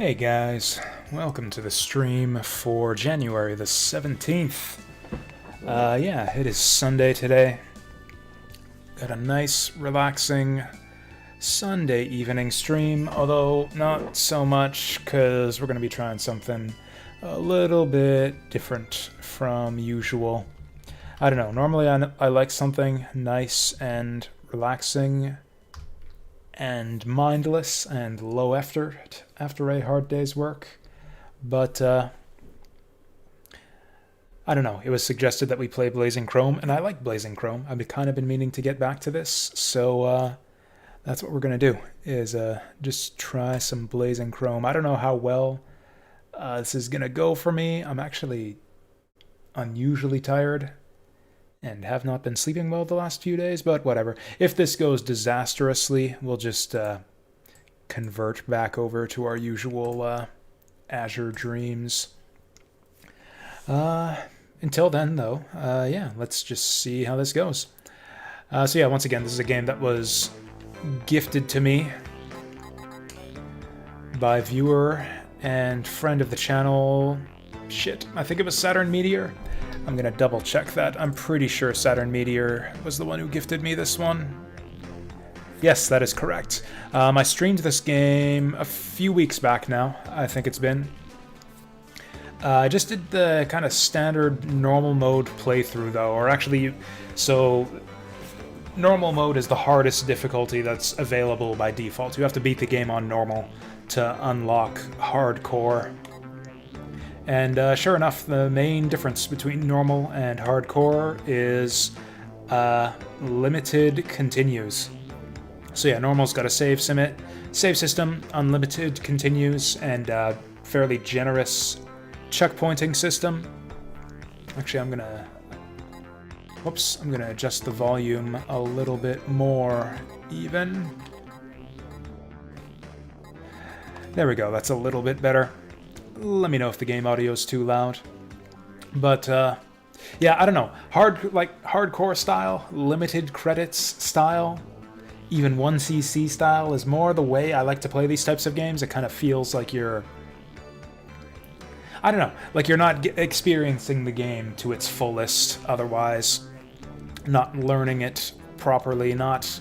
Hey guys, welcome to the stream for January the 17th. Yeah, it is Sunday today. Got a nice, relaxing Sunday evening stream, although not so much because we're going to be trying something a little bit different from usual. I don't know, normally I like something nice and relaxing and mindless and low effort after a hard day's work. But, I don't know, it was suggested that we play Blazing Chrome, and I like Blazing Chrome. I've kind of been meaning to get back to this, so that's what we're going to do, is just try some Blazing Chrome. I don't know how well this is going to go for me. I'm actually unusually tired and have not been sleeping well the last few days, but whatever. If this goes disastrously, we'll just convert back over to our usual Azure dreams. Until then, though, yeah, let's just see how this goes. So yeah, once again, this is a game that was gifted to me by viewer and friend of the channel. Shit, I think it was Saturn Meteor. I'm gonna double check that. I'm pretty sure Saturn Meteor was the one who gifted me this one. Yes, that is correct. I streamed this game a few weeks back now, I think it's been. I just did the kind of standard normal mode playthrough though, or actually, so normal mode is the hardest difficulty that's available by default. You have to beat the game on normal to unlock hardcore. And sure enough, the main difference between normal and hardcore is limited continues. So yeah, normal's got a save system, unlimited continues, and fairly generous checkpointing system. Actually, I'm gonna adjust the volume a little bit more even. There we go, that's a little bit better. Let me know if the game audio is too loud. But, yeah, I don't know. Hardcore style, limited credits style, even 1cc style is more the way I like to play these types of games. It kind of feels like you're... I don't know, like you're not experiencing the game to its fullest otherwise. Not learning it properly, not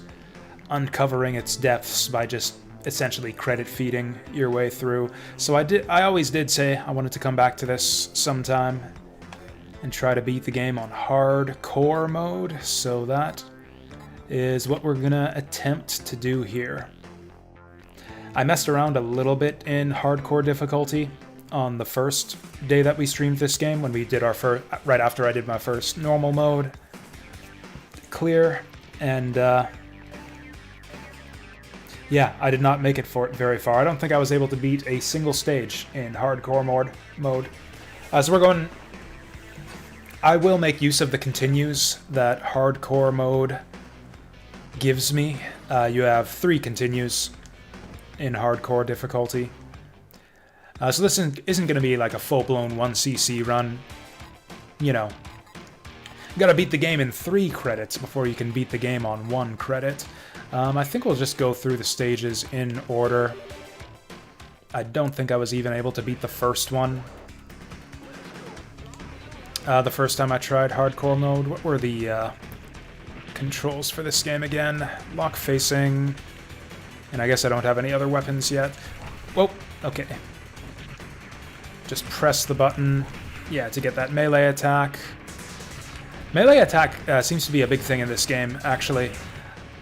uncovering its depths by just essentially credit feeding your way through. So I always did say I wanted to come back to this sometime and try to beat the game on hardcore mode, so that is what we're gonna attempt to do here. I messed around a little bit in hardcore difficulty on the first day that we streamed this game, when we did our first, right after I did my first normal mode clear, and yeah, I did not make it very far. I don't think I was able to beat a single stage in hardcore mode. So we're going... I will make use of the continues that hardcore mode gives me. You have 3 continues in hardcore difficulty. So this isn't going to be like a full-blown 1cc run. You know, you gotta beat the game in 3 credits before you can beat the game on 1 credit. I think we'll just go through the stages in order. I don't think I was even able to beat the first one. The first time I tried hardcore mode. What were the controls for this game again? Lock facing. And I guess I don't have any other weapons yet. Whoa, okay. Just press the button, yeah, to get that melee attack. Melee attack seems to be a big thing in this game, actually.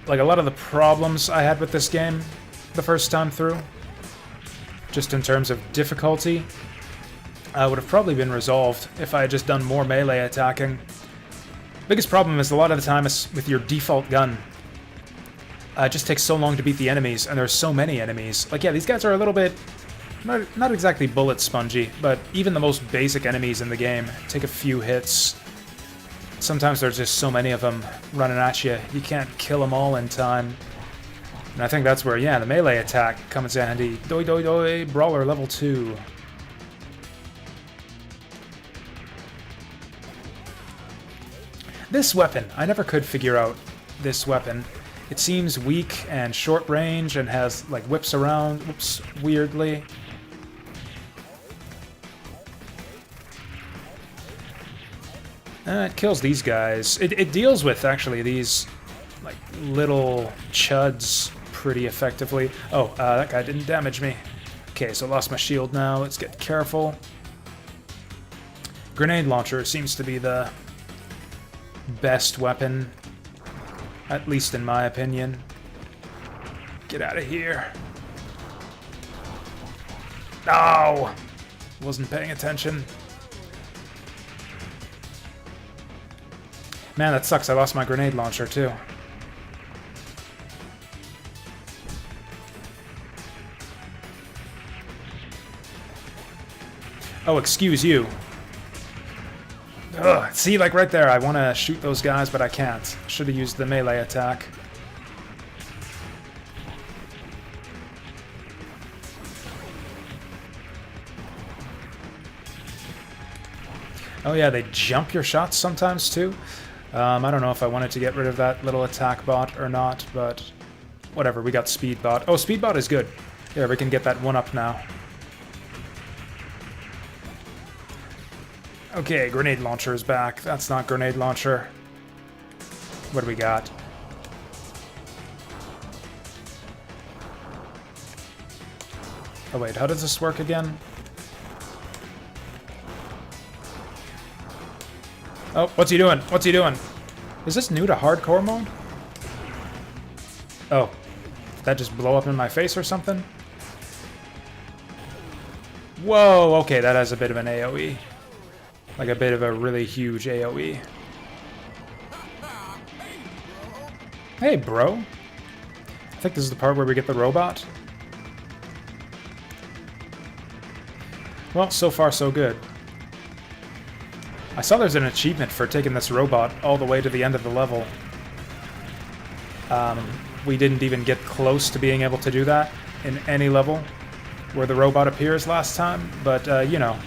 Like, a lot of the problems I had with this game the first time through, just in terms of difficulty, would have probably been resolved if I had just done more melee attacking. Biggest problem is a lot of the time with your default gun. It just takes so long to beat the enemies, and there's so many enemies. Like, yeah, these guys are a little bit... Not exactly bullet spongy, but even the most basic enemies in the game take a few hits. Sometimes there's just so many of them running at you, you can't kill them all in time. And I think that's where, yeah, the melee attack comes in handy. Doi doi doi, Brawler level 2. This weapon, I never could figure out this weapon. It seems weak and short range and has, like, whips around, weirdly. It kills these guys. It deals with, actually, these like little chuds pretty effectively. Oh, that guy didn't damage me. Okay, so I lost my shield now. Let's get careful. Grenade launcher seems to be the best weapon, at least in my opinion. Get out of here. No! Wasn't paying attention. Man, that sucks. I lost my grenade launcher, too. Oh, excuse you. Ugh, see, like right there, I want to shoot those guys, but I can't. Should have used the melee attack. Oh yeah, they jump your shots sometimes too. I don't know if I wanted to get rid of that little attack bot or not, but whatever, we got speed bot. Oh, speed bot is good. Here, we can get that one up now. Okay, grenade launcher is back. That's not grenade launcher. What do we got? Oh wait, how does this work again? Oh, what's he doing? What's he doing? Is this new to hardcore mode? Oh, did that just blow up in my face or something? Whoa, okay, that has a bit of an AoE. Like a bit of a really huge AoE. Hey, bro. I think this is the part where we get the robot. Well, so far so good. I saw there's an achievement for taking this robot all the way to the end of the level. We didn't even get close to being able to do that in any level where the robot appears last time, but, you know.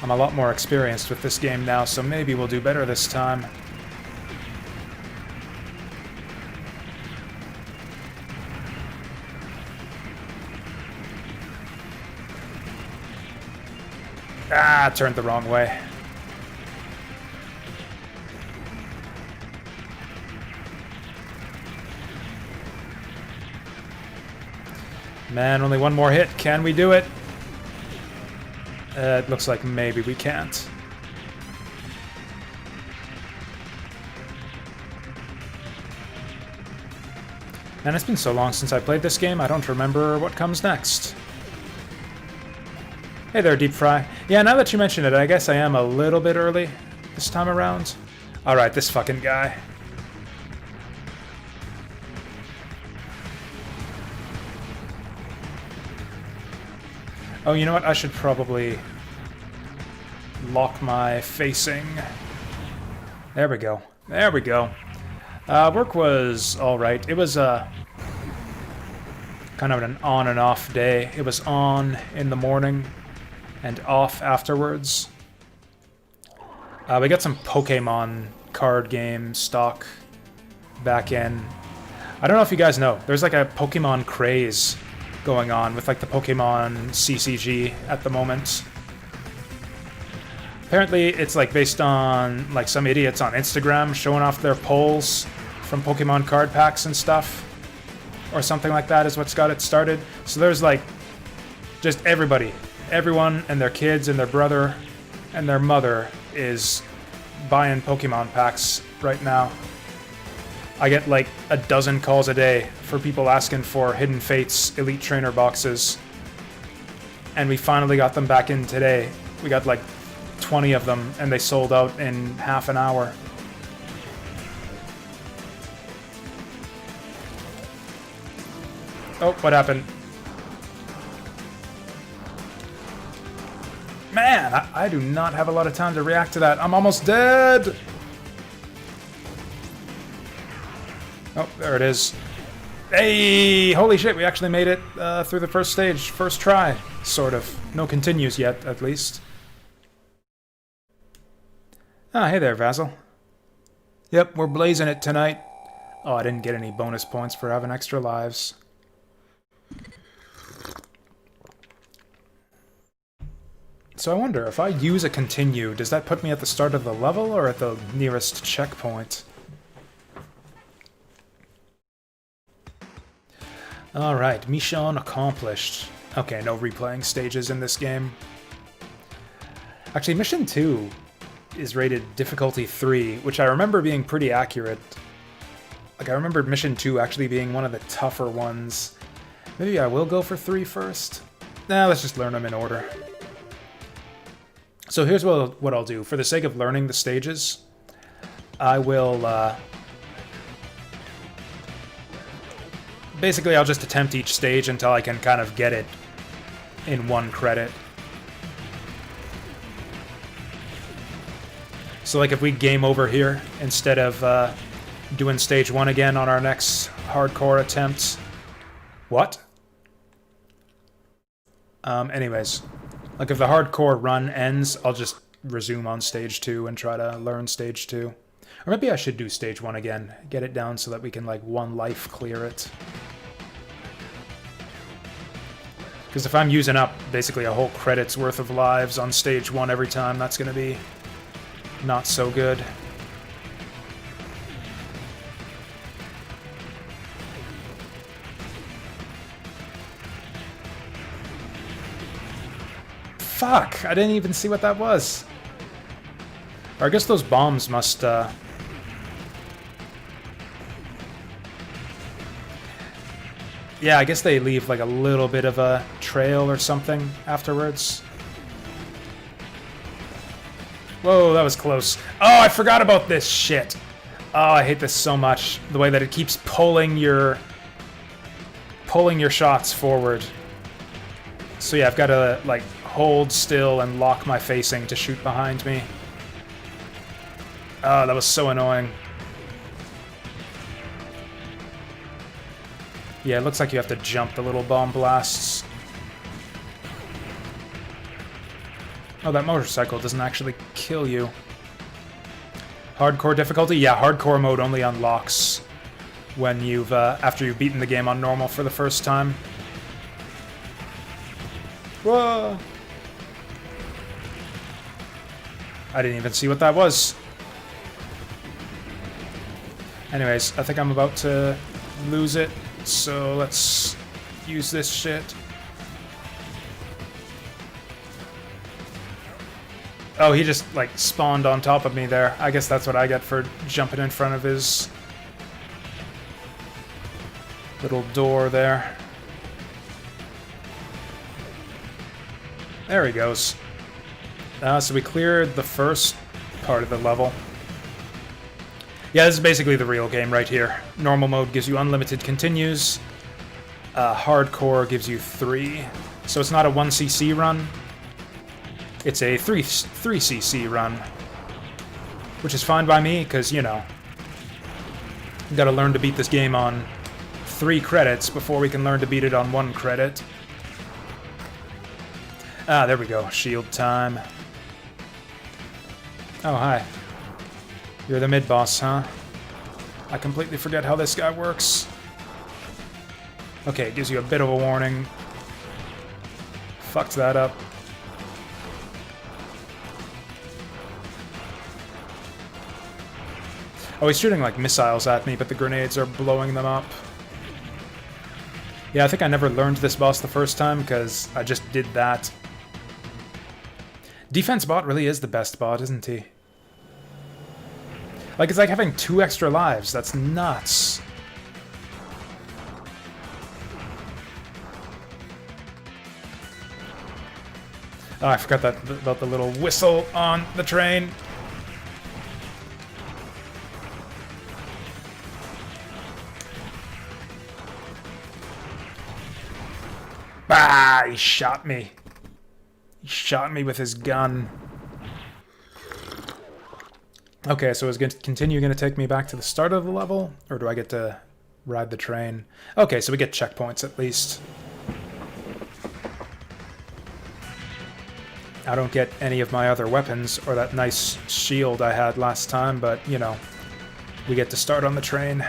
I'm a lot more experienced with this game now, so maybe we'll do better this time. Ah, turned the wrong way. Man, only one more hit. Can we do it? It looks like maybe we can't. Man, it's been so long since I played this game, I don't remember what comes next. Hey there, Deep Fry. Yeah, now that you mention it, I guess I am a little bit early this time around. Alright, this fucking guy. Oh, you know what? I should probably lock my facing. There we go. There we go. Work was alright. It was kind of an on and off day. It was on in the morning and off afterwards. We got some Pokemon card game stock back in. I don't know if you guys know, there's like a Pokemon craze going on with like the Pokemon CCG at the moment. Apparently it's like based on like some idiots on Instagram showing off their polls from Pokemon card packs and stuff, or something like that is what's got it started. So there's like just everyone and their kids and their brother and their mother is buying Pokemon packs right now. I get like a dozen calls a day for people asking for Hidden Fates Elite Trainer boxes. And we finally got them back in today. We got like 20 of them and they sold out in half an hour. Oh, what happened? Man, I do not have a lot of time to react to that. I'm almost dead! Oh, there it is. Hey! Holy shit, we actually made it through the first stage. First try, sort of. No continues yet, at least. Ah, hey there, Vassal. Yep, we're blazing it tonight. Oh, I didn't get any bonus points for having extra lives. So I wonder, if I use a continue, does that put me at the start of the level or at the nearest checkpoint? Alright, mission accomplished. Okay, no replaying stages in this game. Actually, mission 2 is rated difficulty 3, which I remember being pretty accurate. Like, I remember mission 2 actually being one of the tougher ones. Maybe I will go for 3 first? Nah, let's just learn them in order. So here's what I'll do. For the sake of learning the stages, I will... basically, I'll just attempt each stage until I can kind of get it in 1 credit. So like if we game over here, instead of doing stage 1 again on our next hardcore attempt... What? Anyways, like if the hardcore run ends, I'll just resume on stage 2 and try to learn stage 2. Or maybe I should do stage 1 again, get it down so that we can like 1 life clear it. Because if I'm using up basically a whole credit's worth of lives on stage 1 every time, that's going to be not so good. Fuck! I didn't even see what that was. Or I guess those bombs must, yeah, I guess they leave like a little bit of a trail or something afterwards. Whoa, that was close. Oh, I forgot about this shit. Oh, I hate this so much. The way that it keeps pulling your shots forward. So yeah, I've got to like hold still and lock my facing to shoot behind me. Oh, that was so annoying. Yeah, it looks like you have to jump the little bomb blasts. Oh, that motorcycle doesn't actually kill you. Hardcore difficulty? Yeah, hardcore mode only unlocks when you've, after you've beaten the game on normal for the first time. Whoa! I didn't even see what that was. Anyways, I think I'm about to lose it, so let's use this shit. Oh, he just, like, spawned on top of me there. I guess that's what I get for jumping in front of his little door there. There he goes. So we cleared the first part of the level. Yeah, this is basically the real game right here. Normal mode gives you unlimited continues. Hardcore gives you 3. So it's not a 1cc run. It's a 3cc run. Which is fine by me, because, you know, you gotta learn to beat this game on 3 credits before we can learn to beat it on 1 credit. Ah, there we go. Shield time. Oh, hi. You're the mid-boss, huh? I completely forget how this guy works. Okay, it gives you a bit of a warning. Fucked that up. Oh, he's shooting like missiles at me, but the grenades are blowing them up. Yeah, I think I never learned this boss the first time, because I just did that. Defense bot really is the best bot, isn't he? Like, it's like having 2 extra lives. That's nuts. Oh, I forgot that about the little whistle on the train. Ah, he shot me. He shot me with his gun. Okay, so is continue going to take me back to the start of the level? Or do I get to ride the train? Okay, so we get checkpoints at least. I don't get any of my other weapons or that nice shield I had last time, but, you know, we get to start on the train.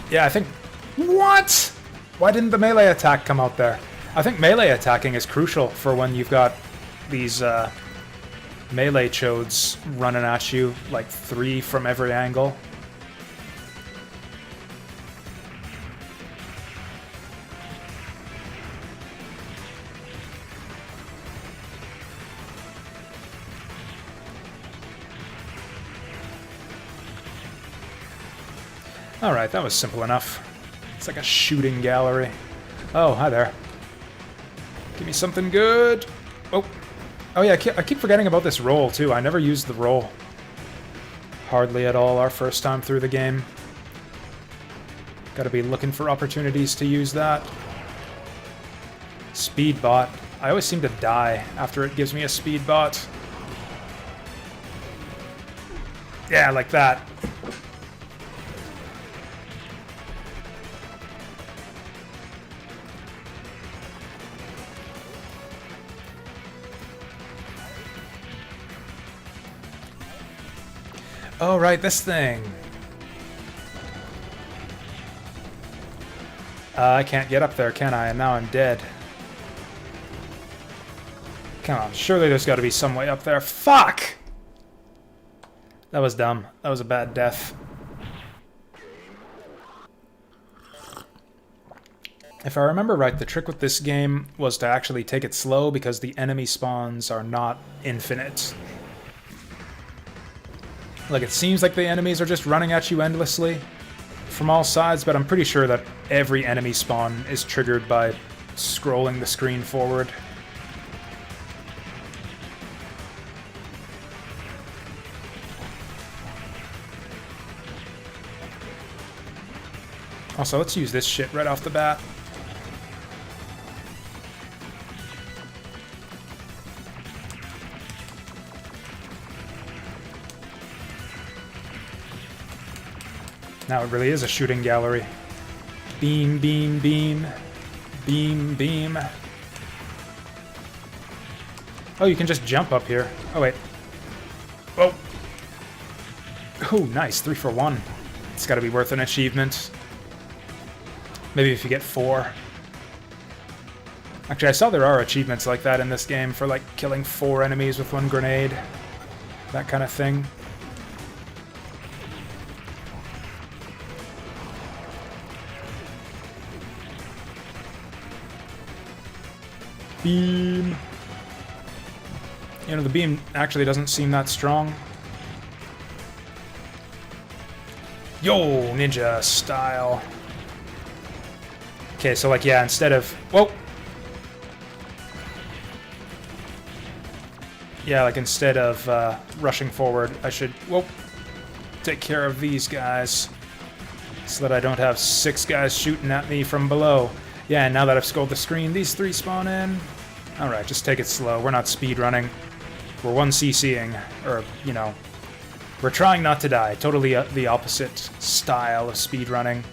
Yeah, I think... What? Why didn't the melee attack come out there? I think melee attacking is crucial for when you've got these melee chodes running at you, like 3 from every angle. Alright, that was simple enough. It's like a shooting gallery. Oh, hi there. Give me something good. Oh. Oh yeah, I keep forgetting about this roll, too. I never used the roll. Hardly at all our first time through the game. Gotta be looking for opportunities to use that. Speed bot. I always seem to die after it gives me a speed bot. Yeah, like that. Oh, right, this thing. I can't get up there, can I? And now I'm dead. Come on, surely there's got to be some way up there. Fuck! That was dumb. That was a bad death. If I remember right, the trick with this game was to actually take it slow because the enemy spawns are not infinite. Like, it seems like the enemies are just running at you endlessly from all sides, but I'm pretty sure that every enemy spawn is triggered by scrolling the screen forward. Also, let's use this shit right off the bat. Now it really is a shooting gallery. Beam, beam, beam. Beam, beam. Oh, you can just jump up here. Oh, wait. Oh. Oh, nice. 3 for 1. It's gotta be worth an achievement. Maybe if you get 4. Actually, I saw there are achievements like that in this game for, like, killing 4 enemies with 1 grenade. That kind of thing. Beam. You know, the beam actually doesn't seem that strong. Yo, ninja style. Okay, so like, yeah, instead of... Whoa! Yeah, like instead of rushing forward, I should... Whoa! Take care of these guys. So that I don't have 6 guys shooting at me from below. Yeah, and now that I've scrolled the screen, these 3 spawn in. Alright, just take it slow. We're not speedrunning. We're 1CCing. Or, you know, we're trying not to die. Totally the opposite style of speedrunning.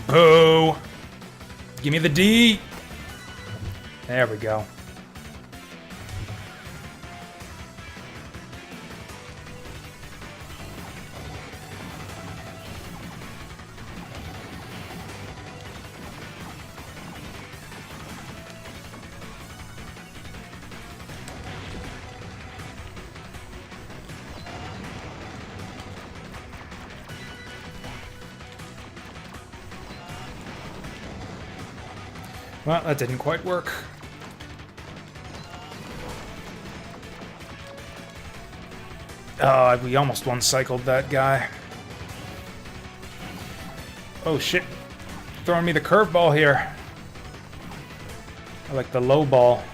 Boo! Give me the D! There we go. Well, that didn't quite work. We almost one-cycled that guy. Oh shit. Throwing me the curveball here. I like the low ball.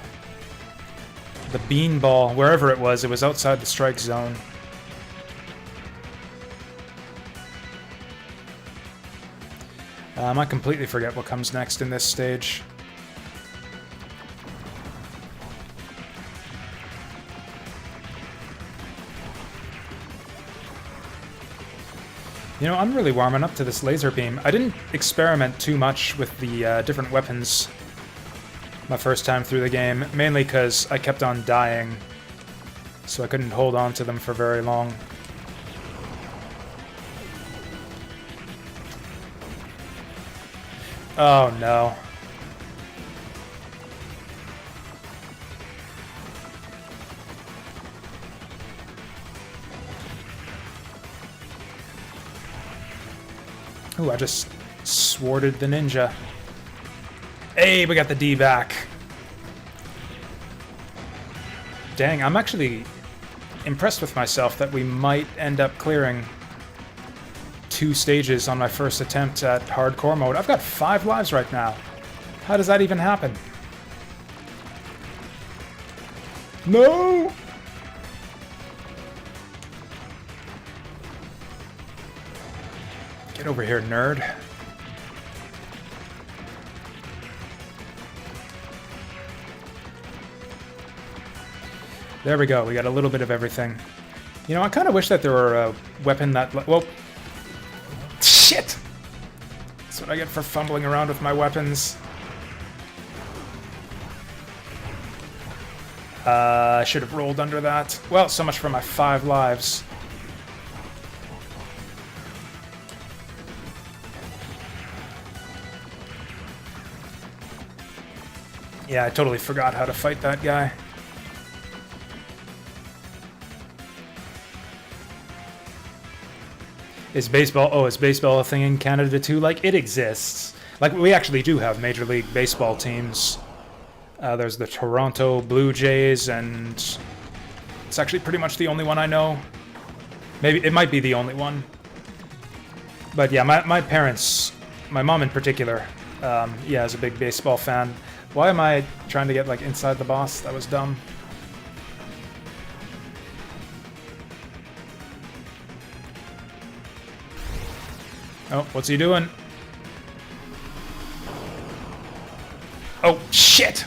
The bean ball. Wherever it was outside the strike zone. I might completely forget what comes next in this stage. You know, I'm really warming up to this laser beam. I didn't experiment too much with the different weapons my first time through the game, mainly because I kept on dying, so I couldn't hold on to them for very long. Oh no. Ooh, I just sworded the ninja. Hey, we got the D back. Dang, I'm actually impressed with myself that we might end up clearing 2 stages on my first attempt at hardcore mode. I've got 5 lives right now. How does that even happen? No! Get over here, nerd. There we go, we got a little bit of everything. You know, I kind of wish that there were a weapon that... Whoa! Shit! That's what I get for fumbling around with my weapons. I should have rolled under that. Well, so much for my 5 lives. Yeah, I totally forgot how to fight that guy. Is baseball a thing in Canada too? Like, it exists. Like, we actually do have Major League Baseball teams. There's the Toronto Blue Jays, and it's actually pretty much the only one I know. Maybe it might be the only one. But yeah, my parents, my mom in particular, yeah, is a big baseball fan. Why am I trying to get, like, inside the boss? That was dumb. Oh, what's he doing? Oh, shit!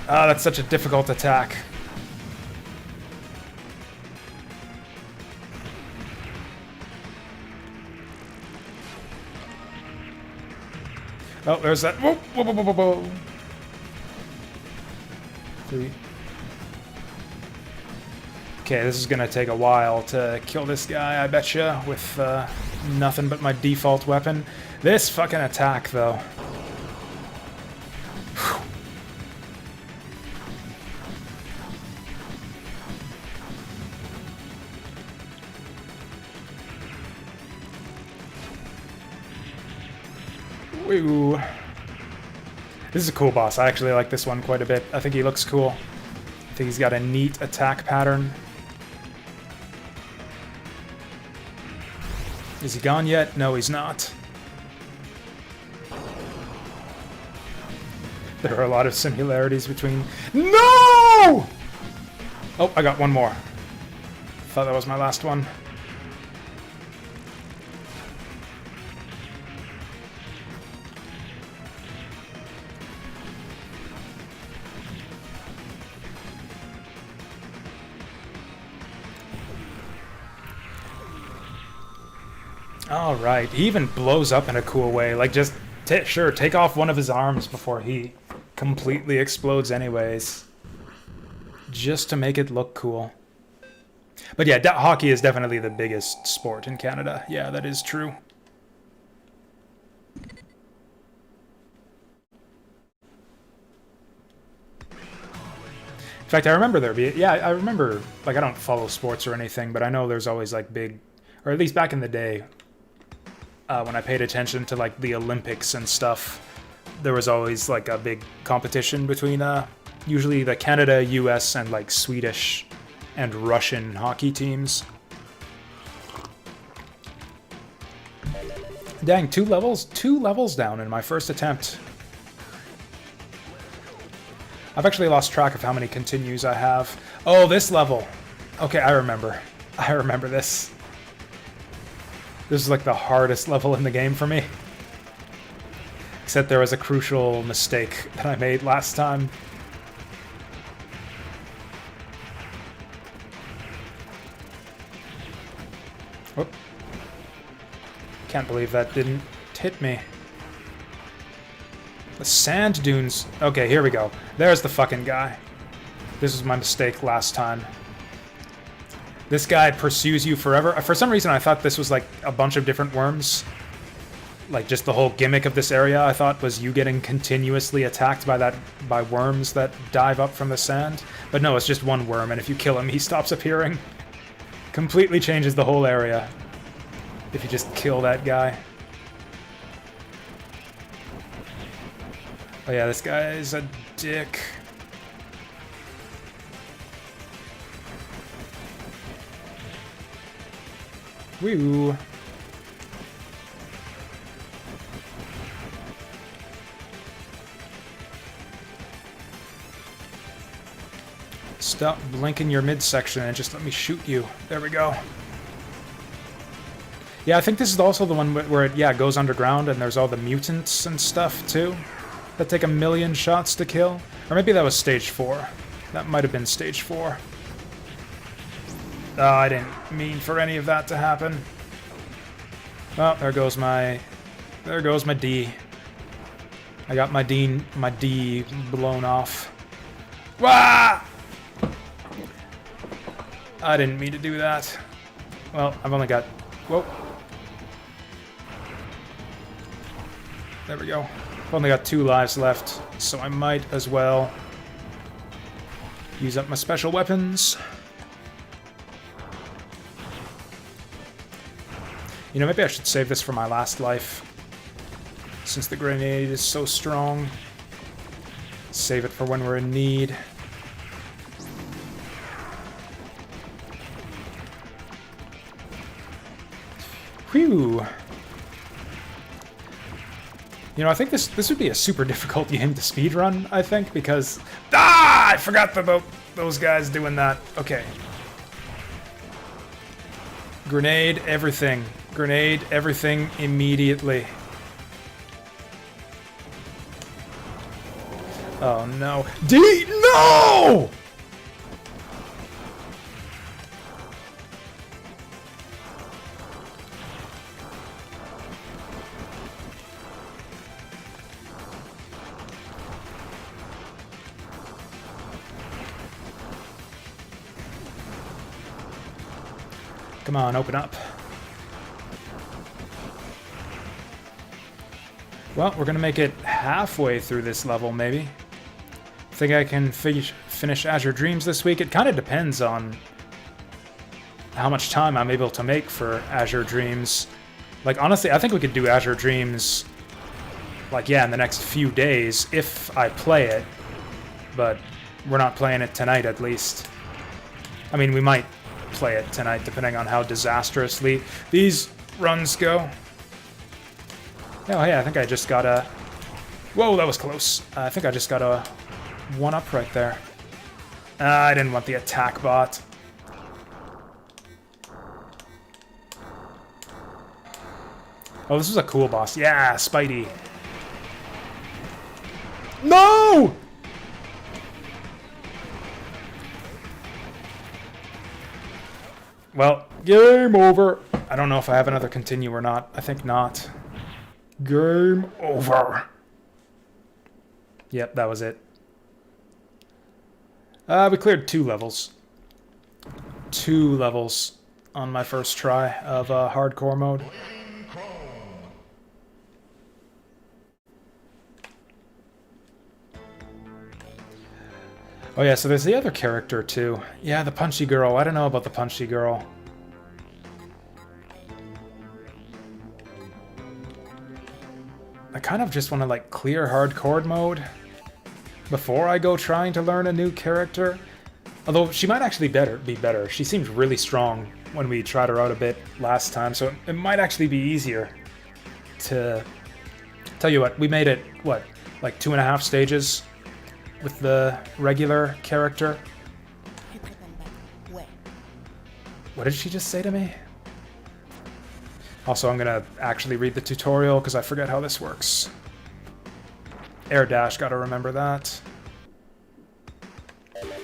Ah, that's such a difficult attack. Oh, there's that. Whoa, whoa, whoa, whoa, whoa, whoa. 3. Okay, this is gonna take a while to kill this guy, I betcha, with nothing but my default weapon. This fucking attack, though. Woo. This is a cool boss. I actually like this one quite a bit. I think he looks cool. I think he's got a neat attack pattern. Is he gone yet? No, he's not. There are a lot of similarities between... No! Oh, I got one more. Thought that was my last one. Alright, he even blows up in a cool way. Like, just, sure, take off one of his arms before he completely explodes anyways. Just to make it look cool. But yeah, hockey is definitely the biggest sport in Canada. Yeah, that is true. In fact, I remember there be... Yeah, I remember... Like, I don't follow sports or anything, but I know there's always, like, big... Or at least back in the day, when I paid attention to, like, the Olympics and stuff, there was always, like, a big competition between, usually the Canada, US, and, like, Swedish and Russian hockey teams. Dang, 2 levels? 2 levels down in my first attempt. I've actually lost track of how many continues I have. Oh, this level. Okay, I remember. I remember this. This is like the hardest level in the game for me. Except there was a crucial mistake that I made last time. Whoop. Can't believe that didn't hit me. The sand dunes. Okay, here we go. There's the fucking guy. This was my mistake last time. This guy pursues you forever. For some reason, I thought this was like a bunch of different worms. like just the whole gimmick of this area, I thought, was you getting continuously attacked by worms that dive up from the sand. But no, it's just one worm, and if you kill him, he stops appearing. Completely changes the whole area if you just kill that guy. Oh yeah, this guy is a dick. Woo. Stop blinking your midsection and just let me shoot you. There we go. Yeah, I think this is also the one where it, yeah, goes underground and there's all the mutants and stuff, too, that take 1,000,000 shots to kill. Or maybe that was stage 4. That might have been stage 4. Oh, I didn't mean for any of that to happen. Oh, there goes my D. I got my D blown off. Wah! I didn't mean to do that. Well, I've only got... Whoa. There we go. I've only got 2 lives left, so I might as well use up my special weapons. You know, maybe I should save this for my last life, since the grenade is so strong. Save it for when we're in need. Whew. You know, I think this would be a super difficult game to speedrun, I think, because... Ah! I forgot about those guys doing that. Okay. Grenade everything. Grenade everything immediately. Oh no. D! No! Come on, open up. Well, we're gonna make it halfway through this level, maybe. Think I can finish Azure Dreams this week? It kind of depends on how much time I'm able to make for Azure Dreams. Like, honestly, I think we could do Azure Dreams, like, yeah, in the next few days, if I play it. But we're not playing it tonight, at least. I mean, we might play it tonight, depending on how disastrously these runs go. Oh, hey, I think I just got a... Whoa, that was close. I think I just got a 1-up right there. I didn't want the attack bot. Oh, this is a cool boss. Yeah, Spidey. No! Well, game over. I don't know if I have another continue or not. I think not. Game over. Yep, that was it. We cleared 2 levels. 2 levels on my first try of hardcore mode. Oh yeah, so there's the other character too. Yeah, the punchy girl. I don't know about the punchy girl. I kind of just want to like clear hardcore mode before I go trying to learn a new character. Although she might actually be better. She seemed really strong when we tried her out a bit last time, so it might actually be easier to... Tell you what, we made it, what, like 2.5 stages with the regular character. What did she just say to me? Also, I'm gonna actually read the tutorial because I forget how this works. Air dash, gotta remember that.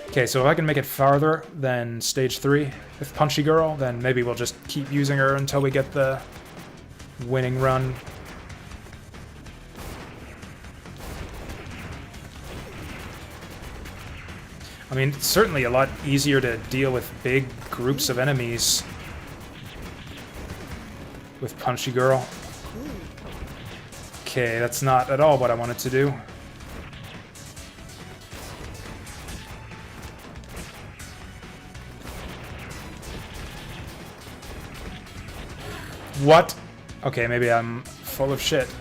Okay, so if I can make it farther than stage 3 with Punchy Girl, then maybe we'll just keep using her until we get the winning run. I mean, it's certainly a lot easier to deal with big groups of enemies with Punchy Girl. Okay, that's not at all what I wanted to do. What? Okay, maybe I'm full of shit.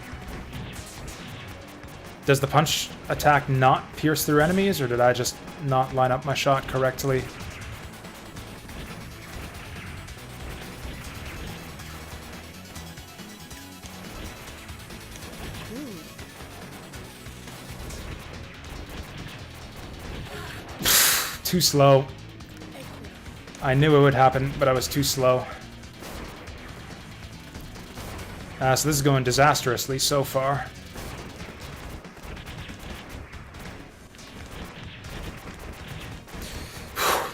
Does the punch attack not pierce through enemies, or did I just not line up my shot correctly? Too slow. I knew it would happen, but I was too slow. So this is going disastrously so far.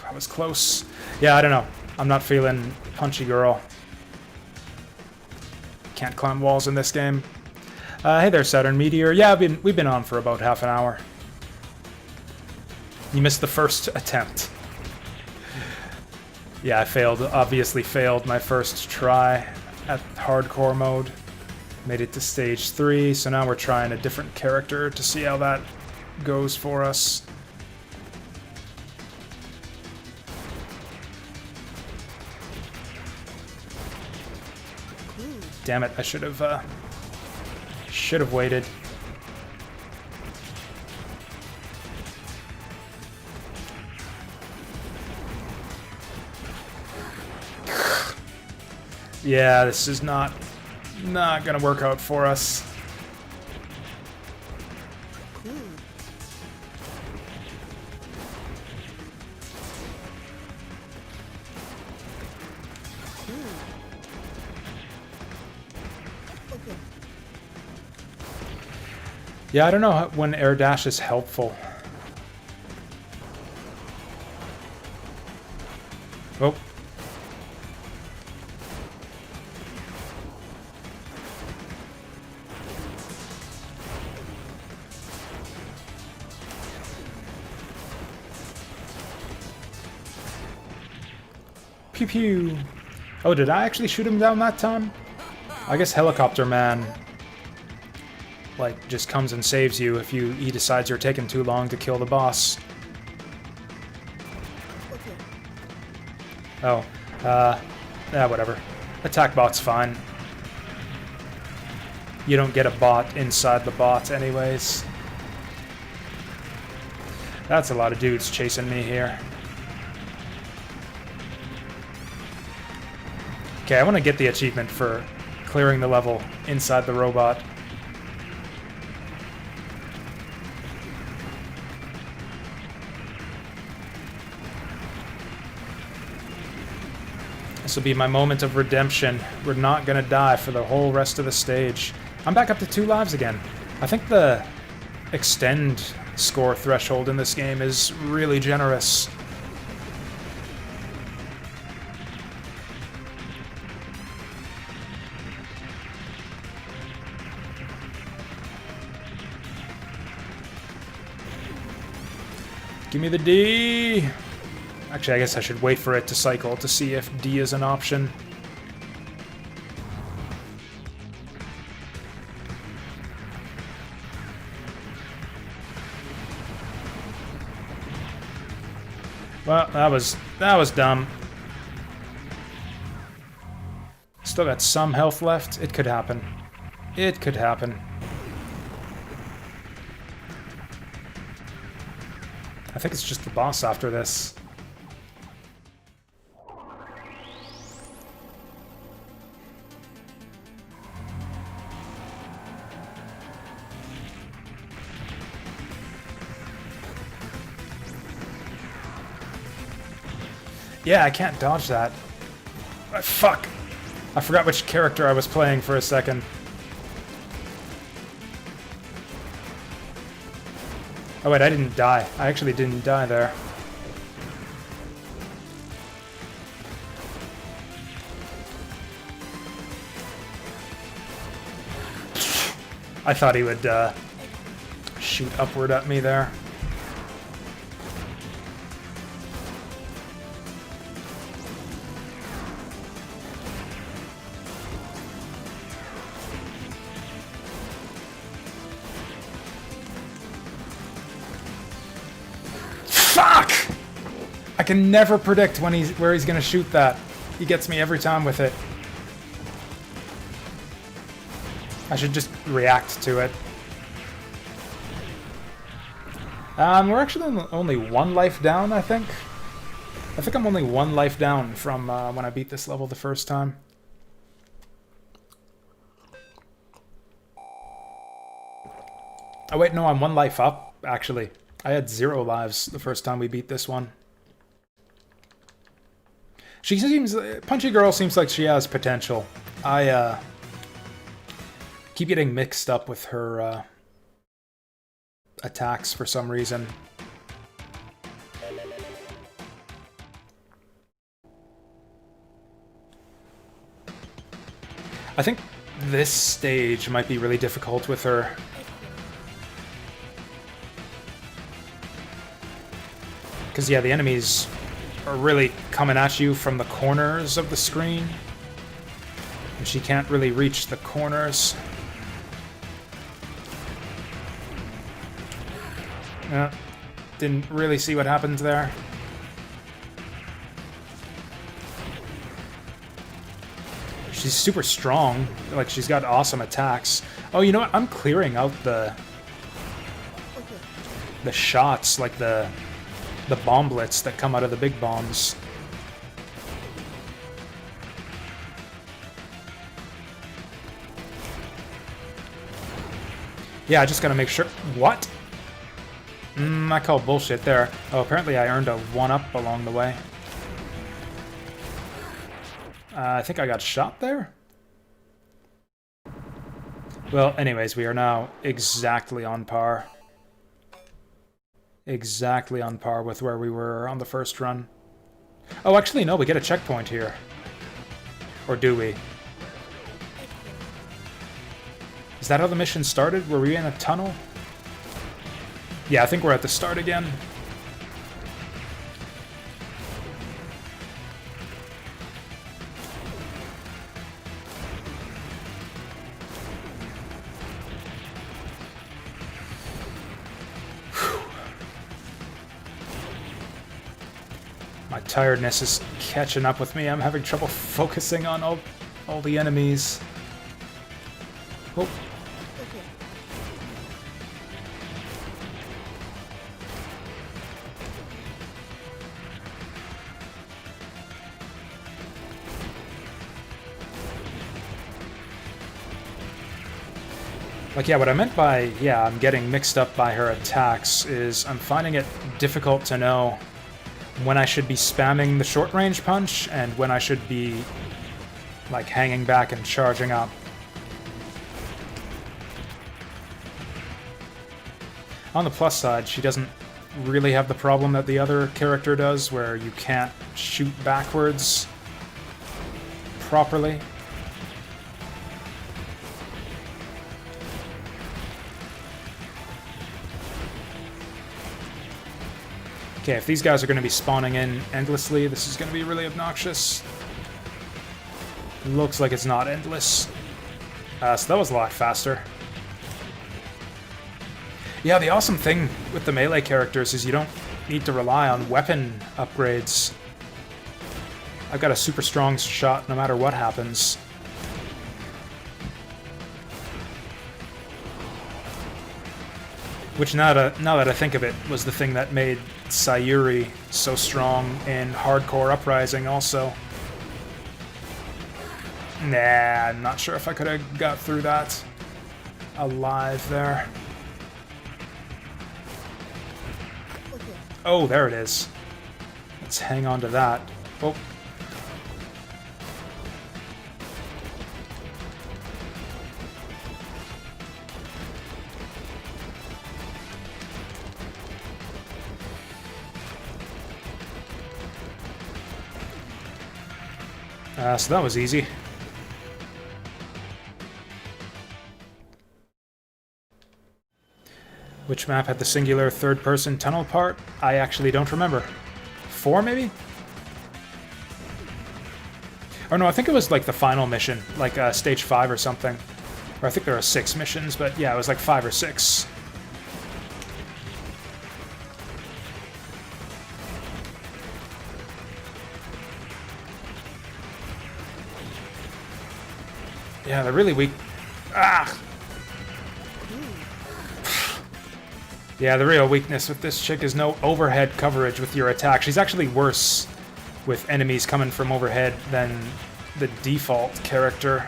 That was close. Yeah, I don't know. I'm not feeling punchy girl. Can't climb walls in this game. Hey there, Saturn Meteor. Yeah, we've been on for about half an hour. You missed the first attempt. Yeah, I failed. Obviously failed my first try at hardcore mode. Made it to stage 3, so now we're trying a different character to see how that goes for us. Damn it, I should have waited. Yeah, this is not gonna work out for us. Yeah, I don't know when air dash is helpful. Oh. Pew pew. Oh, did I actually shoot him down that time? I guess Helicopter Man, like, just comes and saves you if he decides you're taking too long to kill the boss. Oh, yeah, whatever. Attack bot's fine. You don't get a bot inside the bot anyways. That's a lot of dudes chasing me here. Okay, I want to get the achievement for clearing the level inside the robot. This will be my moment of redemption. We're not gonna die for the whole rest of the stage. I'm back up to 2 lives again. I think the extend score threshold in this game is really generous. Give me the D! Actually, I guess I should wait for it to cycle to see if D is an option. Well, that was dumb. Still got some health left. It could happen. It could happen. I think it's just the boss after this. Yeah, I can't dodge that. Fuck! I forgot which character I was playing for a second. Oh wait, I didn't die. I actually didn't die there. I thought he would shoot upward at me there. can never predict when where he's gonna shoot that. He gets me every time with it. I should just react to it. We're actually only 1 life down, I think. I think I'm only 1 life down from when I beat this level the first time. Oh wait, no, I'm 1 life up, actually. I had 0 lives the first time we beat this one. She seems... Punchy Girl seems like she has potential. I, keep getting mixed up with her, attacks for some reason. I think this stage might be really difficult with her. Because, yeah, the enemies are really coming at you from the corners of the screen. And she can't really reach the corners. Didn't really see what happened there. She's super strong. Like, she's got awesome attacks. Oh, you know what? I'm clearing out the shots, like the bomblets that come out of the big bombs. Yeah, I just gotta make sure... What? I call bullshit there. Oh, apparently I earned a 1-up along the way. I think I got shot there? Well, anyways, we are now exactly on par. Exactly on par with where we were on the first run. Oh, actually, no, we get a checkpoint here. Or do we? Is that how the mission started? Were we in a tunnel? Yeah, I think we're at the start again. My tiredness is catching up with me. I'm having trouble focusing on all the enemies. Oh. Like, yeah, what I meant by, yeah, I'm getting mixed up by her attacks is I'm finding it difficult to know when I should be spamming the short-range punch and when I should be, like, hanging back and charging up. On the plus side, she doesn't really have the problem that the other character does, where you can't shoot backwards properly. Okay, if these guys are going to be spawning in endlessly, this is going to be really obnoxious. Looks like it's not endless. So that was a lot faster. Yeah, the awesome thing with the melee characters is you don't need to rely on weapon upgrades. I've got a super strong shot no matter what happens. Which, now that I think of it, was the thing that made Sayuri so strong in Hardcore Uprising also. Nah, I'm not sure if I could have got through that alive there. Oh, there it is. Let's hang on to that. Oh. So that was easy. Which map had the singular third-person tunnel part? I actually don't remember. 4, maybe? Or no, I think it was like the final mission, like stage 5 or something. Or I think there are 6 missions, but yeah, it was like 5 or 6. Yeah, they're really weak. Ah! Yeah, the real weakness with this chick is no overhead coverage with your attack. She's actually worse with enemies coming from overhead than the default character.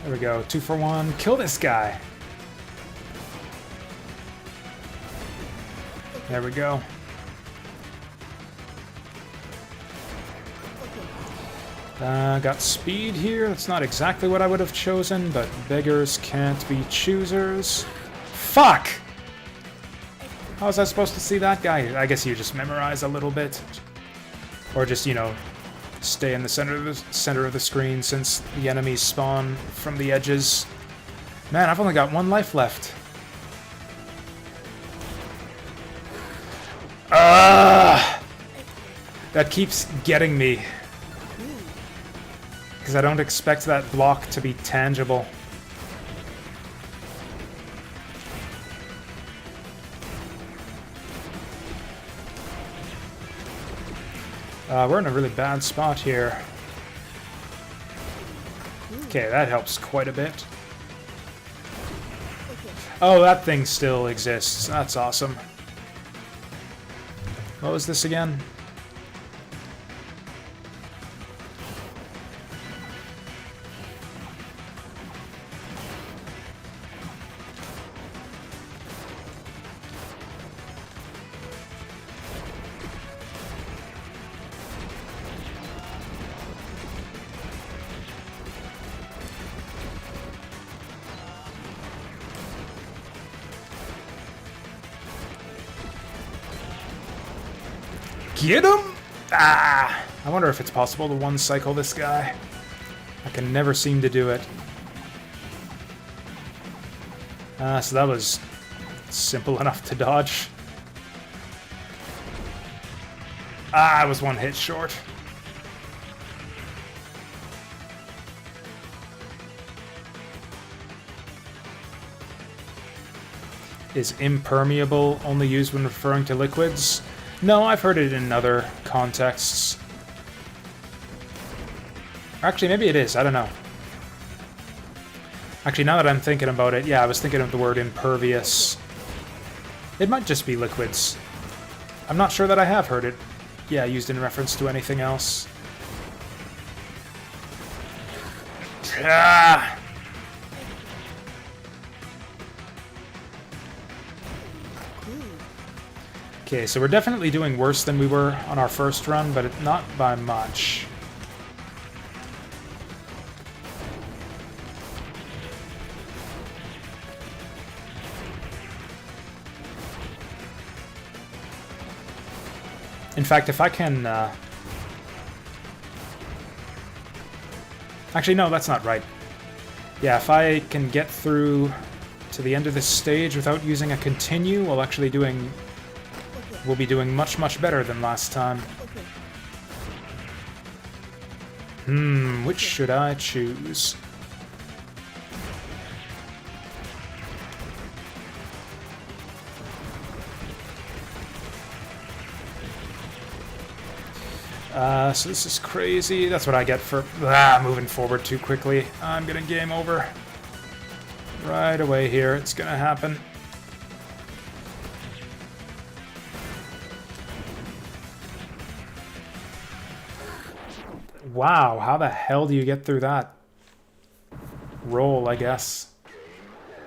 There we go, 2 for 1. Kill this guy. There we go. Got speed here. That's not exactly what I would have chosen, but beggars can't be choosers. Fuck! How was I supposed to see that guy? I guess you just memorize a little bit. Or just, you know, stay in the center of the screen since the enemies spawn from the edges. Man, I've only got 1 life left. That keeps getting me. Because I don't expect that block to be tangible. We're in a really bad spot here. Okay, that helps quite a bit. Oh, that thing still exists. That's awesome. What was this again? Get him! Ah! I wonder if it's possible to one-cycle this guy. I can never seem to do it. So that was simple enough to dodge. I was 1 hit short. Is impermeable only used when referring to liquids? No, I've heard it in other contexts. Actually, maybe it is. I don't know. Actually, now that I'm thinking about it, yeah, I was thinking of the word impervious. It might just be liquids. I'm not sure that I have heard it, yeah, used in reference to anything else. Ah! Okay, so we're definitely doing worse than we were on our first run, but not by much. In fact, if I can... Actually, no, that's not right. Yeah, if I can get through to the end of this stage without using a continue, we'll be doing much, much better than last time. Which should I choose? So this is crazy. That's what I get for moving forward too quickly. I'm getting game over. Right away here, it's gonna happen. Wow, how the hell do you get through that? Roll, I guess.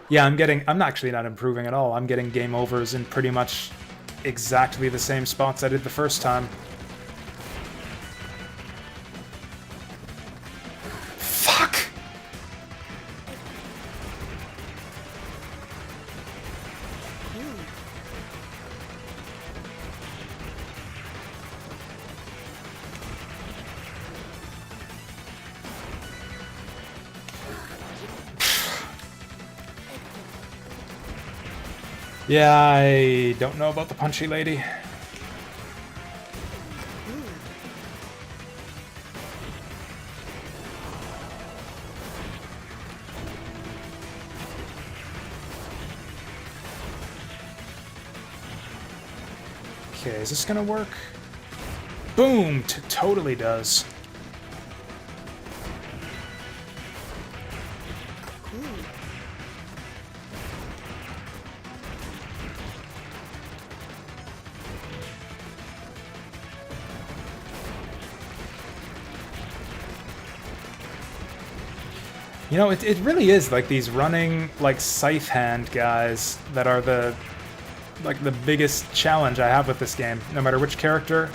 Yeah, I'm actually not improving at all. I'm getting game overs in pretty much exactly the same spots I did the first time. Fuck! Yeah, I don't know about the punchy lady. Okay, is this gonna work? Boom! Totally does. You know, it really is like these running, like, scythe hand guys that are the biggest challenge I have with this game. No matter which character,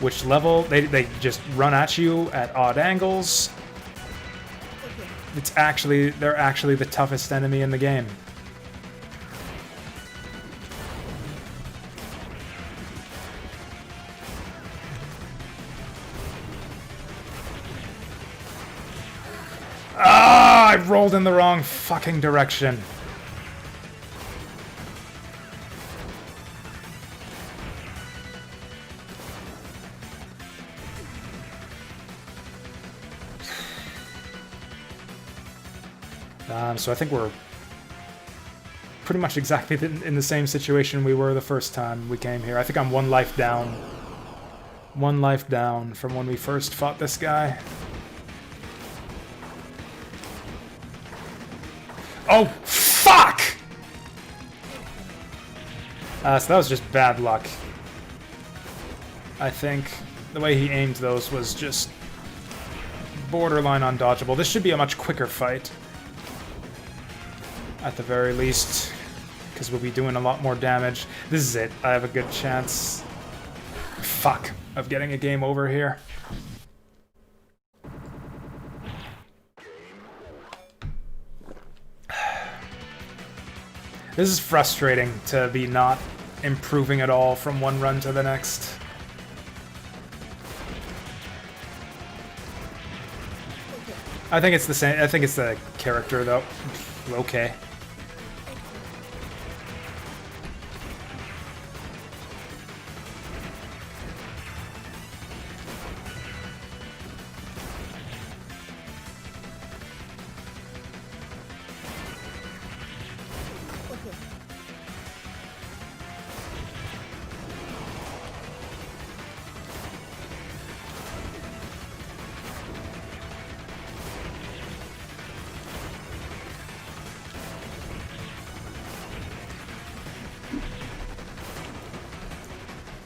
which level, they just run at you at odd angles. They're actually the toughest enemy in the game. Ah, I rolled in the wrong fucking direction. So I think we're pretty much exactly in the same situation we were the first time we came here. I think I'm one life down. One life down from when we first fought this guy. Oh, fuck! So that was just bad luck. I think the way he aimed those was just borderline undodgeable. This should be a much quicker fight. At the very least, because we'll be doing a lot more damage. This is it. I have a good chance, fuck, of getting a game over here. This is frustrating to be not improving at all from one run to the next. I think it's the same. I think it's the character, though. Okay.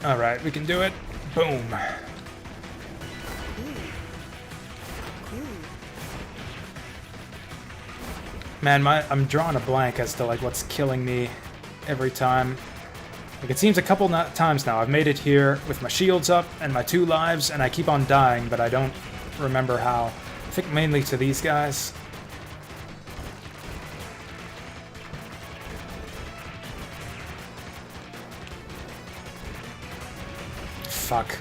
Alright, we can do it. Boom. Man, I'm drawing a blank as to like what's killing me every time. Like, it seems a couple times now I've made it here with my shields up and my 2 lives, and I keep on dying, but I don't remember how. I think mainly to these guys. Fuck.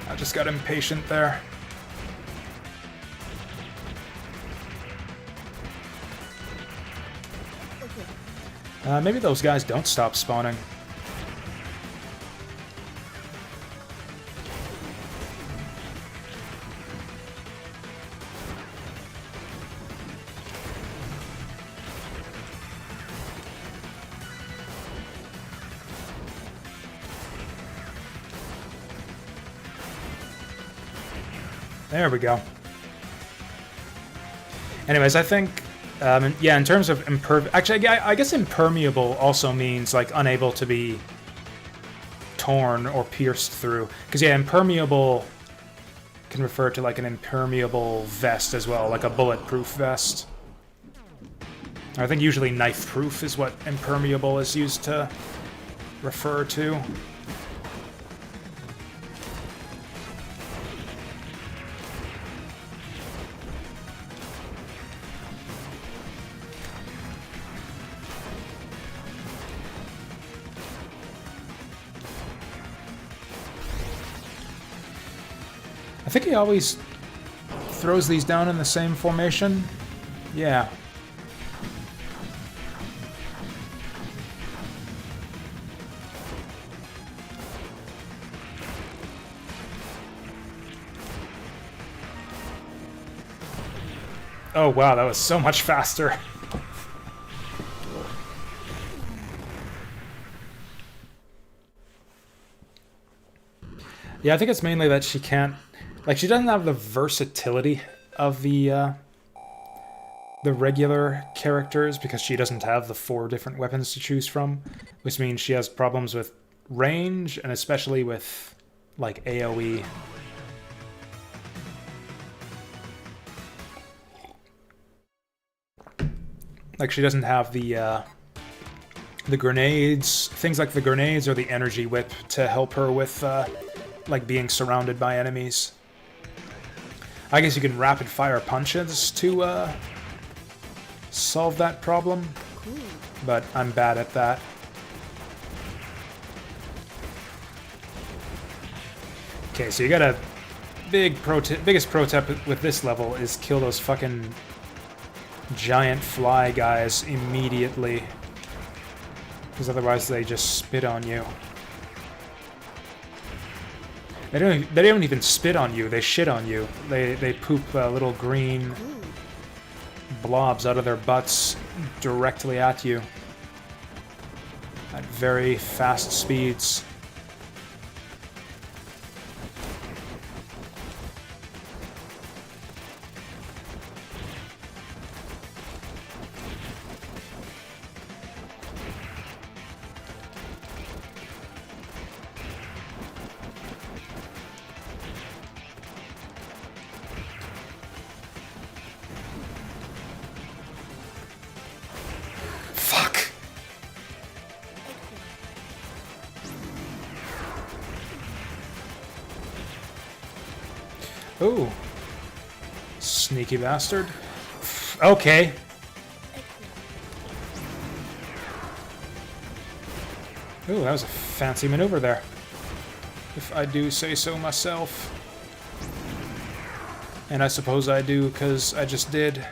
I just got impatient there. Maybe those guys don't stop spawning. There we go. Anyways, I think, yeah, in terms of actually, I guess impermeable also means, like, unable to be torn or pierced through. Because, yeah, impermeable can refer to, like, an impermeable vest as well, like a bulletproof vest. I think usually knife-proof is what impermeable is used to refer to. I think he always throws these down in the same formation. Yeah. Oh wow, that was so much faster. Yeah, I think it's mainly that she can't... Like, she doesn't have the versatility of the regular characters because she doesn't have the 4 different weapons to choose from, which means she has problems with range and especially with, like, AoE. Like, she doesn't have the grenades, things like the grenades or the energy whip to help her with, like, being surrounded by enemies. I guess you can rapid fire punches to, solve that problem, but I'm bad at that. Okay, so you got a biggest pro tip with this level is kill those fucking giant fly guys immediately, because otherwise they just spit on you. They don't even spit on you, they shit on you. They poop little green blobs out of their butts directly at you at very fast speeds. Ooh. Sneaky bastard. Okay. Ooh, that was a fancy maneuver there, if I do say so myself. And I suppose I do, because I just did.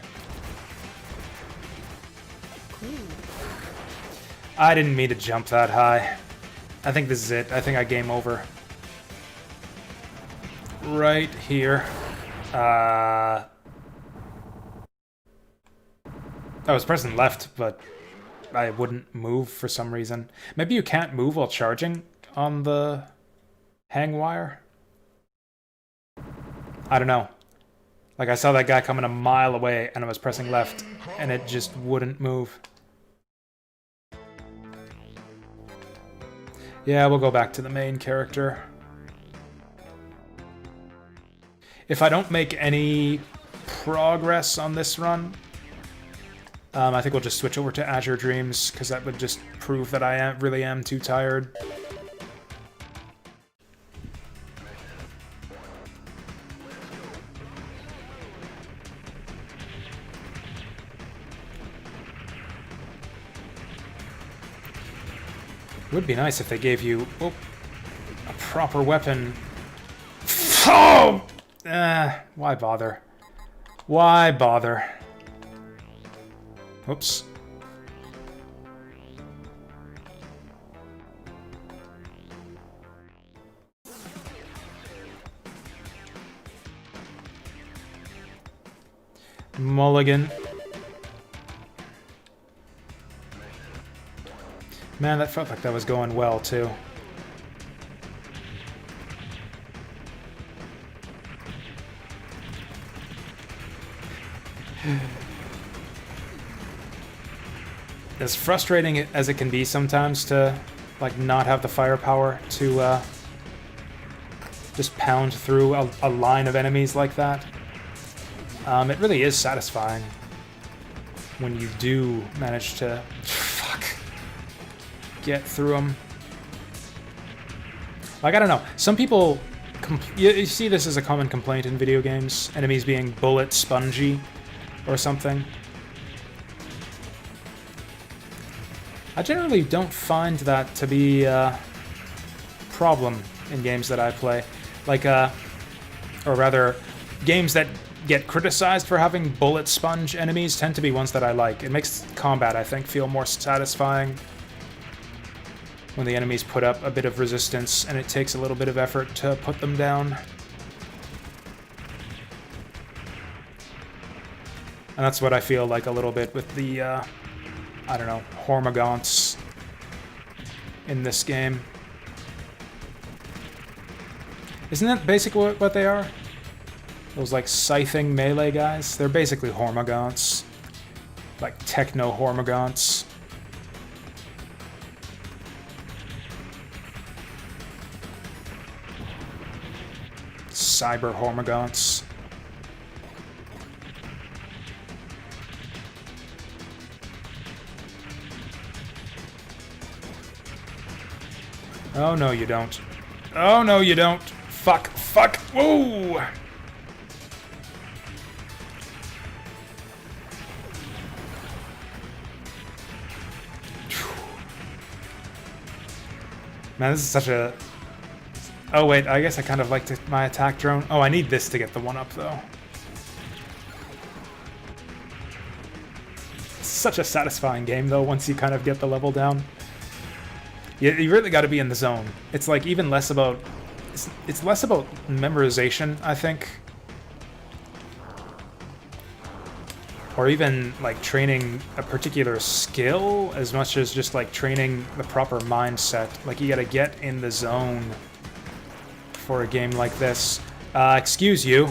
I didn't mean to jump that high. I think this is it. I think I game over. Right here. I was pressing left, but I wouldn't move for some reason. Maybe you can't move while charging on the hang wire? I don't know. Like, I saw that guy coming a mile away, and I was pressing left, and it just wouldn't move. Yeah, we'll go back to the main character. If I don't make any progress on this run, I think we'll just switch over to Azure Dreams, because that would just prove that I really am too tired. It would be nice if they gave you a proper weapon. Oh! Why bother? Why bother? Oops. Mulligan. Man, that felt like that was going well, too. As frustrating as it can be sometimes to, like, not have the firepower to, just pound through a line of enemies like that, it really is satisfying when you do manage to, get through them. Like, I don't know, some people, you see this as a common complaint in video games, enemies being bullet spongy or something. I generally don't find that to be a problem in games that I play. Like, or rather, games that get criticized for having bullet sponge enemies tend to be ones that I like. It makes combat, I think, feel more satisfying when the enemies put up a bit of resistance and it takes a little bit of effort to put them down. And that's what I feel like a little bit with the, I don't know, Hormagaunts in this game. Isn't that basically what they are? Those, like, scything melee guys? They're basically Hormagaunts. Like, techno-Hormagaunts. Cyber Hormagaunts. Oh, no, you don't. Oh, no, you don't. Fuck, fuck, whoa! Man, this is such a... Oh, wait, I guess I kind of liked my attack drone. Oh, I need this to get the one-up, though. It's such a satisfying game, though, once you kind of get the level down. You really got to be in the zone. It's, like, even less about... It's less about memorization, I think. Or even, like, training a particular skill as much as just, like, training the proper mindset. Like, you gotta get in the zone for a game like this. Excuse you.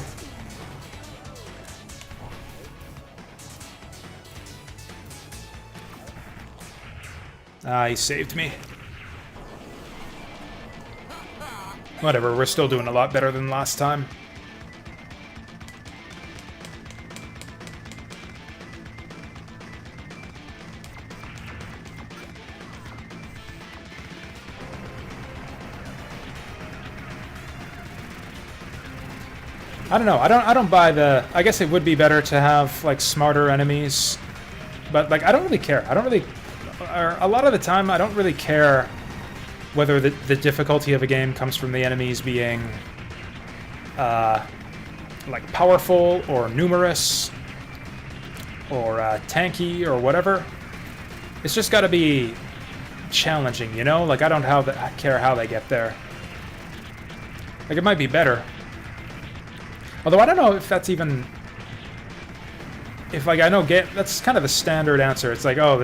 He saved me. Whatever, we're still doing a lot better than last time. I don't know. I don't buy the... I guess it would be better to have, like, smarter enemies. But, like, I don't really care. I don't really... A lot of the time, I don't really care whether the difficulty of a game comes from the enemies being, like, powerful or numerous or tanky or whatever. It's just got to be challenging, you know? Like, I don't care how they get there. Like, it might be better. Although I don't know if that's even... If, like, I know that's kind of the standard answer. It's like, oh,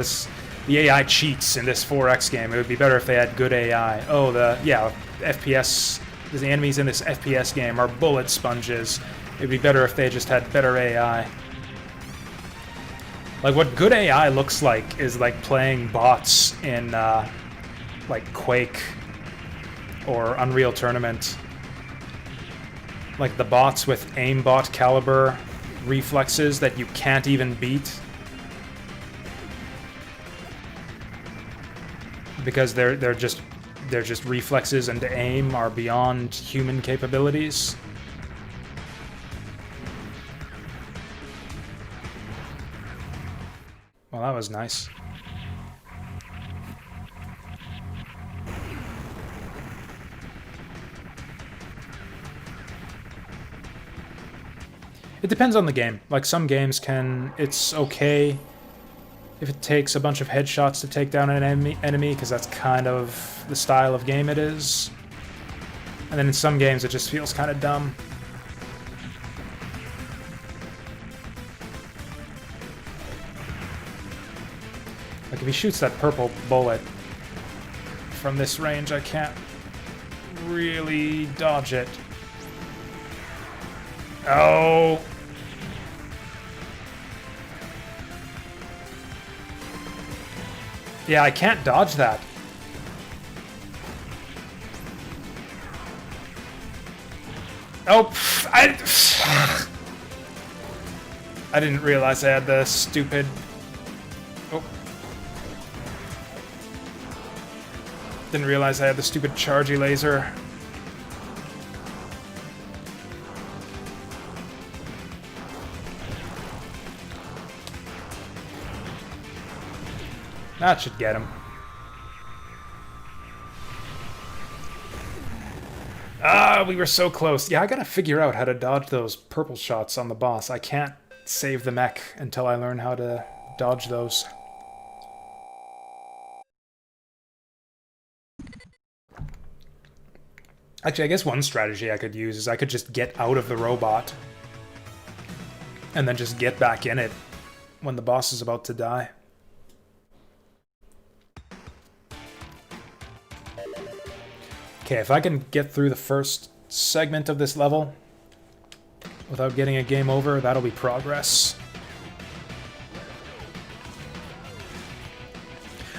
the AI cheats in this 4X game. It would be better if they had good AI. Oh, FPS... The enemies in this FPS game are bullet sponges. It'd be better if they just had better AI. Like, what good AI looks like is, like, playing bots in, like, Quake or Unreal Tournament. Like, the bots with aimbot caliber reflexes that you can't even beat. Because they're just reflexes and aim are beyond human capabilities. Well, that was nice. It depends on the game. Like, some games it's okay if it takes a bunch of headshots to take down an enemy, because that's kind of the style of game it is. And then in some games, it just feels kind of dumb. Like, if he shoots that purple bullet from this range, I can't really dodge it. Oh! Yeah, I can't dodge that. Oh, I didn't realize I had the stupid... Oh. Didn't realize I had the stupid chargy laser. That should get him. Ah, we were so close. Yeah, I gotta figure out how to dodge those purple shots on the boss. I can't save the mech until I learn how to dodge those. Actually, I guess one strategy I could use is I could just get out of the robot and then just get back in it when the boss is about to die. Okay, if I can get through the first segment of this level without getting a game over, that'll be progress.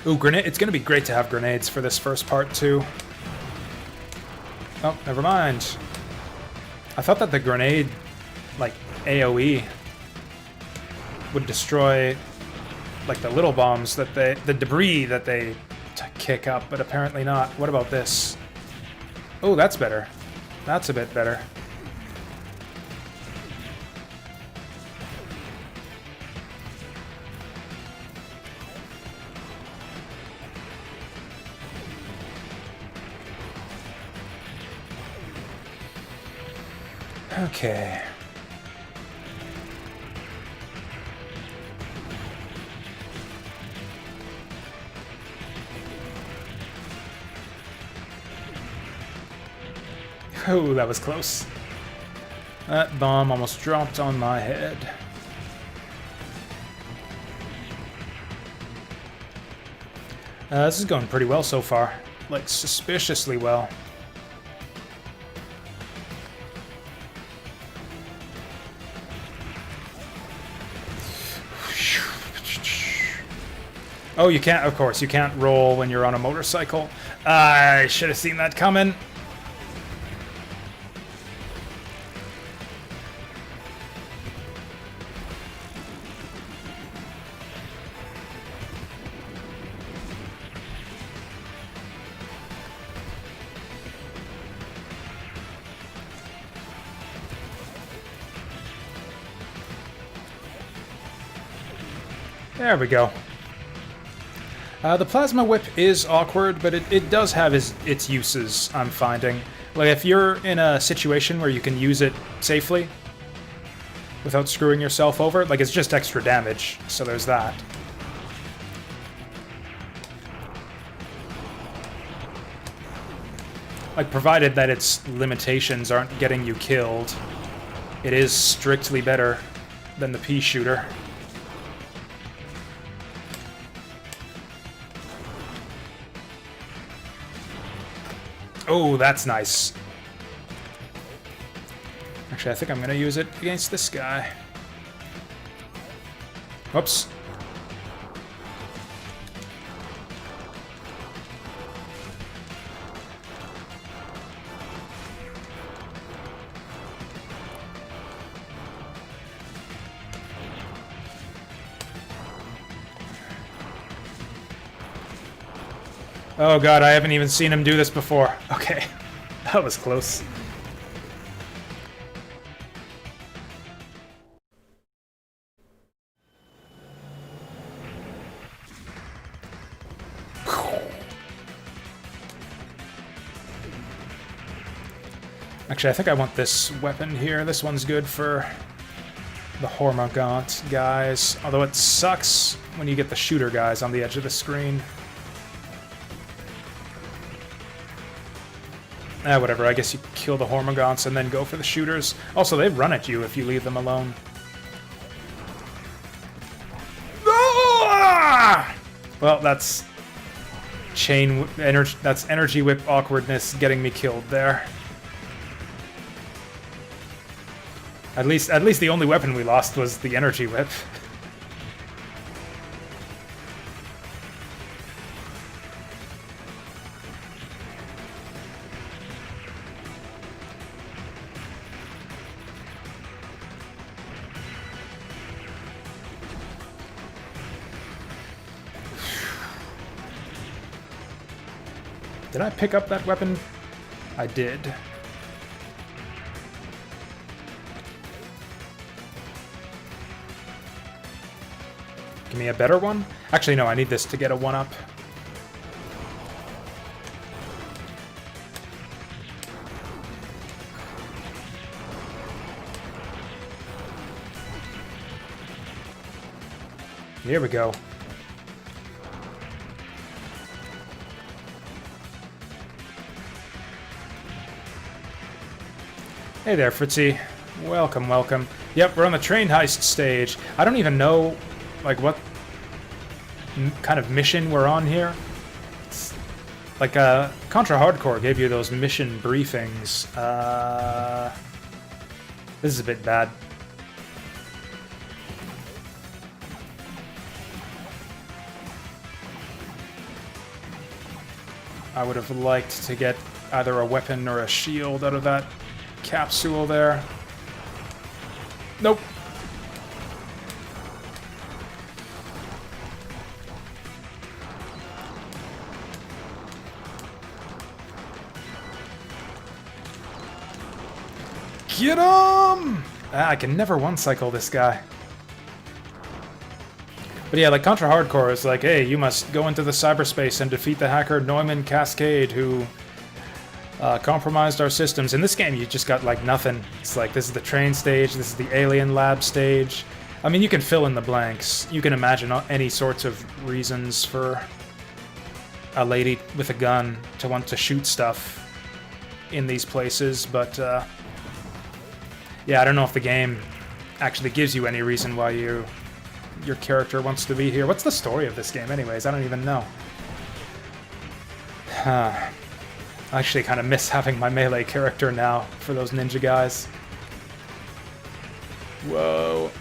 Ooh, grenade! It's gonna be great to have grenades for this first part, too. Oh, never mind. I thought that the grenade, like, AoE would destroy, like, the little bombs that they... the debris that they kick up, but apparently not. What about this? Oh, that's better. That's a bit better. Okay. Oh, that was close. That bomb almost dropped on my head. This is going pretty well so far. Like, suspiciously well. Oh, you can't, of course, you can't roll when you're on a motorcycle. I should have seen that coming. There we go. The plasma whip is awkward, but it does have its uses, I'm finding. Like, if you're in a situation where you can use it safely, without screwing yourself over, like, it's just extra damage, so there's that. Like, provided that its limitations aren't getting you killed, it is strictly better than the pea shooter. Oh, that's nice. Actually, I think I'm going to use it against this guy. Whoops. Oh god, I haven't even seen him do this before. Okay, that was close. Actually, I think I want this weapon here. This one's good for the Hormagaunt guys. Although it sucks when you get the shooter guys on the edge of the screen. Whatever, I guess you kill the Hormagaunts and then go for the shooters. Also, they run at you if you leave them alone. Ah! Well, that's that's energy whip awkwardness getting me killed there. At least the only weapon we lost was the energy whip. Did I pick up that weapon? I did. Give me a better one? Actually, no, I need this to get a 1-up. Here we go. Hey there, Fritzy. Welcome, welcome. Yep, we're on the train heist stage. I don't even know like what kind of mission we're on here. It's like Contra Hardcore gave you those mission briefings. This is a bit bad. I would have liked to get either a weapon or a shield out of that capsule there. Nope. Get him! I can never one-cycle this guy. But yeah, like Contra Hardcore is like, hey, you must go into the cyberspace and defeat the hacker Neumann Cascade who compromised our systems. In this game, you just got like nothing. It's like, this is the train stage, this is the alien lab stage. I mean, you can fill in the blanks. You can imagine any sorts of reasons for a lady with a gun to want to shoot stuff in these places, but yeah, I don't know if the game actually gives you any reason why your character wants to be here. What's the story of this game anyways? I don't even know. I actually kind of miss having my melee character now for those ninja guys. Whoa.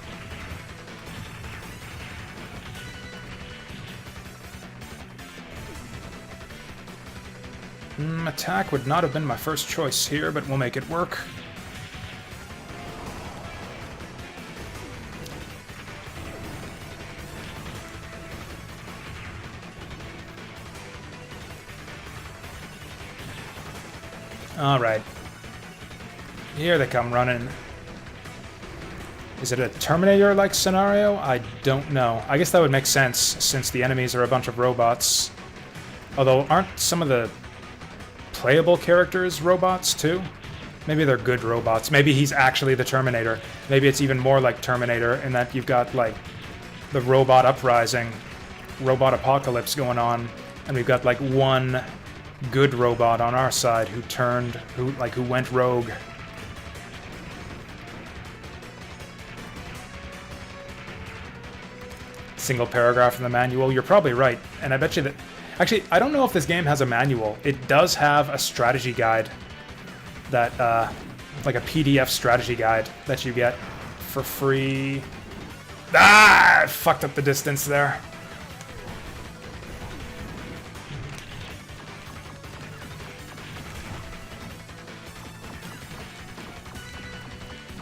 Attack would not have been my first choice here, but we'll make it work. Alright. Here they come running. Is it a Terminator-like scenario? I don't know. I guess that would make sense, since the enemies are a bunch of robots. Although, aren't some of the playable characters robots, too? Maybe they're good robots. Maybe he's actually the Terminator. Maybe it's even more like Terminator, in that you've got, like, the robot uprising, robot apocalypse going on, and we've got, like, one good robot on our side who went rogue. Single paragraph in the manual. You're probably right, and I bet you that... Actually, I don't know if this game has a manual. It does have a strategy guide that, like a PDF strategy guide that you get for free. Ah! I fucked up the distance there.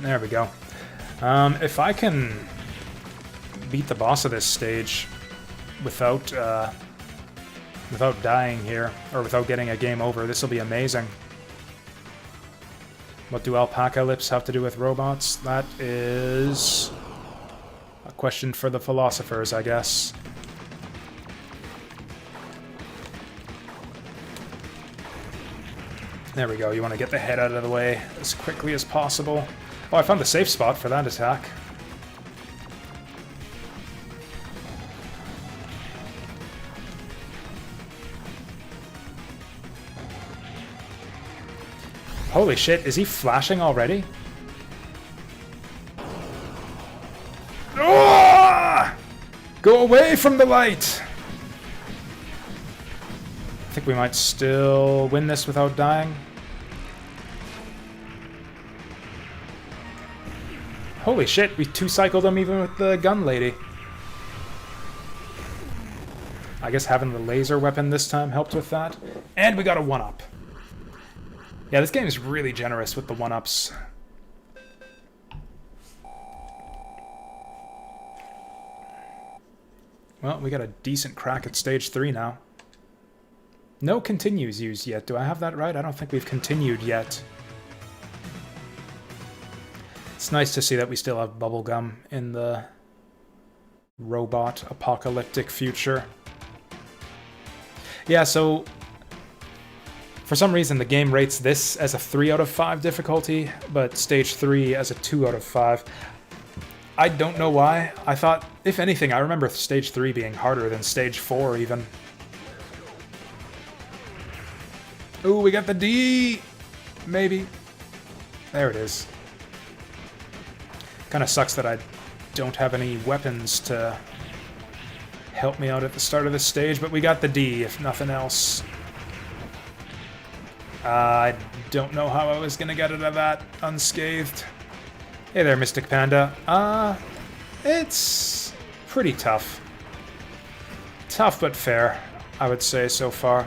There we go. If I can beat the boss of this stage without dying here, or without getting a game over, this will be amazing. What do alpaca lips have to do with robots? That is a question for the philosophers, I guess. There we go. You want to get the head out of the way as quickly as possible. Oh, I found the safe spot for that attack. Holy shit, is he flashing already? Oh! Go away from the light! I think we might still win this without dying. Holy shit, we two-cycled him even with the gun lady. I guess having the laser weapon this time helped with that. And we got a 1-up. Yeah, this game is really generous with the 1-ups. Well, we got a decent crack at stage 3 now. No continues used yet. Do I have that right? I don't think we've continued yet. It's nice to see that we still have bubblegum in the robot apocalyptic future. Yeah, so for some reason the game rates this as a 3 out of 5 difficulty, but stage 3 as a 2 out of 5. I don't know why. I thought, if anything, I remember stage 3 being harder than stage 4 even. Ooh, we got the D! Maybe. There it is. Kind of sucks that I don't have any weapons to help me out at the start of the stage, but we got the D, if nothing else. I don't know how I was gonna get out of that unscathed. Hey there, Mystic Panda. It's pretty tough. Tough but fair, I would say so far.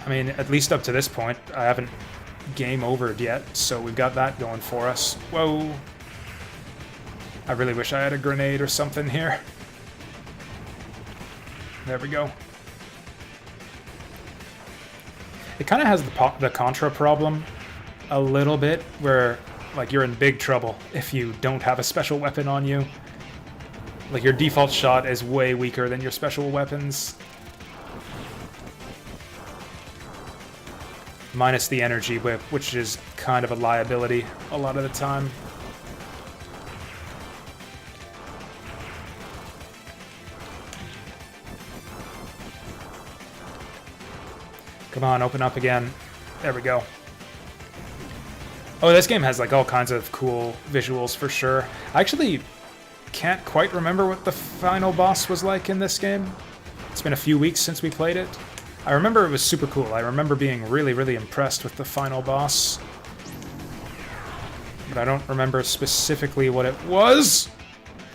I mean, at least up to this point, I haven't game overed yet, so we've got that going for us. Whoa. I really wish I had a grenade or something here. There we go. It kind of has the Contra problem a little bit, where like you're in big trouble if you don't have a special weapon on you. Like your default shot is way weaker than your special weapons. Minus the energy whip, which is kind of a liability a lot of the time. Come on, open up again. There we go. Oh, this game has like all kinds of cool visuals for sure. I actually can't quite remember what the final boss was like in this game. It's been a few weeks since we played it. I remember it was super cool. I remember being really, really impressed with the final boss. But I don't remember specifically what it was.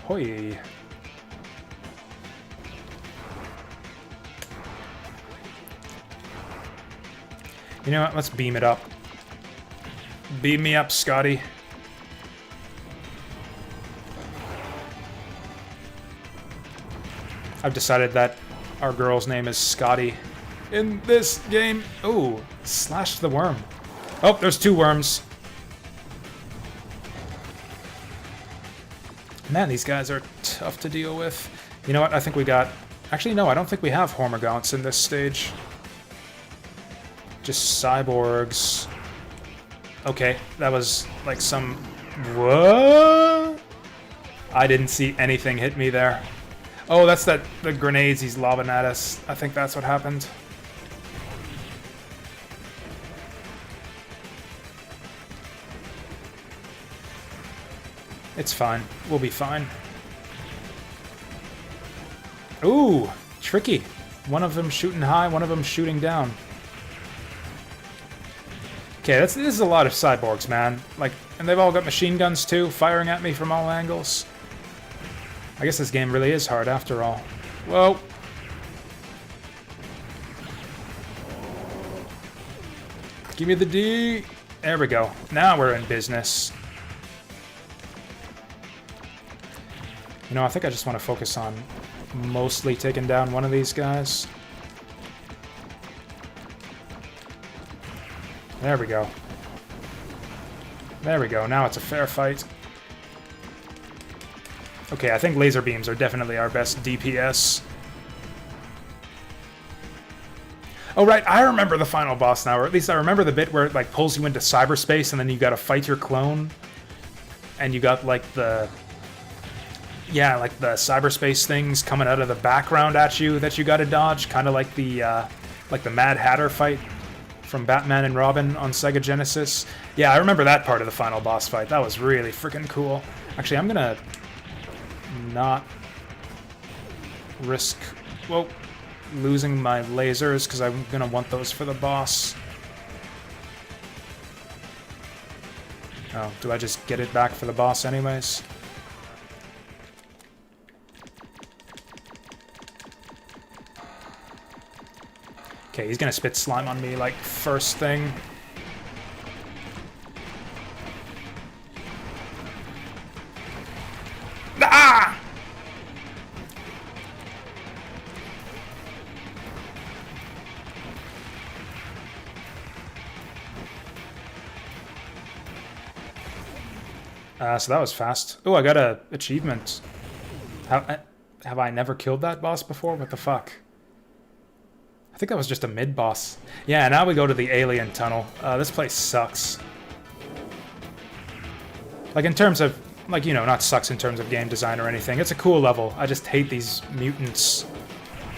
Hoi. You know what? Let's beam it up. Beam me up, Scotty. I've decided that our girl's name is Scotty in this game. Ooh, slash the worm. Oh, there's two worms. Man, these guys are tough to deal with. You know what? I think we got... Actually, no, I don't think we have Hormagaunts in this stage. Just cyborgs. Okay, that was like some... What? I didn't see anything hit me there. Oh, that's the grenades he's lobbing at us. I think that's what happened. It's fine. We'll be fine. Ooh, tricky. One of them shooting high, one of them shooting down. Okay, this is a lot of cyborgs, man. Like, and they've all got machine guns too, firing at me from all angles. I guess this game really is hard after all. Whoa. Give me the D. There we go. Now we're in business. You know, I think I just want to focus on mostly taking down one of these guys. There we go. There we go. Now it's a fair fight. Okay, I think laser beams are definitely our best DPS. Oh, right, I remember the final boss now, or at least I remember the bit where it like pulls you into cyberspace and then you gotta fight your clone. And you got like the... Yeah, like the cyberspace things coming out of the background at you that you gotta dodge. Kind of like the Mad Hatter fight from Batman and Robin on Sega Genesis. Yeah, I remember that part of the final boss fight. That was really freaking cool. Actually, I'm gonna not risk, well, losing my lasers, because I'm gonna want those for the boss. Oh, do I just get it back for the boss anyways? Okay, he's gonna spit slime on me, like, first thing. Ah! So that was fast. Oh, I got a achievement. Have I never killed that boss before? What the fuck? I think that was just a mid-boss. Yeah, now we go to the alien tunnel. This place sucks. Like, in terms of... Like, you know, not sucks in terms of game design or anything. It's a cool level. I just hate these mutants.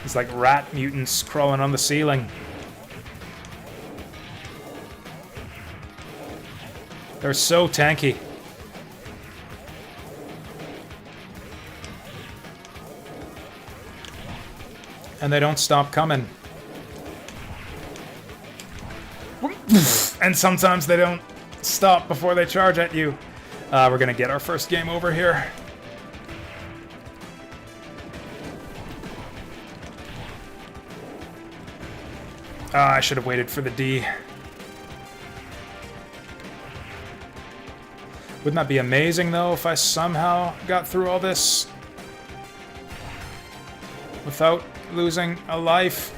These, like, rat mutants crawling on the ceiling. They're so tanky. And they don't stop coming. And sometimes they don't stop before they charge at you. We're gonna get our first game over here. I should have waited for the D. Wouldn't that be amazing, though, if I somehow got through all this without losing a life?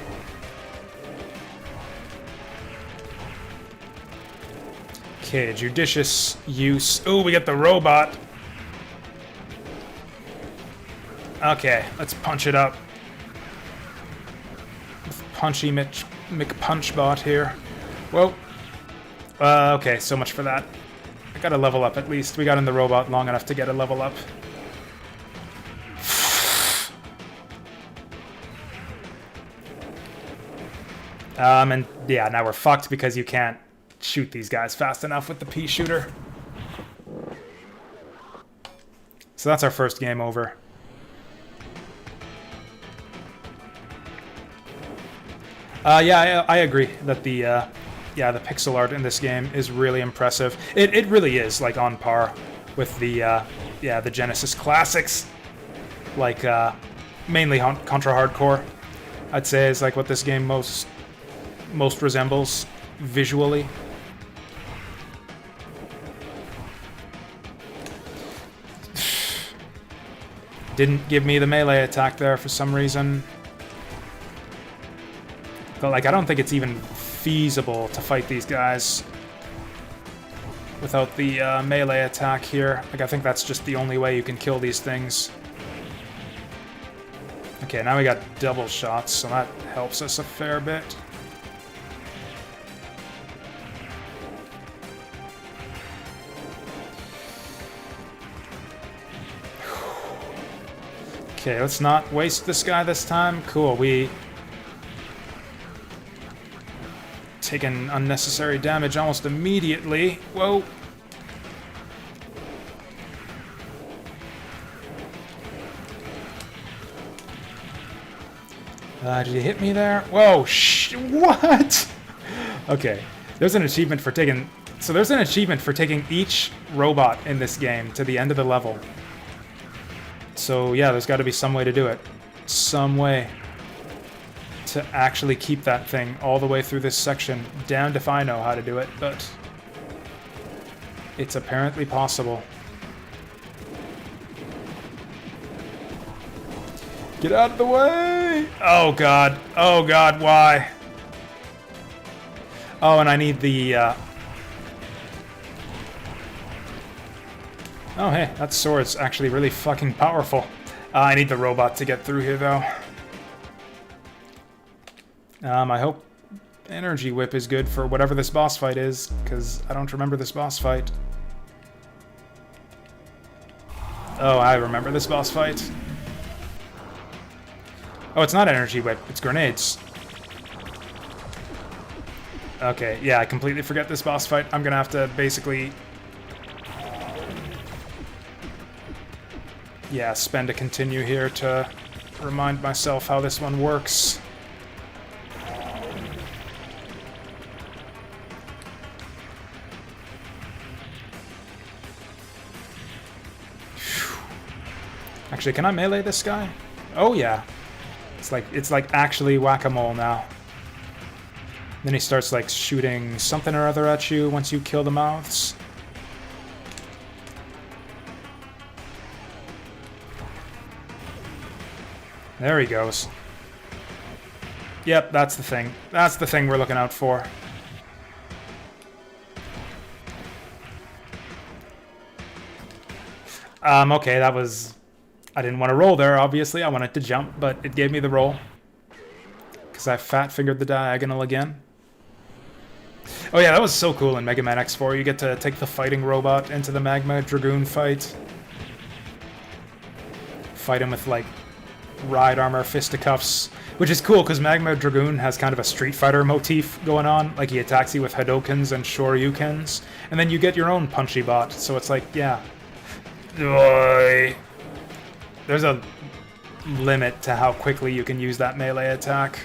Okay, judicious use. Ooh, we get the robot. Okay, let's punch it up. With Punchy McPunchbot here. Whoa. Okay, so much for that. I gotta level up at least. We got in the robot long enough to get a level up. And yeah, now we're fucked because you can't shoot these guys fast enough with the pea shooter. So that's our first game over. Yeah, I agree that the pixel art in this game is really impressive. It really is like on par with the Genesis classics, like mainly Contra Hardcore. I'd say is like what this game most resembles visually. Didn't give me the melee attack there for some reason. But like I don't think it's even feasible to fight these guys without the melee attack here. Like I think that's just the only way you can kill these things. Okay, now we got double shots, so that helps us a fair bit. Okay, let's not waste this guy this time. Cool, we taken unnecessary damage almost immediately. Whoa. Did you hit me there? Whoa, what? Okay, there's an achievement for taking... So there's an achievement for taking each robot in this game to the end of the level. So yeah, there's got to be some way to do it. Some way to actually keep that thing all the way through this section. Damned if I know how to do it, but it's apparently possible. Get out of the way! Oh god. Oh god, why? Oh, and I need the... Oh hey, that sword's actually really fucking powerful. I need the robot to get through here, though. I hope Energy Whip is good for whatever this boss fight is, because I don't remember this boss fight. Oh, I remember this boss fight. Oh, it's not Energy Whip, it's grenades. Okay, yeah, I completely forget this boss fight. I'm gonna have to basically... yeah, spend a continue here to remind myself how this one works. Actually, can I melee this guy? Oh yeah. It's like actually whack-a-mole now. Then he starts like shooting something or other at you once you kill the mouths. There he goes. Yep, that's the thing. That's the thing we're looking out for. Okay, that was... I didn't want to roll there, obviously. I wanted to jump, but it gave me the roll. Because I fat-fingered the diagonal again. Oh yeah, that was so cool in Mega Man X4. You get to take the fighting robot into the Magma Dragoon fight. Fight him with, like, ride armor, fisticuffs. Which is cool, because Magma Dragoon has kind of a Street Fighter motif going on. Like, he attacks you with Hadokens and Shoryukens. And then you get your own punchy bot. So it's like, yeah. There's a limit to how quickly you can use that melee attack.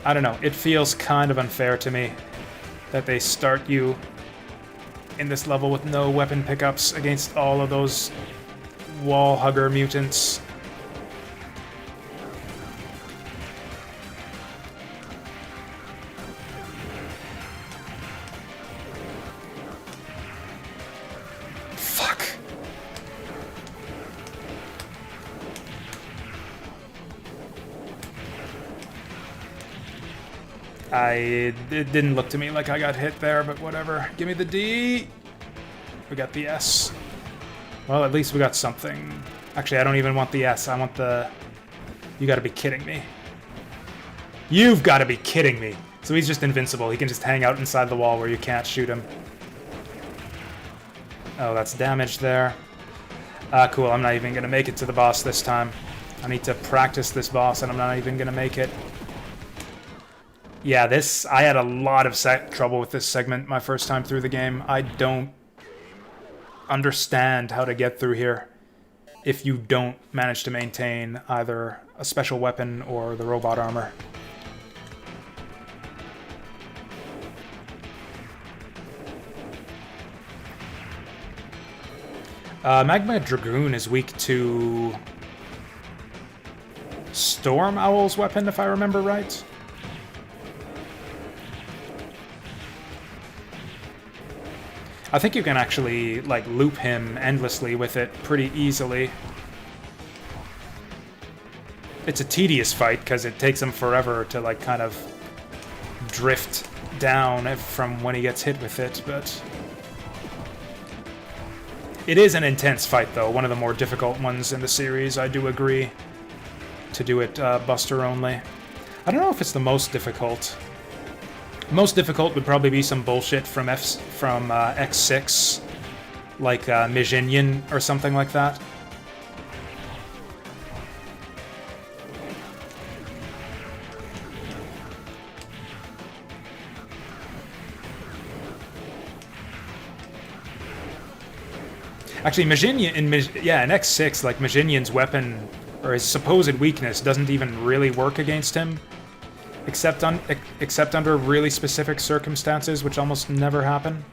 I don't know, it feels kind of unfair to me that they start you in this level with no weapon pickups against all of those wall hugger mutants. Fuck. It didn't look to me like I got hit there, but whatever. Give me the D! We got the S. Well, at least we got something. Actually, I don't even want the S. I want the... You gotta be kidding me. You've gotta be kidding me! So he's just invincible. He can just hang out inside the wall where you can't shoot him. Oh, that's damage there. Cool. I'm not even gonna make it to the boss this time. I need to practice this boss, and I'm not even gonna make it. Yeah, I had a lot of trouble with this segment my first time through the game. I don't understand how to get through here if you don't manage to maintain either a special weapon or the robot armor. Magma Dragoon is weak to Storm Owl's weapon, if I remember right. I think you can actually, like, loop him endlessly with it pretty easily. It's a tedious fight, because it takes him forever to, like, kind of drift down from when he gets hit with it, but... It is an intense fight, though. One of the more difficult ones in the series, I do agree. To do it Buster only. I don't know if it's the most difficult. Most difficult would probably be some bullshit from X6, like Mijinian or something like that. Actually, Mijinian in X6, like Mijinian's weapon or his supposed weakness doesn't even really work against him. Except under really specific circumstances, which almost never happen.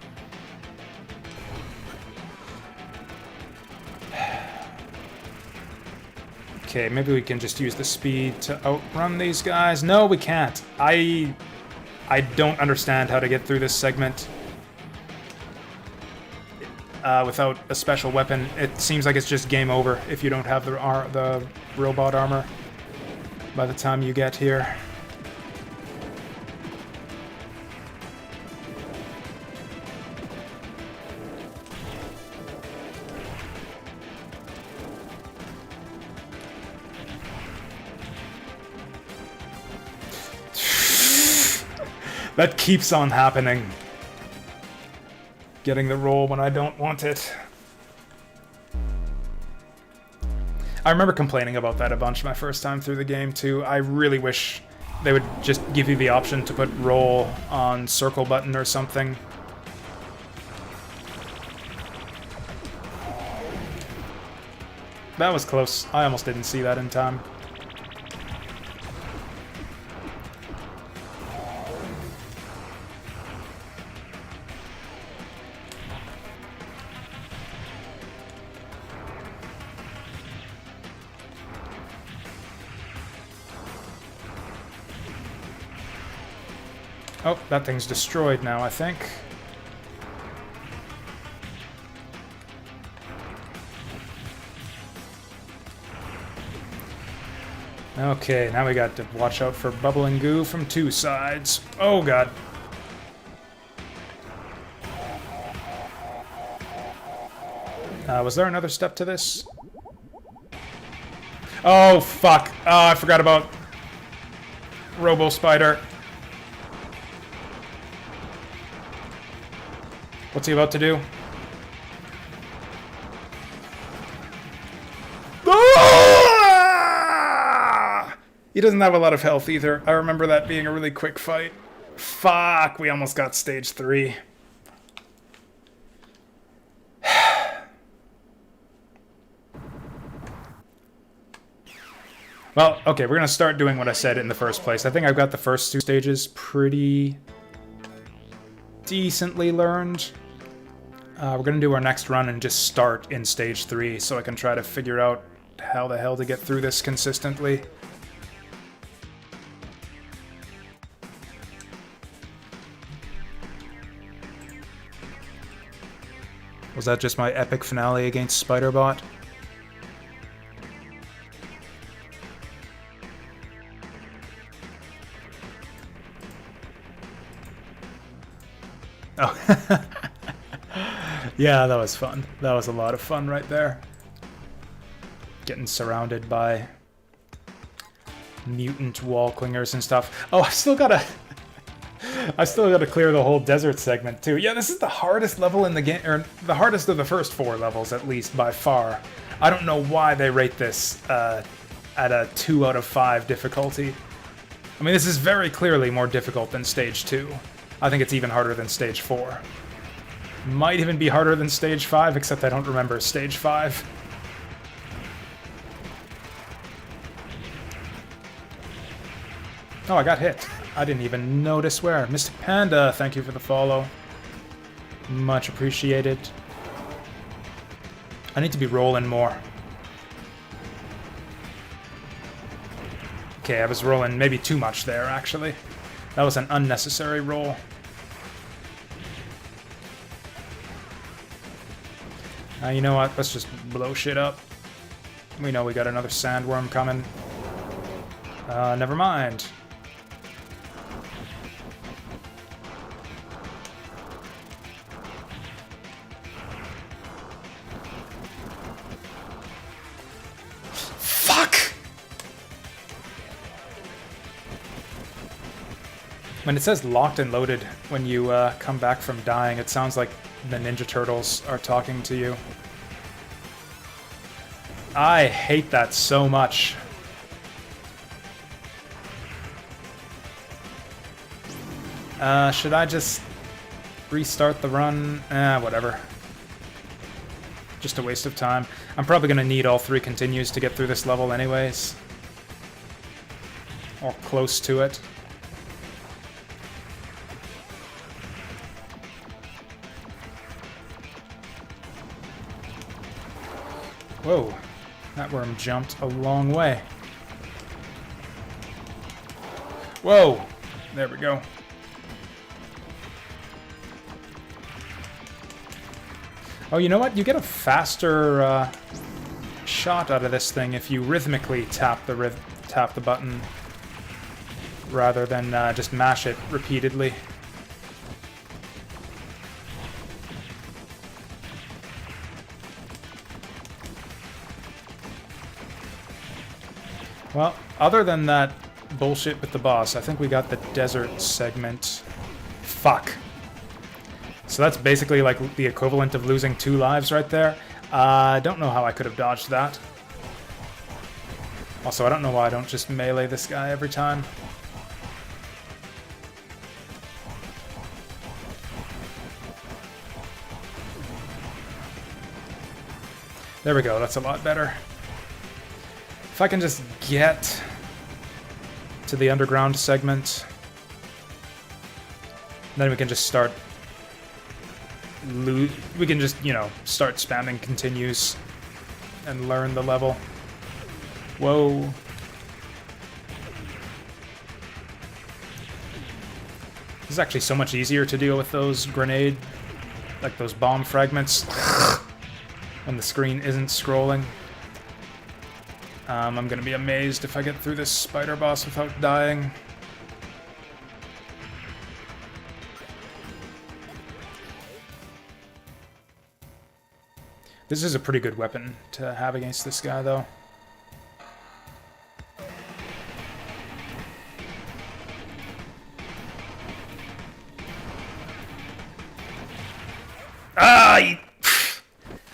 Okay, maybe we can just use the speed to outrun these guys. No, we can't. I don't understand how to get through this segment without a special weapon. It seems like it's just game over if you don't have the robot armor by the time you get here. That keeps on happening. Getting the roll when I don't want it. I remember complaining about that a bunch my first time through the game, too. I really wish they would just give you the option to put roll on circle button or something. That was close. I almost didn't see that in time. Oh, that thing's destroyed now, I think. Okay, now we got to watch out for bubbling goo from two sides. Oh, God. Was there another step to this? Oh, fuck. Oh, I forgot about Robo Spider. What's he about to do? Ah! He doesn't have a lot of health either. I remember that being a really quick fight. Fuck, we almost got stage 3. Well, okay, we're going to start doing what I said in the first place. I think I've got the first 2 stages pretty decently learned. We're going to do our next run and just start in stage 3 so I can try to figure out how the hell to get through this consistently. Was that just my epic finale against Spiderbot? Oh. Yeah, that was fun. That was a lot of fun right there. Getting surrounded by mutant wall clingers and stuff. Oh, I still gotta clear the whole desert segment too. Yeah, this is the hardest level in the game, or the hardest of the first 4 levels at least by far. I don't know why they rate this at a 2 out of 5 difficulty. I mean, this is very clearly more difficult than stage 2. I think it's even harder than stage 4. Might even be harder than stage 5, except I don't remember stage 5. Oh, I got hit. I didn't even notice where. Mr. Panda, thank you for the follow. Much appreciated. I need to be rolling more. Okay, I was rolling maybe too much there, actually. That was an unnecessary roll. You know what? Let's just blow shit up. We know we got another sandworm coming. Never mind. Fuck! When it says locked and loaded when you come back from dying, it sounds like the Ninja Turtles are talking to you. I hate that so much. Should I just restart the run? Whatever. Just a waste of time. I'm probably gonna need all 3 continues to get through this level anyways. Or close to it. Whoa, that worm jumped a long way. Whoa, there we go. Oh, you know what? You get a faster shot out of this thing if you rhythmically tap the button rather than just mash it repeatedly. Well, other than that bullshit with the boss, I think we got the desert segment. Fuck. So that's basically like the equivalent of losing 2 lives right there. I don't know how I could have dodged that. Also, I don't know why I don't just melee this guy every time. There we go, that's a lot better. If I can just get to the underground segment, then we can just start... We can just, you know, start spamming continues and learn the level. Whoa. This is actually so much easier to deal with those grenade, like those bomb fragments, when the screen isn't scrolling. I'm gonna be amazed if I get through this spider boss without dying. This is a pretty good weapon to have against this guy, though.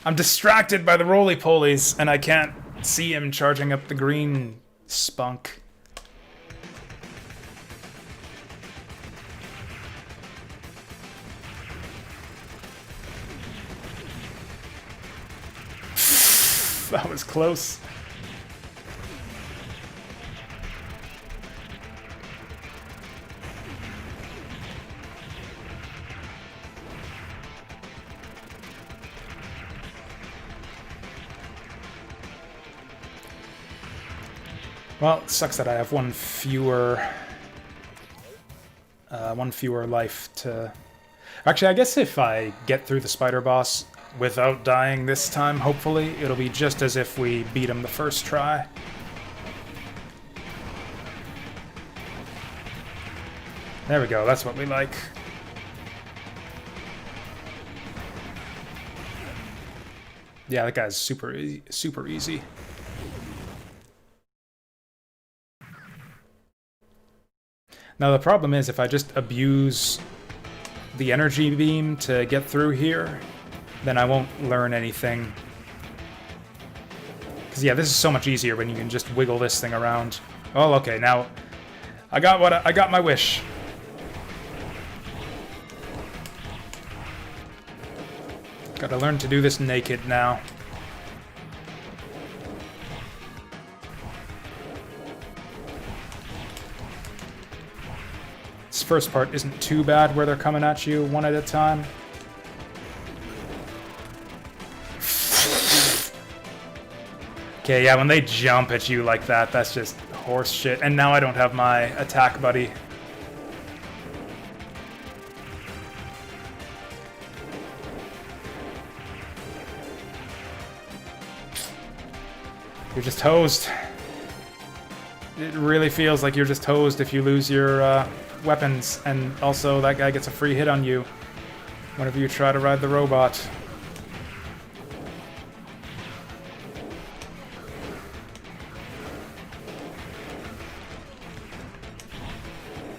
I'm distracted by the roly-polies, and I can't see him charging up the green spunk. That was close. Well, it sucks that I have one fewer life to... Actually, I guess if I get through the spider boss without dying this time, hopefully, it'll be just as if we beat him the first try. There we go, that's what we like. Yeah, that guy's super easy, super easy. Now the problem is if I just abuse the energy beam to get through here, then I won't learn anything. Because yeah, this is so much easier when you can just wiggle this thing around. Oh, okay, now I got my wish. Gotta learn to do this naked now. This first part isn't too bad where they're coming at you one at a time. Okay, yeah, when they jump at you like that, that's just horse shit. And now I don't have my attack buddy. You're just hosed. It really feels like you're just hosed if you lose your weapons, and also that guy gets a free hit on you whenever you try to ride the robot.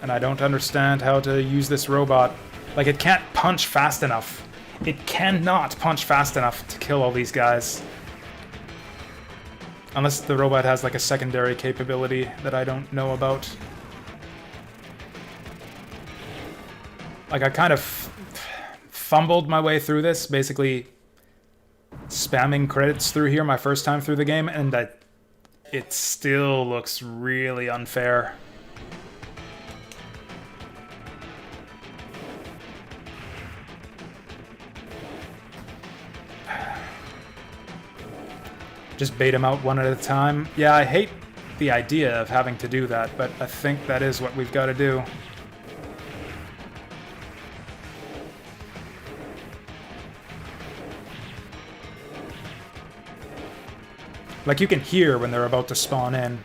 And I don't understand how to use this robot. Like, it can't punch fast enough. It cannot punch fast enough to kill all these guys. Unless the robot has like a secondary capability that I don't know about. Like, I kind of fumbled my way through this, basically spamming credits through here my first time through the game, and it still looks really unfair. Just bait him out one at a time. Yeah, I hate the idea of having to do that, but I think that is what we've got to do. Like, you can hear when they're about to spawn in.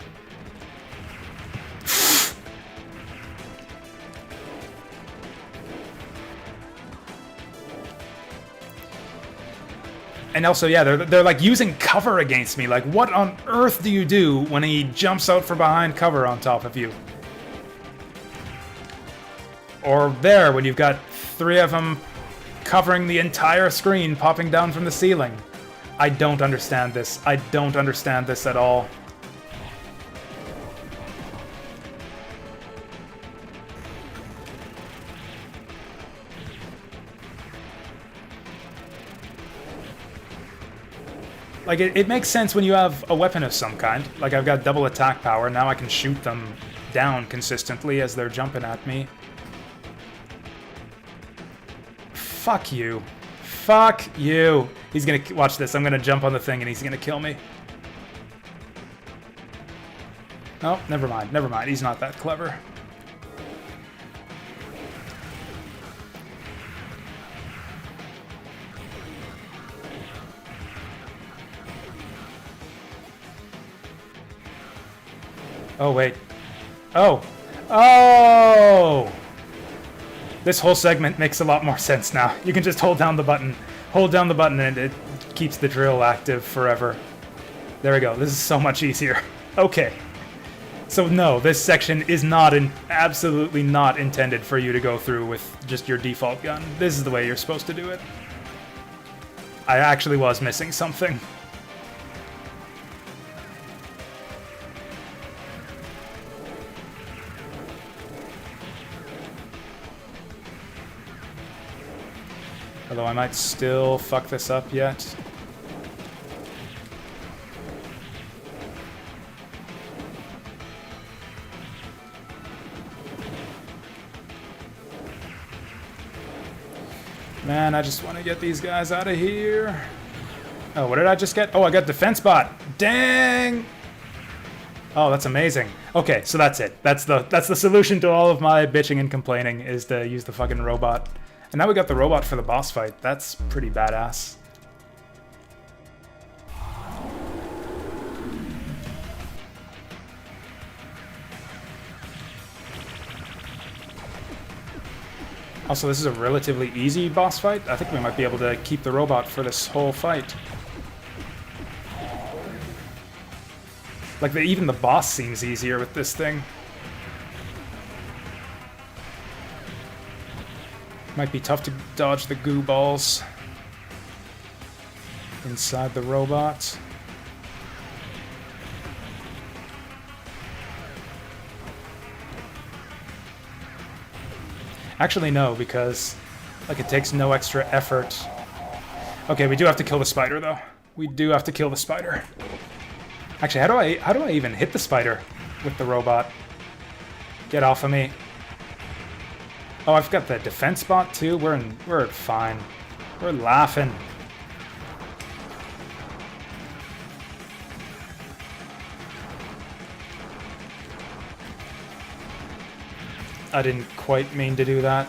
And also, yeah, they're like using cover against me. Like, what on earth do you do when he jumps out from behind cover on top of you? Or there, when you've got 3 of them covering the entire screen, popping down from the ceiling. I don't understand this. I don't understand this at all. Like, it makes sense when you have a weapon of some kind. Like, I've got double attack power, now I can shoot them down consistently as they're jumping at me. Fuck you. Fuck you. He's gonna... Watch this, I'm gonna jump on the thing and he's gonna kill me. Oh, never mind, never mind. He's not that clever. Oh, wait. Oh! Oh! This whole segment makes a lot more sense now. You can just hold down the button. Hold down the button and it keeps the drill active forever. There we go. This is so much easier. Okay. So no, this section is not absolutely not intended for you to go through with just your default gun. This is the way you're supposed to do it. I actually was missing something. Although I might still fuck this up yet. Man, I just want to get these guys out of here. Oh, what did I just get? Oh, I got defense bot. Dang! Oh, that's amazing. Okay, so that's it. That's the solution to all of my bitching and complaining, is to use the fucking robot. And now we got the robot for the boss fight. That's pretty badass. Also, this is a relatively easy boss fight. I think we might be able to keep the robot for this whole fight. Like, even the boss seems easier with this thing. Might be tough to dodge the goo balls inside the robot. Actually, no, because like it takes no extra effort. Okay, we do have to kill the spider, though. We do have to kill the spider. Actually, how do I even hit the spider with the robot? Get off of me. Oh, I've got the defense bot too. We're fine. We're laughing. I didn't quite mean to do that.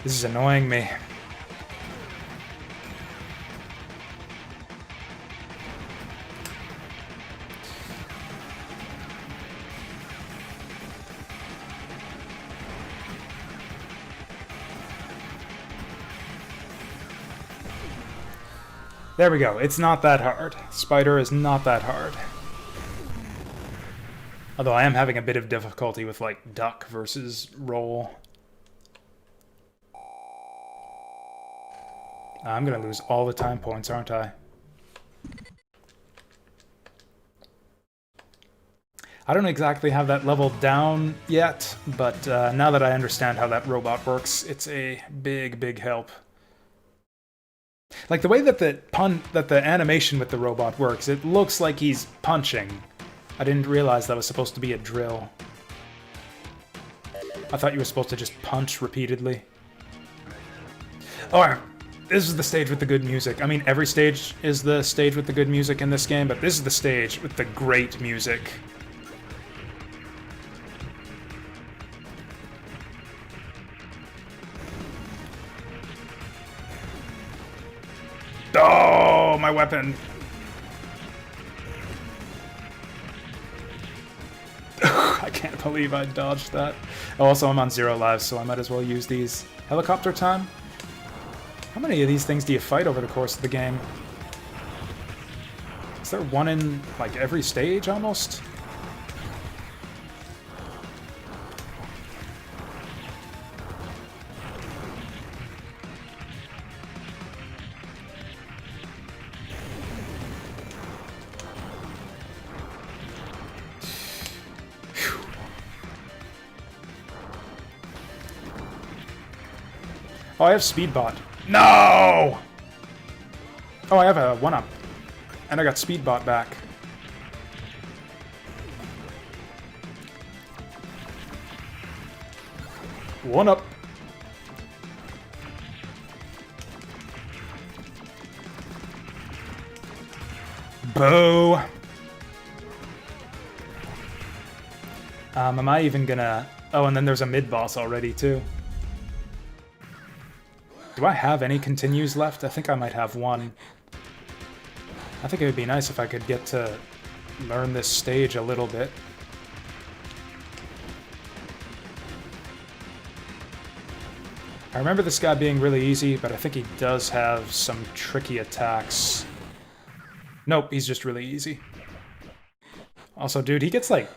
This is annoying me. There we go. It's not that hard. Spider is not that hard. Although I am having a bit of difficulty with, like, duck versus roll. I'm gonna lose all the time points, aren't I? I don't exactly have that level down yet, but now that I understand how that robot works, it's a big, big help. Like, the way that the animation with the robot works, it looks like he's punching. I didn't realize that was supposed to be a drill. I thought you were supposed to just punch repeatedly. Oh, this is the stage with the good music. I mean, every stage is the stage with the good music in this game, but this is the stage with the great music. Oh, my weapon. I can't believe I dodged that. Oh, also, I'm on 0 lives, so I might as well use these. Helicopter time? How many of these things do you fight over the course of the game? Is there one in, like, every stage, almost? Oh, I have Speedbot. No! Oh, I have a 1-up. And I got Speedbot back. One up. Boo! Am I even gonna... Oh, and then there's a mid-boss already, too. Do I have any continues left? I think I might have one. I think it would be nice if I could get to learn this stage a little bit. I remember this guy being really easy, but I think he does have some tricky attacks. Nope, he's just really easy. Also, dude, he gets like...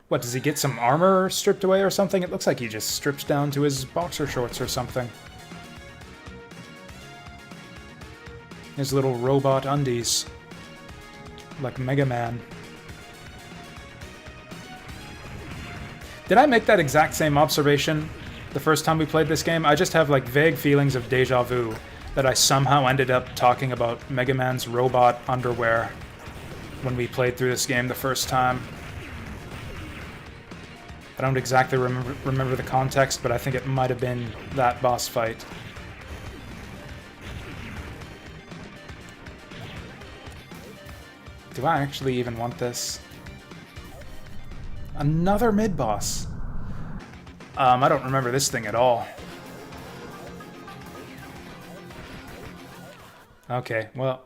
What, does he get some armor stripped away or something? It looks like he just strips down to his boxer shorts or something. His little robot undies. Like Mega Man. Did I make that exact same observation the first time we played this game? I just have like vague feelings of deja vu that I somehow ended up talking about Mega Man's robot underwear when we played through this game the first time. I don't exactly remember the context, but I think it might have been that boss fight. Do I actually even want this? Another mid-boss. I don't remember this thing at all. Okay, well.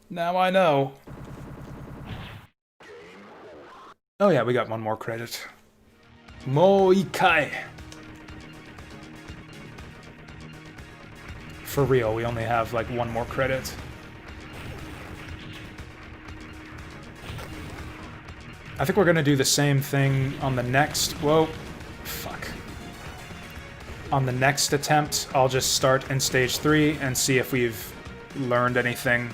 Now I know. Oh yeah, we got one more credit. Mo Ikai. For real, we only have like one more credit. I think we're gonna do the same thing on the next... Whoa. Fuck. On the next attempt, I'll just start in stage 3 and see if we've learned anything.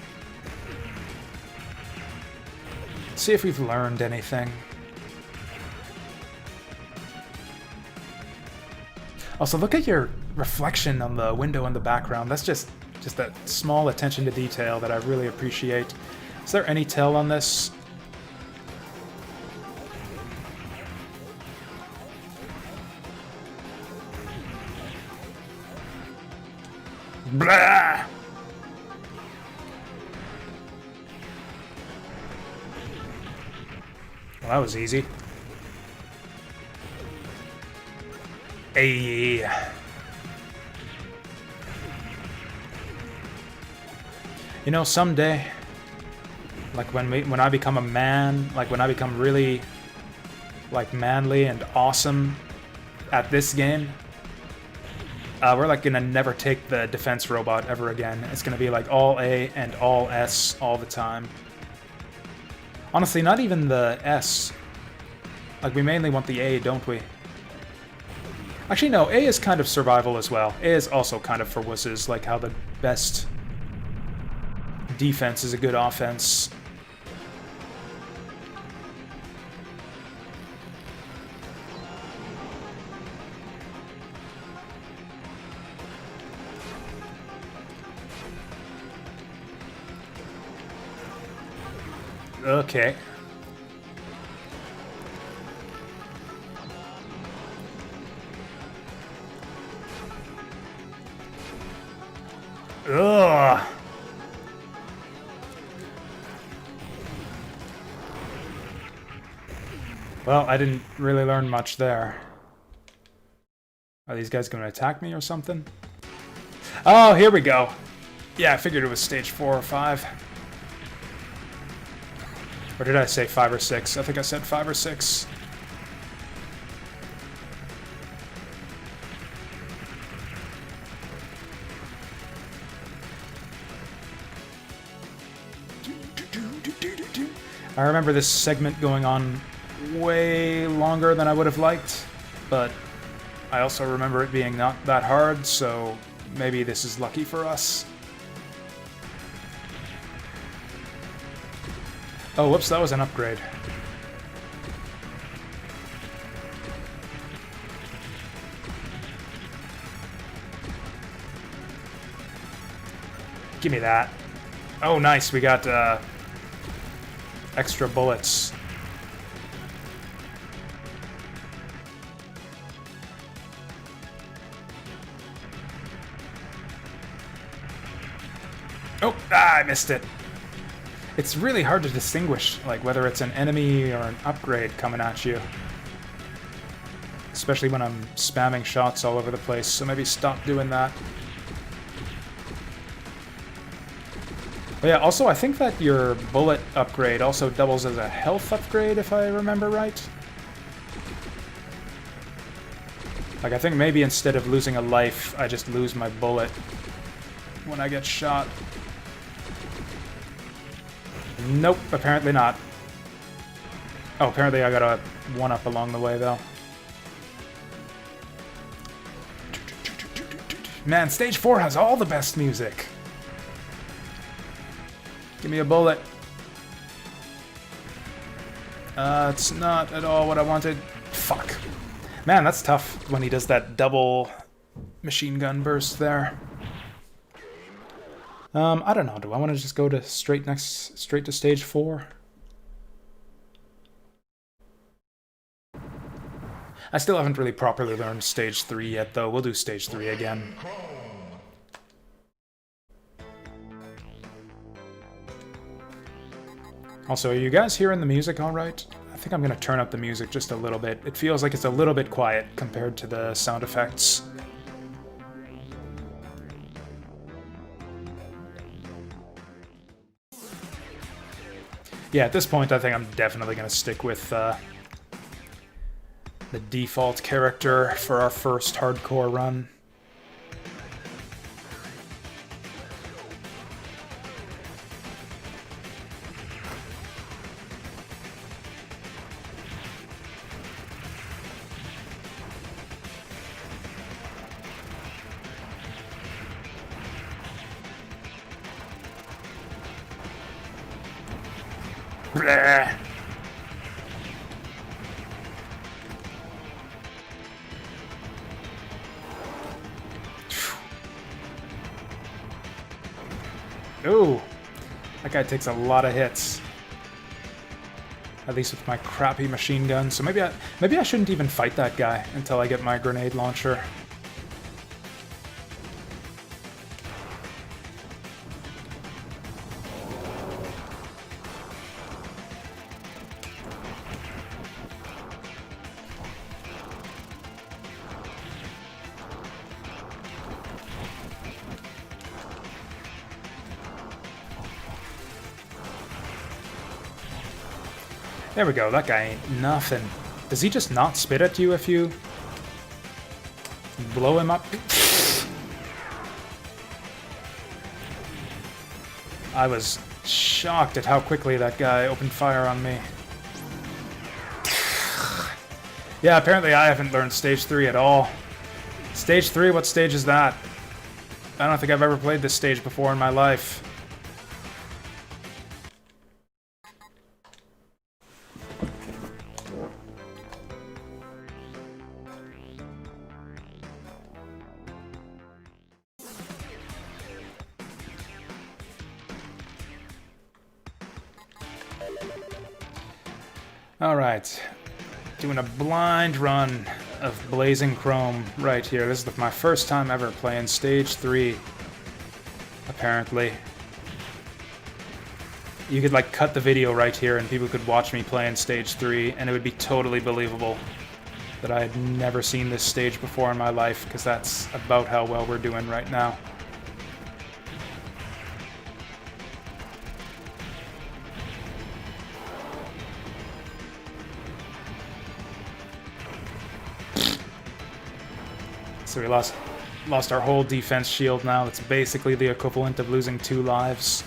See if we've learned anything. Also, look at your reflection on the window in the background. That's just that small attention to detail that I really appreciate. Is there any tell on this? Blah! Well, that was easy. Ayy. You know, someday, like when I become a man, like when I become really, like, manly and awesome at this game, we're like gonna never take the defense robot ever again. It's gonna be like all A and all S all the time. Honestly, not even the S. Like, we mainly want the A, don't we? Actually, no, A is kind of survival as well. A is also kind of for wusses, like how the best defense is a good offense. Okay. Ugh. Well, I didn't really learn much there. Are these guys going to attack me or something? Oh, here we go. Yeah, I figured it was stage 4 or 5. Or did I say 5 or 6? I think I said 5 or 6. I remember this segment going on way longer than I would have liked, but I also remember it being not that hard, so maybe this is lucky for us. Oh, whoops, that was an upgrade. Give me that. Oh, nice, we got extra bullets. Oh, I missed it. It's really hard to distinguish, like, whether it's an enemy or an upgrade coming at you. Especially when I'm spamming shots all over the place, so maybe stop doing that. But yeah, also I think that your bullet upgrade also doubles as a health upgrade, if I remember right. Like, I think maybe instead of losing a life, I just lose my bullet when I get shot. Nope, apparently not. Oh, apparently I got a 1-up along the way, though. Man, stage 4 has all the best music. Give me a bullet. It's not at all what I wanted. Fuck. Man, that's tough when he does that double machine gun burst there. I don't know. Do I want to just go to straight to stage 4? I still haven't really properly learned Stage 3 yet, though. We'll do Stage 3 again. Also, are you guys hearing the music all right? I think I'm going to turn up the music just a little bit. It feels like it's a little bit quiet compared to the sound effects. Yeah, at this point, I think I'm definitely going to stick with the default character for our first hardcore run. Ooh, that guy takes a lot of hits. At least with my crappy machine gun. So maybe I shouldn't even fight that guy until I get my grenade launcher. There we go, that guy ain't nothing. Does he just not spit at you if you blow him up? I was shocked at how quickly that guy opened fire on me. Yeah, apparently I haven't learned Stage 3 at all. Stage 3, what stage is that? I don't think I've ever played this stage before in my life. Alright, doing a blind run of Blazing Chrome right here. This is my first time ever playing Stage 3, apparently. You could like cut the video right here and people could watch me playing Stage 3 and it would be totally believable that I had never seen this stage before in my life, because that's about how well we're doing right now. So we lost our whole defense shield now. It's basically the equivalent of losing 2 lives.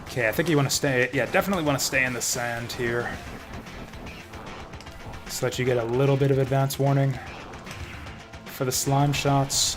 Okay, I think you want to stay... Yeah, definitely want to stay in the sand here. So that you get a little bit of advance warning for the slime shots.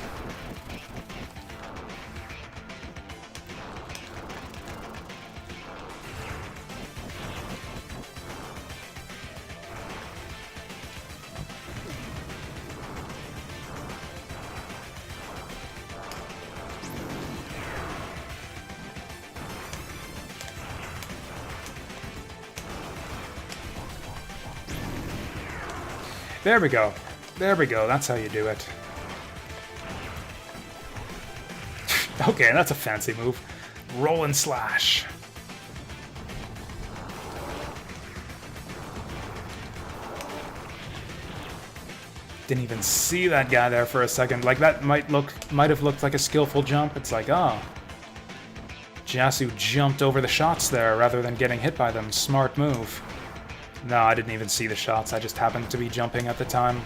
There we go. There we go. That's how you do it. Okay, that's a fancy move. Roll and slash. Didn't even see that guy there for a second. Like, that might have looked like a skillful jump. It's like, oh. Jasu jumped over the shots there rather than getting hit by them. Smart move. No, I didn't even see the shots. I just happened to be jumping at the time.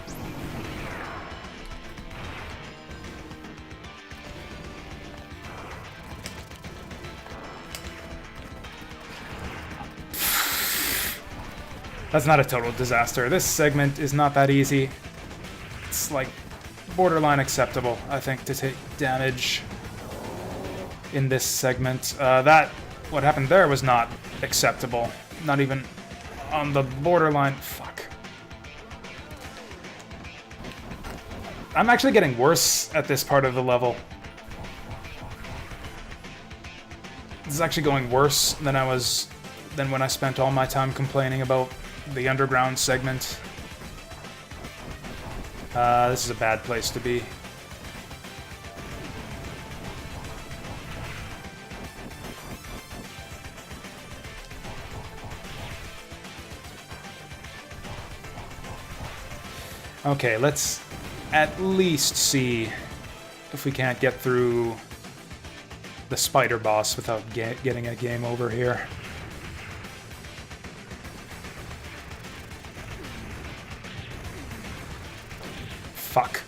That's not a total disaster. This segment is not that easy. It's like borderline acceptable, I think, to take damage in this segment. What happened there was not acceptable. Not even on the borderline. Fuck. I'm actually getting worse at this part of the level. This is actually going worse than when I spent all my time complaining about the underground segment. This is a bad place to be. Okay, let's at least see if we can't get through the spider boss without getting a game over here. Fuck.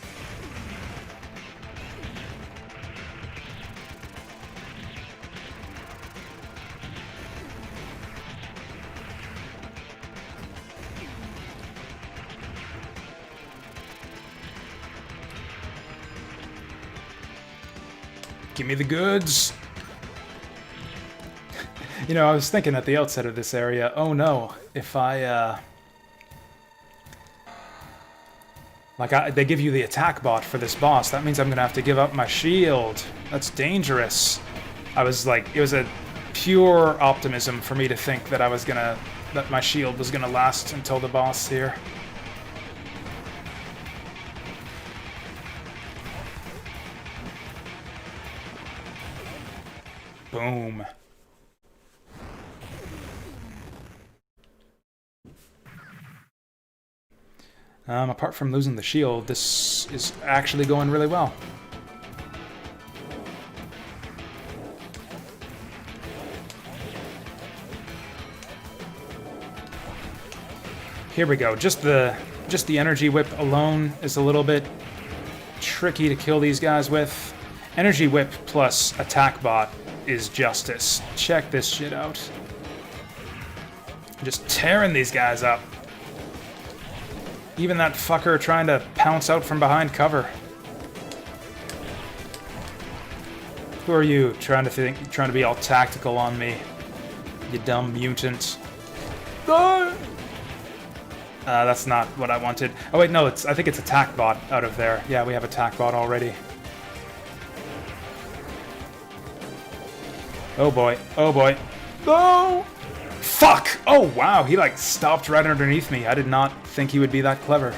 Give me the goods. You know, I was thinking at the outset of this area, oh no, if I, they give you the attack bot for this boss, that means I'm gonna have to give up my shield. That's dangerous. I was like, it was a pure optimism for me to think that that my shield was gonna last until the boss here. Boom. Apart from losing the shield, this is actually going really well. Here we go. Just the energy whip alone is a little bit tricky to kill these guys with. Energy whip plus attack bot is justice. Check this shit out. Just tearing these guys up. Even that fucker trying to pounce out from behind cover. Who are you trying to be all tactical on me? You dumb mutant. That's not what I wanted. Oh wait, no, I think it's attack bot out of there. Yeah, we have attack bot already. Oh boy. Oh boy. No! Fuck! Oh wow, he like stopped right underneath me. I did not think he would be that clever.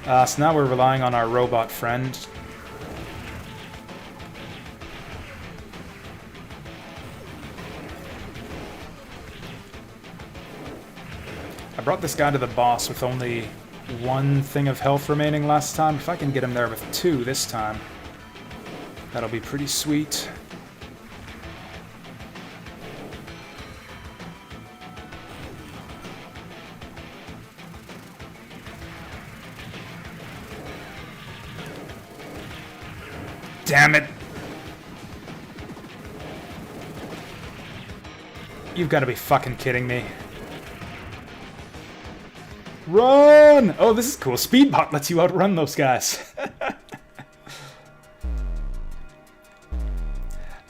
So now we're relying on our robot friend. I brought this guy to the boss with only one thing of health remaining last time. If I can get him there with 2 this time, that'll be pretty sweet. Damn it! You've got to be fucking kidding me. Run! Oh, this is cool. Speedbot lets you outrun those guys.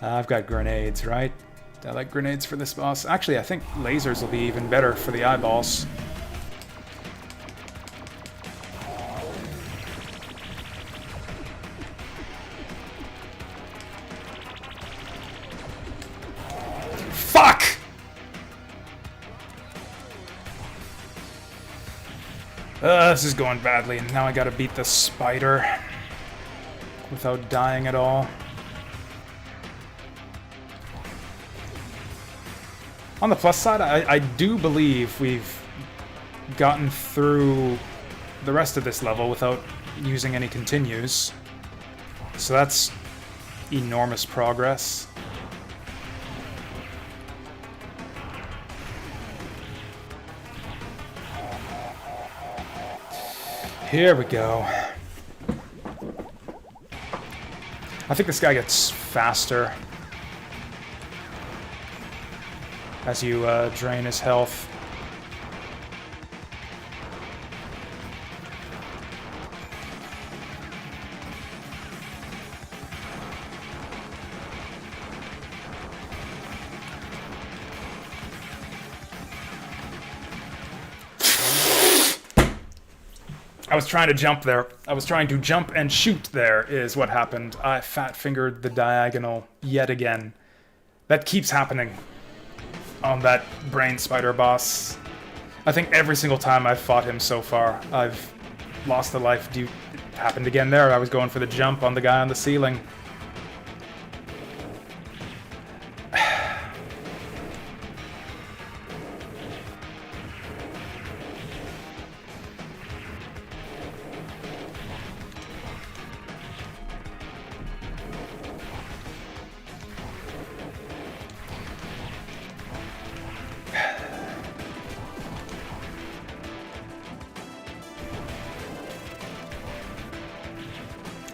I've got grenades, right? I like grenades for this boss. Actually, I think lasers will be even better for the eyeballs. Fuck! This is going badly, and now I gotta beat the spider without dying at all. On the plus side, I do believe we've gotten through the rest of this level without using any continues. So that's enormous progress. Here we go. I think this guy gets faster as you drain his health. I was trying to jump there. I was trying to jump and shoot there is what happened. I fat-fingered the diagonal yet again. That keeps happening on that brain spider boss. I think every single time I've fought him so far, I've lost a life. It happened again there. I was going for the jump on the guy on the ceiling.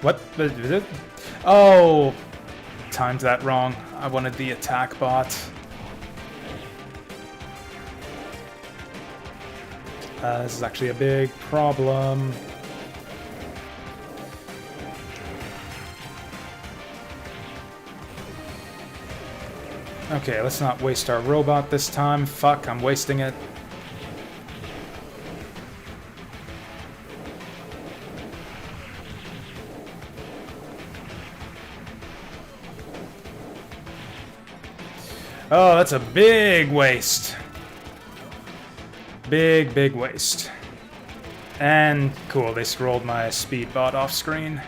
What? Oh! Timed that wrong. I wanted the attack bot. This is actually a big problem. Okay, let's not waste our robot this time. Fuck, I'm wasting it. Oh, that's a big waste. Big waste. And cool, they scrolled my speed bot off screen.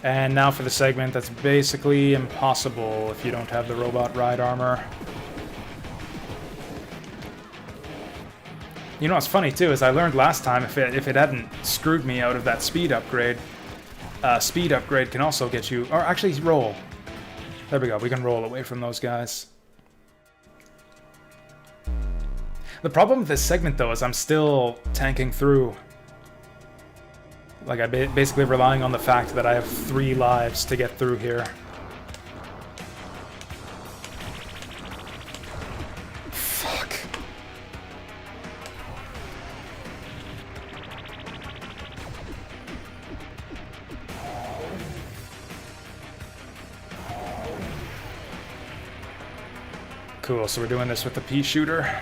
And now for the segment that's basically impossible if you don't have the robot ride armor. You know what's funny too is I learned last time if it hadn't screwed me out of that speed upgrade can also get you, or actually roll. There we go, we can roll away from those guys. The problem with this segment, though, is I'm still tanking through. Like, I'm basically relying on the fact that I have 3 lives to get through here. Fuck. Cool, so we're doing this with the pea shooter.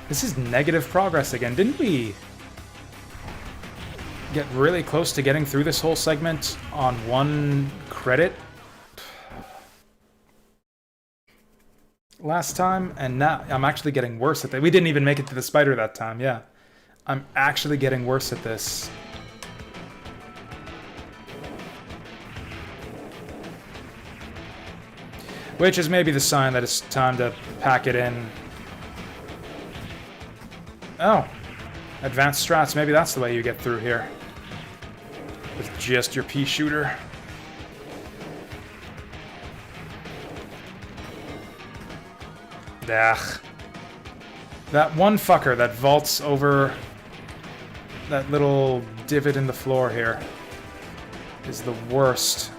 This is negative progress again. Didn't we get really close to getting through this whole segment on 1 credit last time? And now I'm actually getting worse at it. We didn't even make it to the spider that time, yeah. I'm actually getting worse at this. Which is maybe the sign that it's time to pack it in. Oh, advanced strats. Maybe that's the way you get through here. With just your pea shooter. Ugh. That one fucker that vaults over that little divot in the floor here is the worst.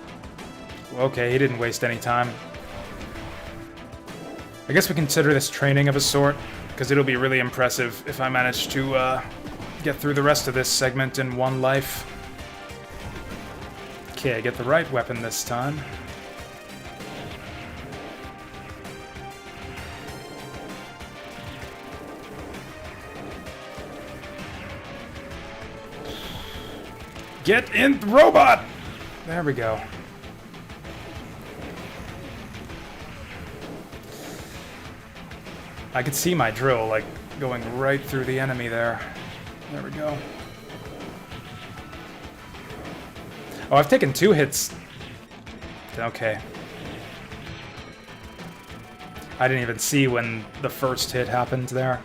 Okay, he didn't waste any time. I guess we consider this training of a sort. Because it'll be really impressive if I manage to get through the rest of this segment in 1 life. Okay, I get the right weapon this time. Get in, robot! There we go. I could see my drill, like, going right through the enemy there. There we go. Oh, I've taken 2 hits. Okay. I didn't even see when the first hit happened there.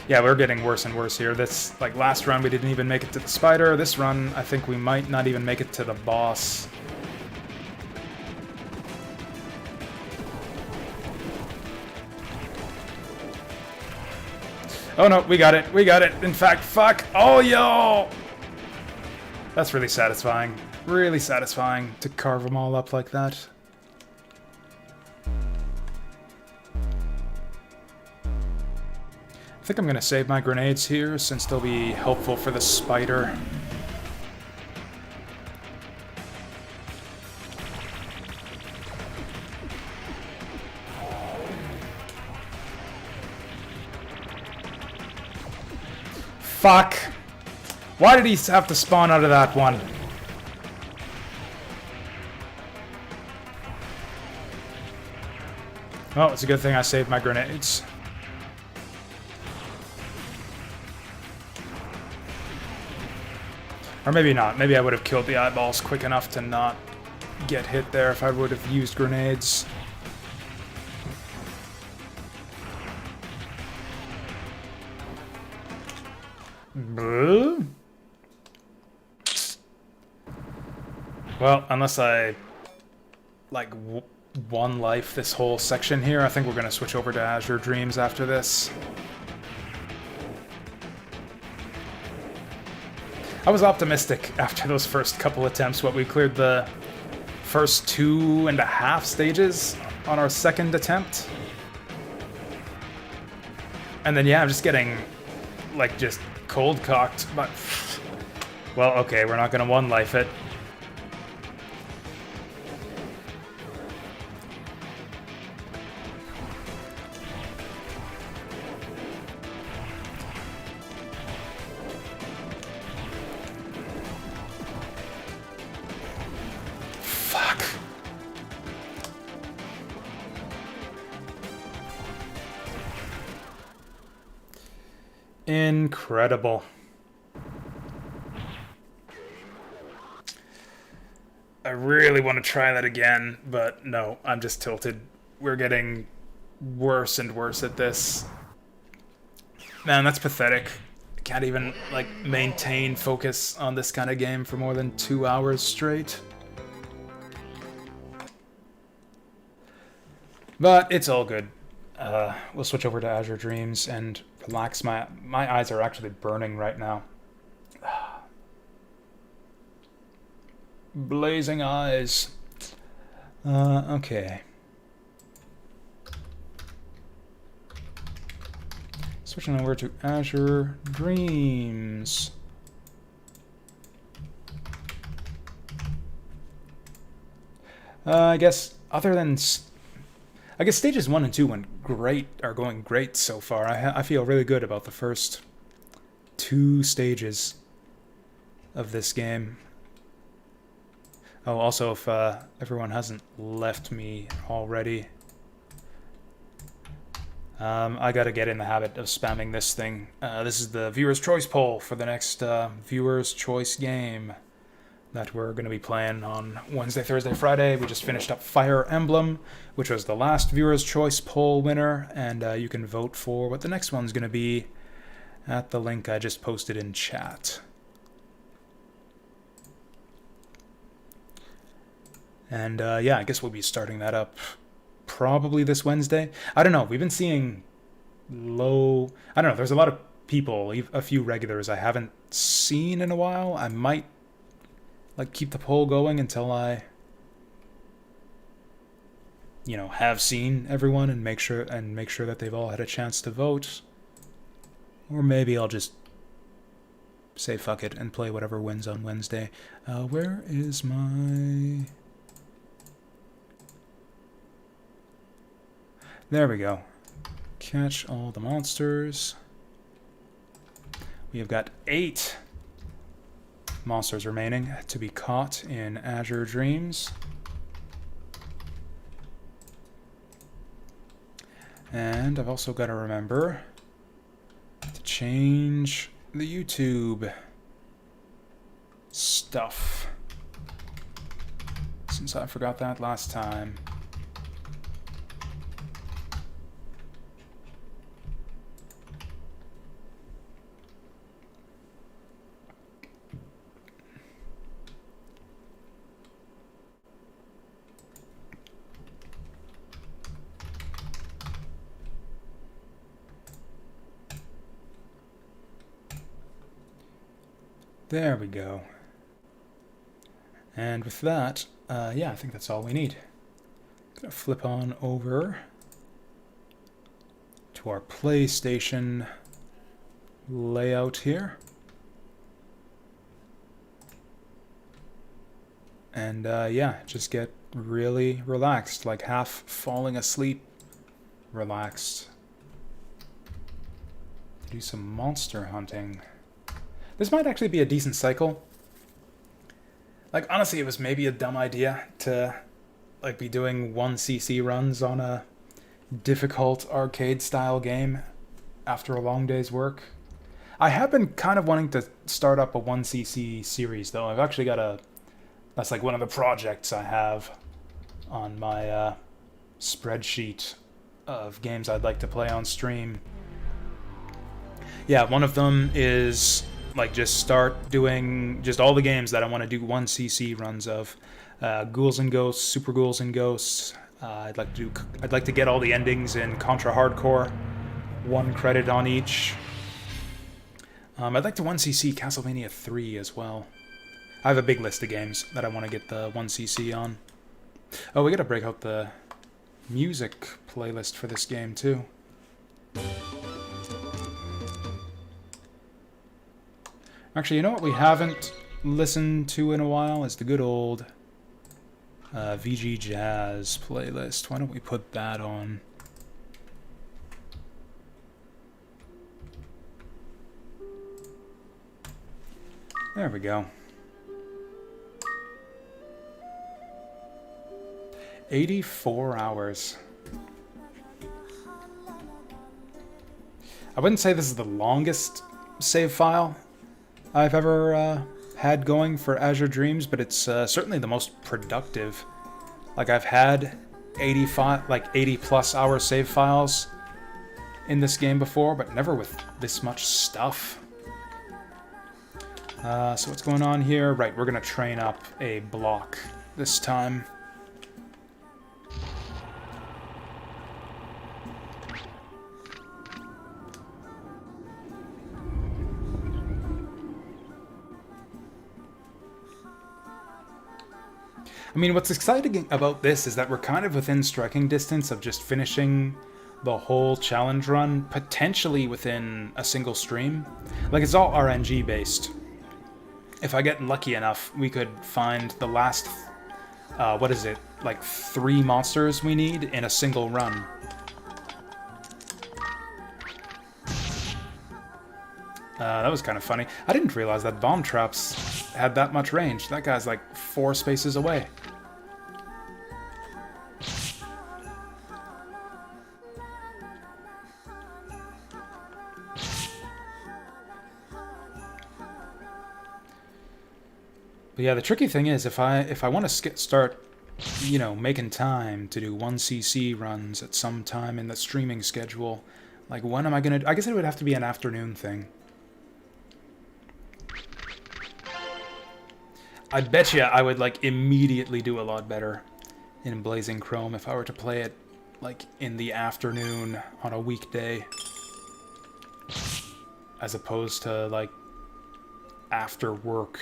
Yeah, we're getting worse and worse here. This, like, last run we didn't even make it to the spider. This run, I think we might not even make it to the boss. Oh no, we got it. We got it. In fact, fuck. Oh, yo! That's really satisfying. Really satisfying to carve them all up like that. think I'm going to save my grenades here, since they'll be helpful for the spider. Fuck! Why did he have to spawn out of that one? Well, it's a good thing I saved my grenades. Or maybe not. Maybe I would have killed the eyeballs quick enough to not get hit there if I would have used grenades. Well, unless I, like, one life this whole section here, I think we're going to switch over to Azure Dreams after this. I was optimistic after those first couple attempts. We cleared the first 2.5 stages on our second attempt. And then, yeah, I'm just getting, like, just cold-cocked. But, well, okay, we're not going to one-life it. Incredible. I really want to try that again, but no, I'm just tilted. We're getting worse and worse at this. Man, that's pathetic. I can't even, like, maintain focus on this kind of game for more than 2 hours straight. But it's all good. We'll switch over to Azure Dreams and relax. My eyes are actually burning right now. Blazing eyes. Okay. Switching over to Azure Dreams. I guess other than... I guess stages 1 and 2 are going great so far. I feel really good about the first 2 stages of this game. Oh, also, if everyone hasn't left me already, I gotta get in the habit of spamming this thing. This is the Viewer's Choice poll for the next Viewer's Choice game that we're going to be playing on Wednesday, Thursday, Friday. We just finished up Fire Emblem, which was the last Viewer's Choice poll winner, and you can vote for what the next one's going to be at the link I just posted in chat. And yeah, I guess we'll be starting that up probably this Wednesday. I don't know, we've been seeing low... I don't know, there's a lot of people, a few regulars I haven't seen in a while. I might like keep the poll going until I, you know, have seen everyone and make sure that they've all had a chance to vote. Or maybe I'll just say fuck it and play whatever wins on Wednesday. Where is my... There we go. Catch all the monsters. We have got 8 monsters remaining to be caught in Azure Dreams. And I've also got to remember to change the YouTube stuff, since I forgot that last time. There we go. And with that, yeah, I think that's all we need. Gonna flip on over to our PlayStation layout here. And yeah, just get really relaxed, like half falling asleep relaxed. Do some monster hunting. This might actually be a decent cycle. Like, honestly, it was maybe a dumb idea to like be doing 1cc runs on a difficult arcade-style game after a long day's work. I have been kind of wanting to start up a 1cc series, though. I've actually got a... That's like one of the projects I have on my spreadsheet of games I'd like to play on stream. Yeah, one of them is like just start doing just all the games that I want to do 1cc runs of. Ghouls and Ghosts, Super Ghouls and Ghosts. I'd like to get all the endings in Contra Hardcore, 1 credit on each. I'd like to 1cc Castlevania 3 as well. I have a big list of games that I want to get the 1cc on. Oh, we gotta break out the music playlist for this game too. Actually, you know what we haven't listened to in a while is the good old VG Jazz playlist. Why don't we put that on? There we go. 84 hours. I wouldn't say this is the longest save file I've ever had going for Azure Dreams, but it's certainly the most productive. Like, I've had 80 plus hour save files in this game before, but never with this much stuff. So what's going on here? Right, we're gonna train up a block this time. I mean, what's exciting about this is that we're kind of within striking distance of just finishing the whole challenge run, potentially within a single stream. Like, it's all RNG based. If I get lucky enough, we could find the last, what is it, like 3 monsters we need in a single run. That was kind of funny. I didn't realize that bomb traps had that much range. That guy's like 4 spaces away. But yeah, the tricky thing is, if I want to start, you know, making time to do 1cc runs at some time in the streaming schedule, like, when am I gonna... I guess it would have to be an afternoon thing. I bet you I would, like, immediately do a lot better in Blazing Chrome if I were to play it, like, in the afternoon on a weekday, as opposed to, like, after work,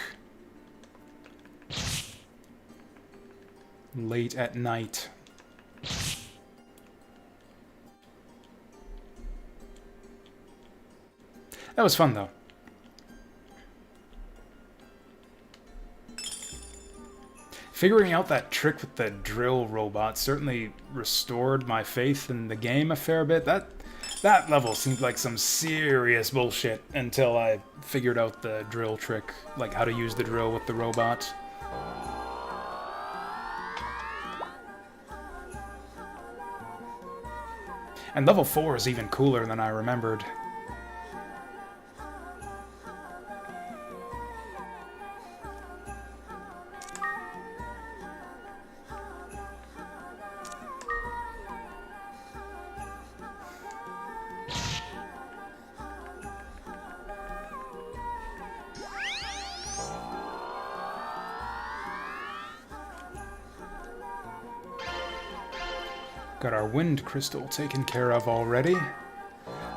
late at night. That was fun, though. Figuring out that trick with the drill robot certainly restored my faith in the game a fair bit. That level seemed like some serious bullshit until I figured out the drill trick, like how to use the drill with the robot. And level 4 is even cooler than I remembered. Got our wind crystal taken care of already.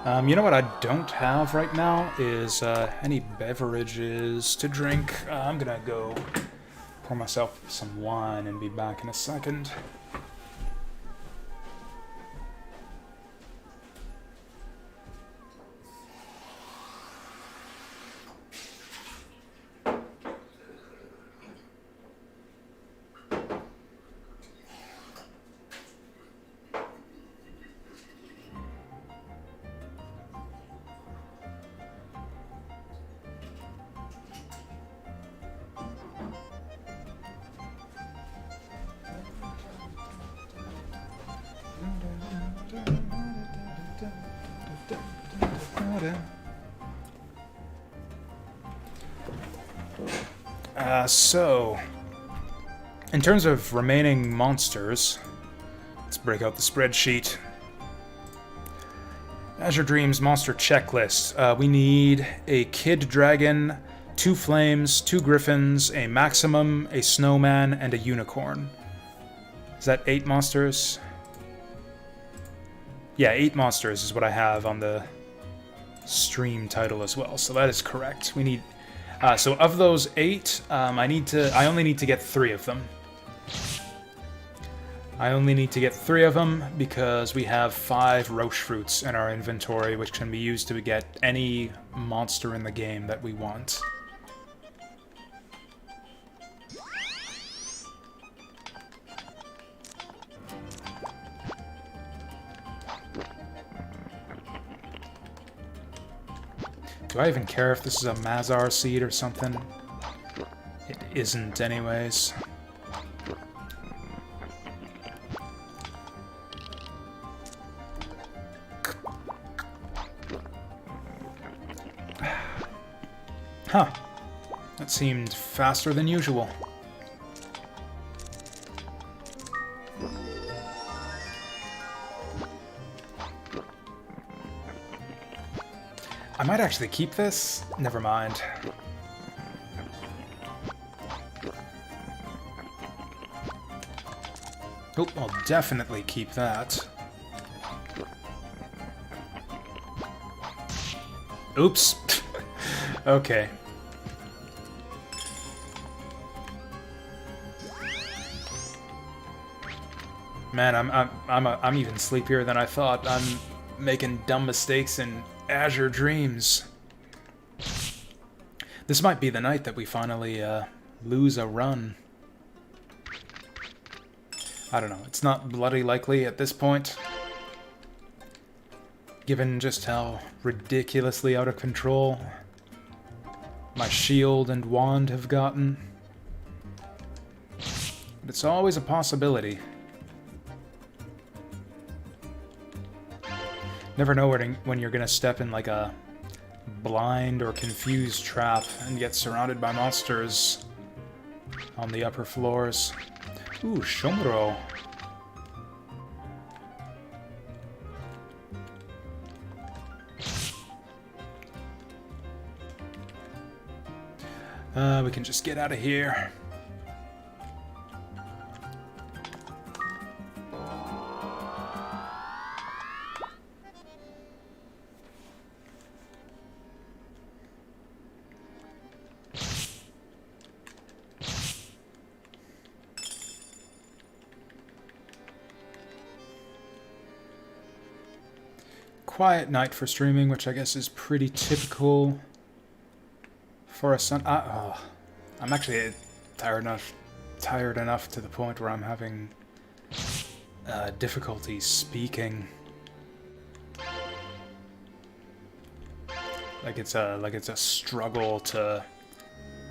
You know what I don't have right now is any beverages to drink. I'm gonna go pour myself some wine and be back in a second. So, in terms of remaining monsters, let's break out the spreadsheet. Azure Dreams monster checklist. We need a kid dragon, 2 flames, 2 griffins, a maximum, a snowman, and a unicorn. Is that 8 monsters? Yeah, 8 monsters is what I have on the stream title as well, so that is correct. We need... so of those 8, I only need to get 3 of them. I only need to get 3 of them because we have 5 roche fruits in our inventory, which can be used to get any monster in the game that we want. Do I even care if this is a Mazar seed or something? It isn't anyways. Huh. That seemed faster than usual. I might actually keep this. Never mind. Oh, I'll definitely keep that. Oops. Okay. Man, I'm even sleepier than I thought. I'm making dumb mistakes in Azure Dreams. This might be the night that we finally lose a run. I don't know. It's not bloody likely at this point, given just how ridiculously out of control my shield and wand have gotten. But it's always a possibility. Never know when you're gonna step in like a blind or confused trap and get surrounded by monsters on the upper floors. Ooh, Shomuro. We can just get out of here. Quiet night for streaming, which I guess is pretty typical for a sun. I'm actually tired enough to the point where I'm having difficulty speaking. Like it's a struggle to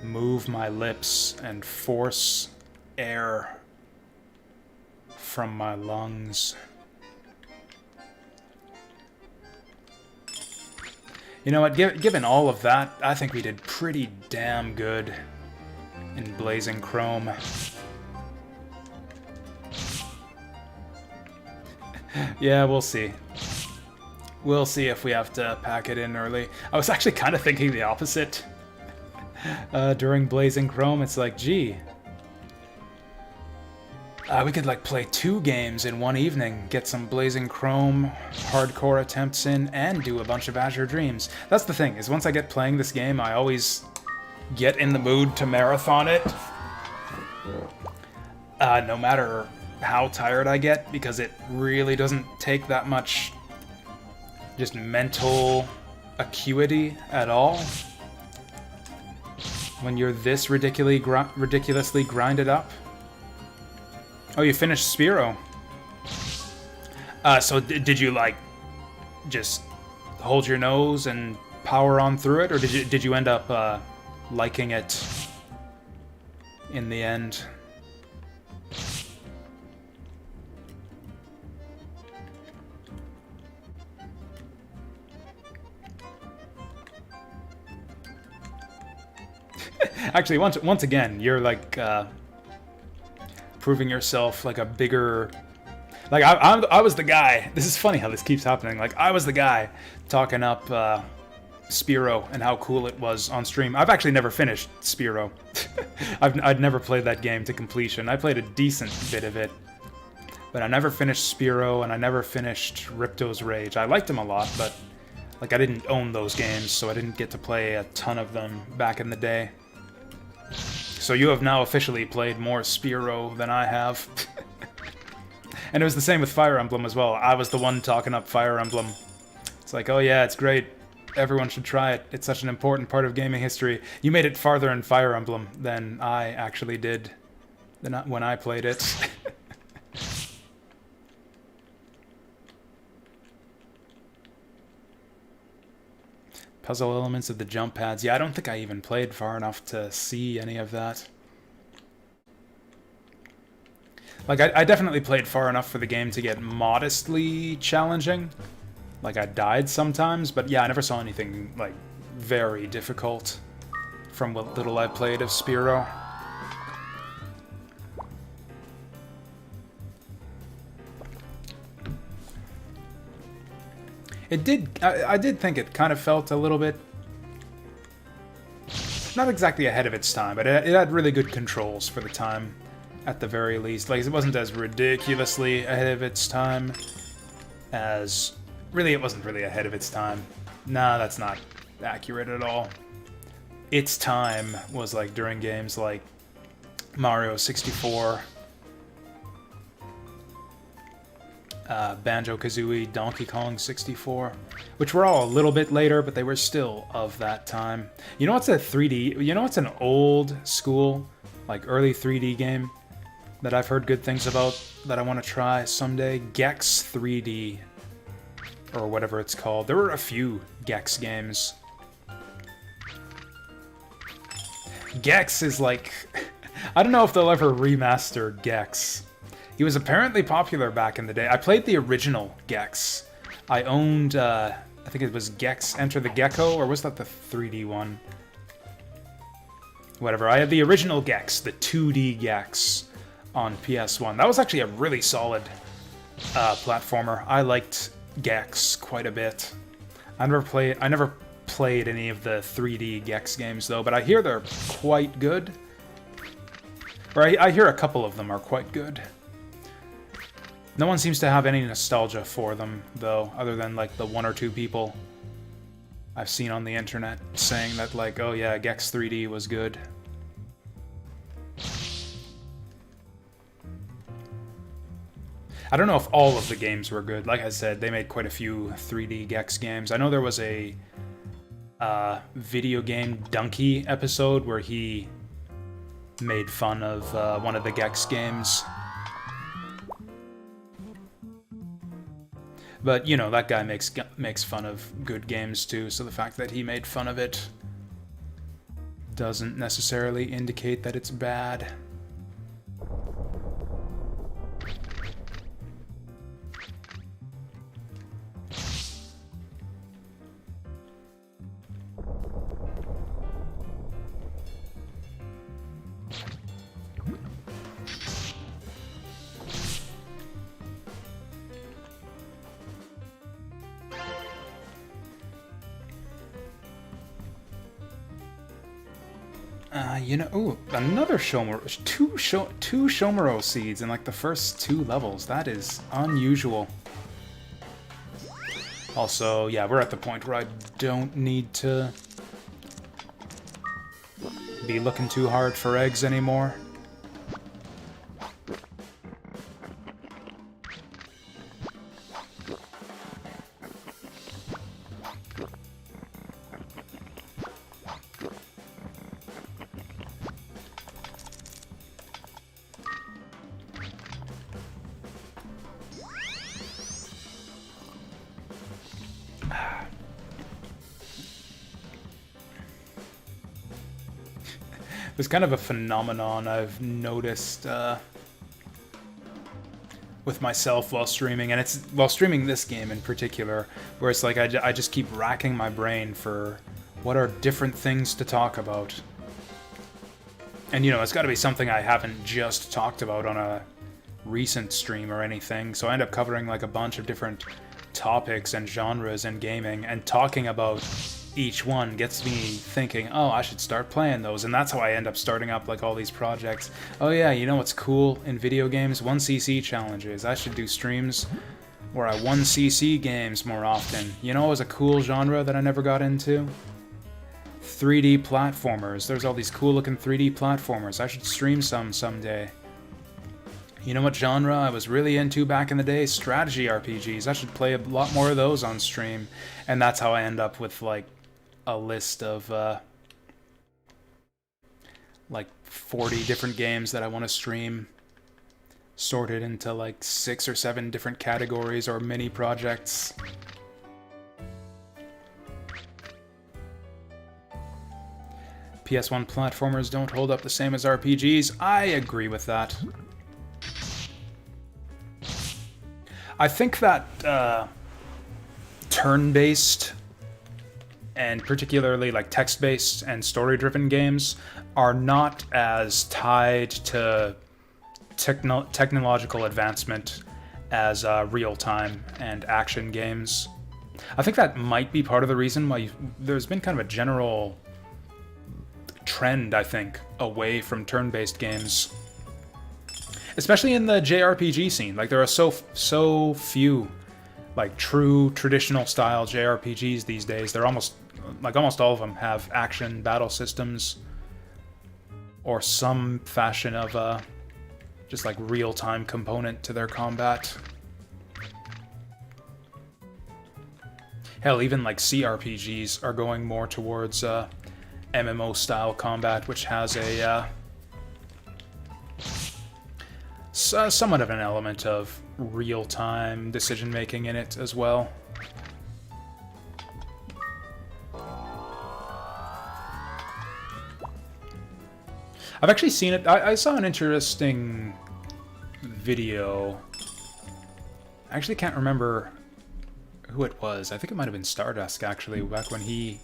move my lips and force air from my lungs. You know what, given all of that, I think we did pretty damn good in Blazing Chrome. Yeah, we'll see. We'll see if we have to pack it in early. I was actually kind of thinking the opposite. During Blazing Chrome, it's like, gee, we could like play 2 games in one evening, get some Blazing Chrome hardcore attempts in, and do a bunch of Azure Dreams. That's the thing, is once I get playing this game, I always get in the mood to marathon it. No matter how tired I get, because it really doesn't take that much just mental acuity at all. When you're this ridiculously grinded up. Oh, you finished Spiro. So did you like just hold your nose and power on through it, or did you end up liking it in the end? Actually, once again, you're like proving yourself like a bigger. Like I was the guy. This is funny how this keeps happening. Like I was the guy talking up Spyro and how cool it was on stream. I've actually never finished Spyro. I'd never played that game to completion. I played a decent bit of it, but I never finished Spyro and I never finished Ripto's Rage. I liked them a lot, but like I didn't own those games, so I didn't get to play a ton of them back in the day. So you have now officially played more Spyro than I have. And it was the same with Fire Emblem as well. I was the one talking up Fire Emblem. It's like, oh yeah, it's great. Everyone should try it. It's such an important part of gaming history. You made it farther in Fire Emblem than I actually did when I played it. Puzzle elements of the jump pads. Yeah, I don't think I even played far enough to see any of that. Like, I definitely played far enough for the game to get modestly challenging. Like, I died sometimes, but yeah, I never saw anything, like, very difficult from what little I played of Spyro. It did, I did think it kind of felt a little bit, not exactly ahead of its time, but it had really good controls for the time, at the very least. Like, it wasn't as ridiculously ahead of its time as... Really, it wasn't really ahead of its time. Nah, that's not accurate at all. Its time was, like, during games like Mario 64, Banjo-Kazooie, Donkey Kong 64, which were all a little bit later, but they were still of that time. You know what's a 3D... You know what's an old school, like, early 3D game that I've heard good things about that I want to try someday? Gex 3D, or whatever it's called. There were a few Gex games. Gex is like... I don't know if they'll ever remaster Gex. He was apparently popular back in the day. I played the original Gex. I owned, I think it was Gex Enter the Gecko, or was that the 3D one? Whatever, I had the original Gex, the 2D Gex, on PS1. That was actually a really solid platformer. I liked Gex quite a bit. I never played any of the 3D Gex games though, but I hear they're quite good. Or I hear a couple of them are quite good. No one seems to have any nostalgia for them though, other than like the one or two people I've seen on the internet saying that like, oh yeah, Gex 3D was good. I don't know if all of the games were good. Like I said, they made quite a few 3D Gex games. I know there was a video game Donkey episode where he made fun of one of the Gex games. But, you know, that guy makes fun of good games too, so the fact that he made fun of it doesn't necessarily indicate that it's bad. You know, ooh, another Shomuro, two Shomuro seeds in like the first 2 levels. That is unusual. Also, yeah, we're at the point where I don't need to be looking too hard for eggs anymore. There's kind of a phenomenon I've noticed with myself while streaming, and it's while streaming this game in particular, where it's like I just keep racking my brain for what are different things to talk about. And, you know, it's got to be something I haven't just talked about on a recent stream or anything, so I end up covering like a bunch of different topics and genres in gaming, and talking about each one gets me thinking, oh, I should start playing those, and that's how I end up starting up like all these projects. Oh yeah, you know what's cool in video games? 1cc challenges. I should do streams where I 1cc games more often. You know what was a cool genre that I never got into? 3D platformers. There's all these cool looking 3D platformers. I should stream some someday. You know what genre I was really into back in the day? Strategy RPGs. I should play a lot more of those on stream. And that's how I end up with like a list of like 40 different games that I want to stream, sorted into like 6 or 7 different categories or mini projects. PS1 platformers don't hold up the same as RPGs. I agree with that. I think that turn-based and particularly like text-based and story-driven games are not as tied to technological advancement as real-time and action games. I think that might be part of the reason why there's been kind of a general trend, I think, away from turn-based games. Especially in the JRPG scene. Like, there are so few, like, true traditional style JRPGs these days. They're almost all of them have action battle systems or some fashion of just like real-time component to their combat. Hell, even like CRPGs are going more towards MMO style combat, which has a somewhat of an element of real-time decision-making in it as well. I've actually seen it. I saw an interesting video. I actually can't remember who it was. I think it might have been Stardust, actually, back when he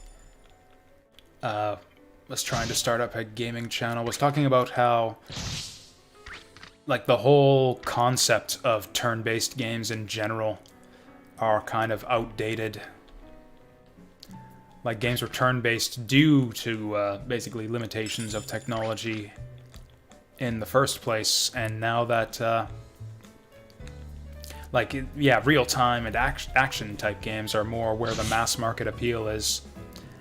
was trying to start up a gaming channel, was talking about how like the whole concept of turn-based games in general are kind of outdated. Like, games were turn-based due to basically limitations of technology in the first place, and now that like, yeah, real-time and action type games are more where the mass market appeal is.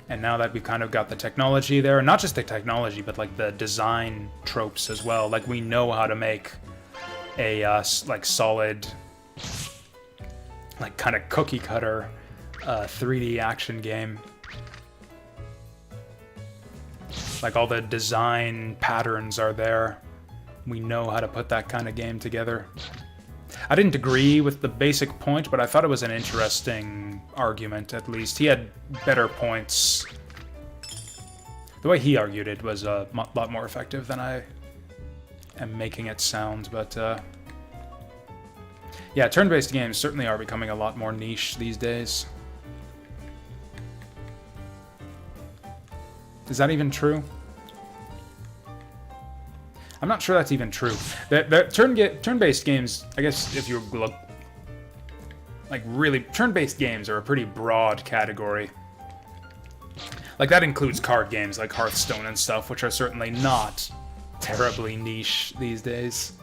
And now that we've kind of got the technology there, and not just the technology, but like the design tropes as well. Like, we know how to make a like solid, like kind of cookie cutter 3D action game. Like, all the design patterns are there. We know how to put that kind of game together. I didn't agree with the basic point, but I thought it was an interesting argument, at least. He had better points. The way he argued it was a lot more effective than I am making it sound, but yeah, turn-based games certainly are becoming a lot more niche these days. Is that even true? I'm not sure that's even true. The turn-based games, I guess if you look, like, really, turn-based games are a pretty broad category. Like, that includes card games like Hearthstone and stuff, which are certainly not terribly niche these days.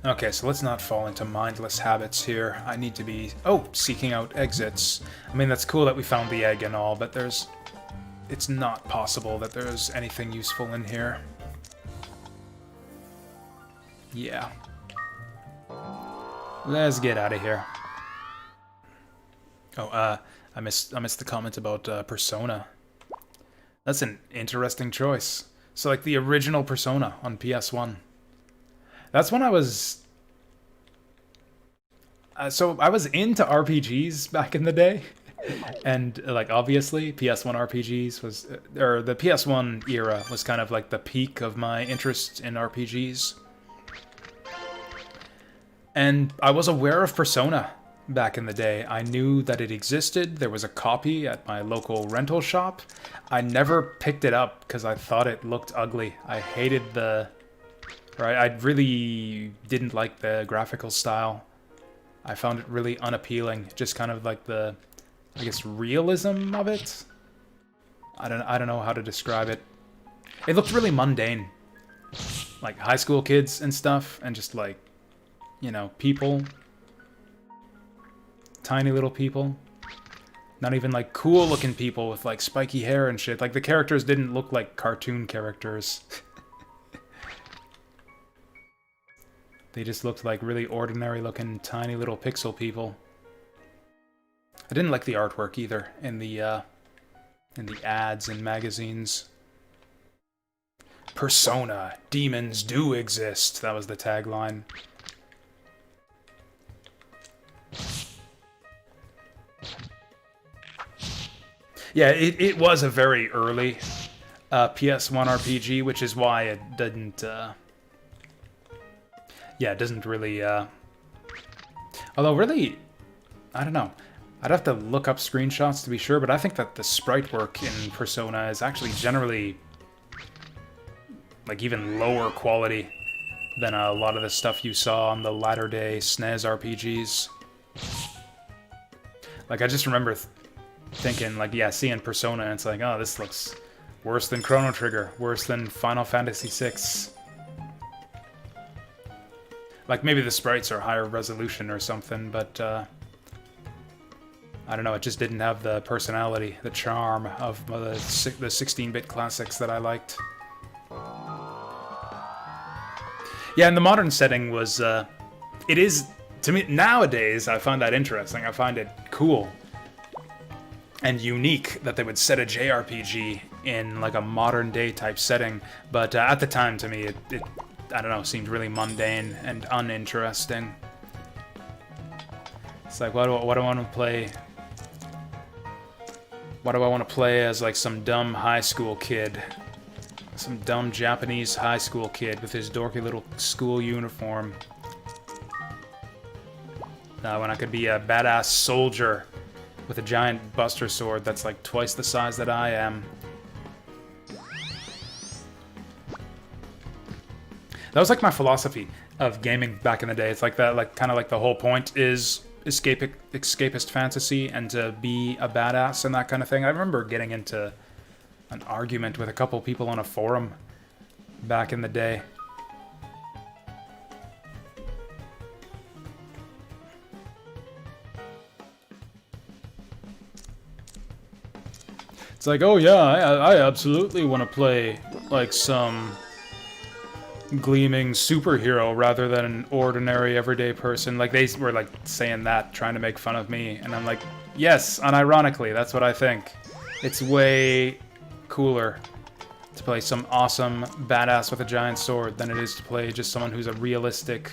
Okay, so let's not fall into mindless habits here. I need to be... Oh, seeking out exits. I mean, that's cool that we found the egg and all, but there's... It's not possible that there's anything useful in here. Yeah. Let's get out of here. Oh, I missed the comment about Persona. That's an interesting choice. So, like, the original Persona on PS1. That's when I was So I was into RPGs back in the day, and like obviously PS1 RPGs was, or the PS1 era was kind of like the peak of my interest in RPGs. And I was aware of Persona back in the day. I knew that it existed. There was a copy at my local rental shop. I never picked it up because I thought it looked ugly. I hated the... Right, I really didn't like the graphical style. I found it really unappealing. Just kind of like the, I guess, realism of it. I don't know how to describe it. It looked really mundane. Like high school kids and stuff, and just like, you know, people. Tiny little people. Not even like cool looking people with like spiky hair and shit. Like the characters didn't look like cartoon characters. They just looked like really ordinary looking tiny little pixel people. I didn't like the artwork either in the ads and magazines. Persona, demons do exist. That was the tagline. Yeah, it was a very early PS1 RPG, which is why it didn't... yeah, it doesn't really... although, really, I don't know. I'd have to look up screenshots to be sure, but I think that the sprite work in Persona is actually generally... like, even lower quality than a lot of the stuff you saw on the latter-day SNES RPGs. Like, I just remember thinking, like, yeah, seeing Persona, and it's like, oh, this looks worse than Chrono Trigger, worse than Final Fantasy VI. Like, maybe the sprites are higher resolution or something, but, I don't know, it just didn't have the personality, the charm of the 16-bit classics that I liked. Yeah, and the modern setting was, it is, to me, nowadays, I find that interesting. I find it cool and unique that they would set a JRPG in, like, a modern-day type setting, but at the time, to me, it I don't know, seemed really mundane and uninteresting. It's like, what do I want to play? Why do I want to play as, like, some dumb high school kid? Some dumb Japanese high school kid with his dorky little school uniform. When I could be a badass soldier with a giant buster sword that's like twice the size that I am. That was like my philosophy of gaming back in the day. It's like that, like kind of like the whole point is escapist fantasy and to be a badass and that kind of thing. I remember getting into an argument with a couple people on a forum back in the day. It's like, oh yeah, I absolutely want to play like some gleaming superhero rather than an ordinary everyday person. Like they were like saying that, trying to make fun of me, and I'm like, yes, unironically, that's what I think. It's way cooler to play some awesome badass with a giant sword than it is to play just someone who's a realistic,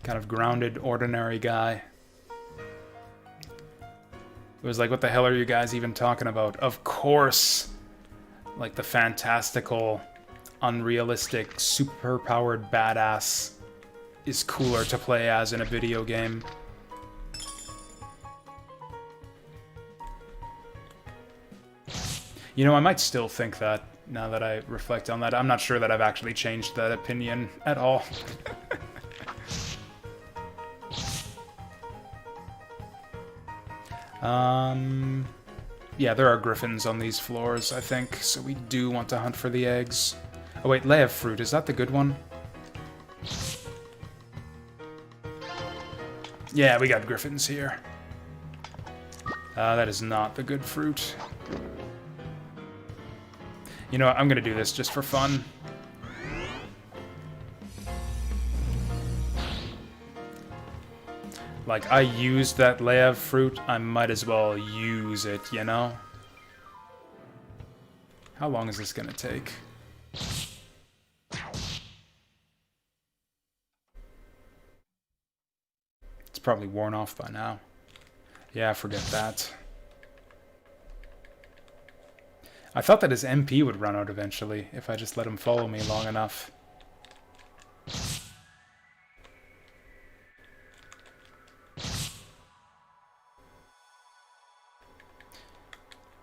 kind of grounded, ordinary guy. It was like, what the hell are you guys even talking about? Of course, like the fantastical, unrealistic, super-powered badass is cooler to play as in a video game. You know, I might still think that, now that I reflect on that. I'm not sure that I've actually changed that opinion at all. Yeah, there are griffins on these floors, I think, so we do want to hunt for the eggs. Oh wait, Leia fruit, is that the good one? Yeah, we got griffins here. That is not the good fruit. You know what, I'm gonna do this just for fun. Like, I used that Leia fruit, I might as well use it, you know? How long is this gonna take? It's probably worn off by now. Yeah, forget that. I thought that his MP would run out eventually, if I just let him follow me long enough.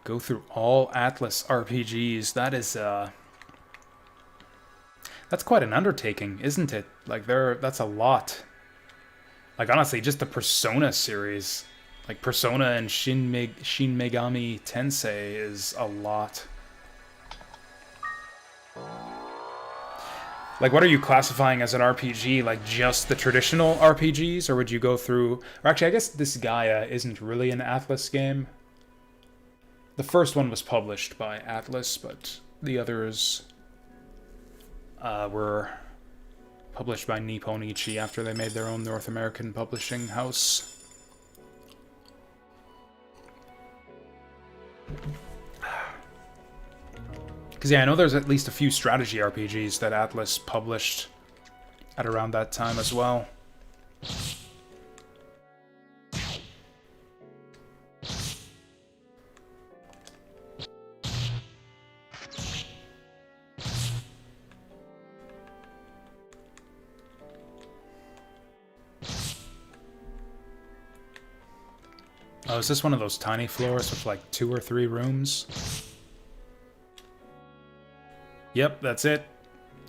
Go through all Atlas RPGs. That is, that's quite an undertaking, isn't it? Like, that's a lot. Like, honestly, just the Persona series. Like, Persona and Shin Megami Tensei is a lot. Like, what are you classifying as an RPG? Like, just the traditional RPGs? Or would you go through... Or actually, I guess this Gaia isn't really an Atlas game. The first one was published by Atlas, but the others were published by Nippon Ichi after they made their own North American publishing house. Because, yeah, I know there's at least a few strategy RPGs that Atlas published at around that time as well. Oh, is this one of those tiny floors with like 2 or 3 rooms? Yep, that's it.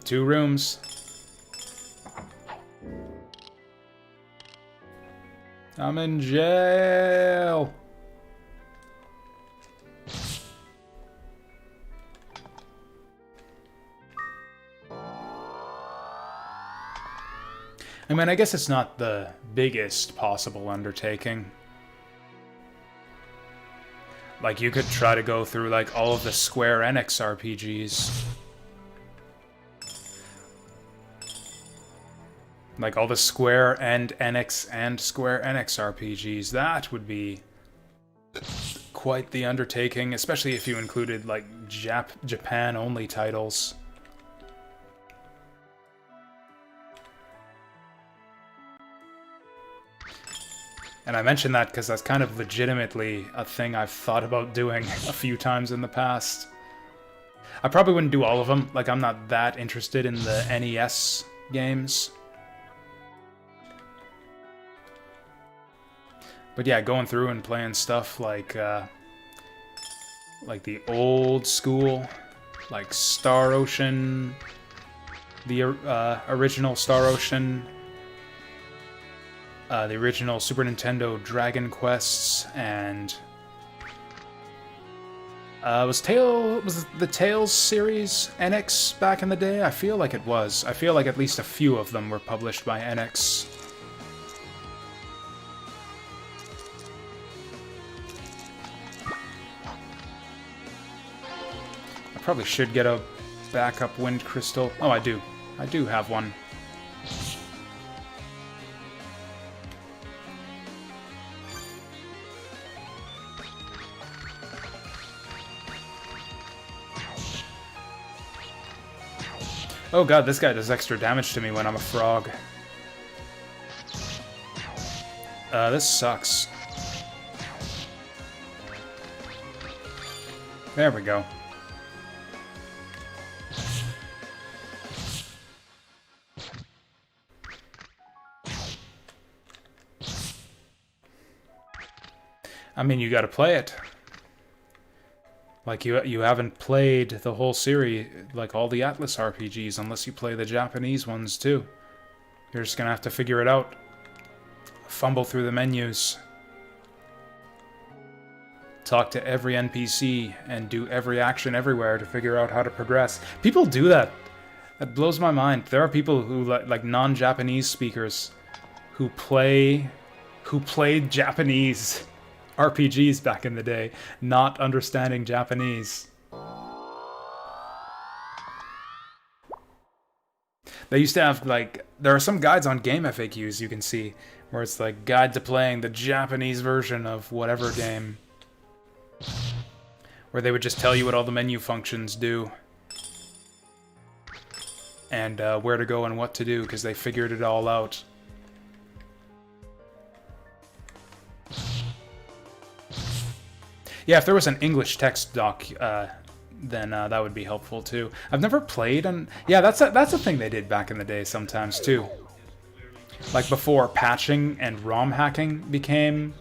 2 rooms. I'm in jail. I mean, I guess it's not the biggest possible undertaking. Like, you could try to go through, like, all of the Square Enix RPGs. Like, all the Square and Enix RPGs. That would be quite the undertaking, especially if you included, like, Japan-only titles. And I mention that because that's kind of legitimately a thing I've thought about doing a few times in the past. I probably wouldn't do all of them. Like, I'm not that interested in the NES games. But yeah, going through and playing stuff like the old school, like Star Ocean, the original Star Ocean, the original Super Nintendo Dragon Quests, and was the Tales series NX back in the day? I feel like it was. I feel like at least a few of them were published by NX. I probably should get a backup wind crystal. Oh, I do. I do have one. Oh god, this guy does extra damage to me when I'm a frog. This sucks. There we go. I mean, you gotta play it. Like, you haven't played the whole series, like all the Atlas RPGs, unless you play the Japanese ones too. You're just gonna have to figure it out. Fumble through the menus. Talk to every NPC and do every action everywhere to figure out how to progress. People do that. That blows my mind. There are people who, like non-Japanese speakers, who played Japanese RPGs back in the day, not understanding Japanese. They used to have, like, there are some guides on game FAQs you can see, where it's like, guide to playing the Japanese version of whatever game. Where they would just tell you what all the menu functions do. And where to go and what to do, because they figured it all out. Yeah, if there was an English text doc, then that would be helpful too. I've never played, and yeah, that's a thing they did back in the day sometimes too. Like before patching and ROM hacking became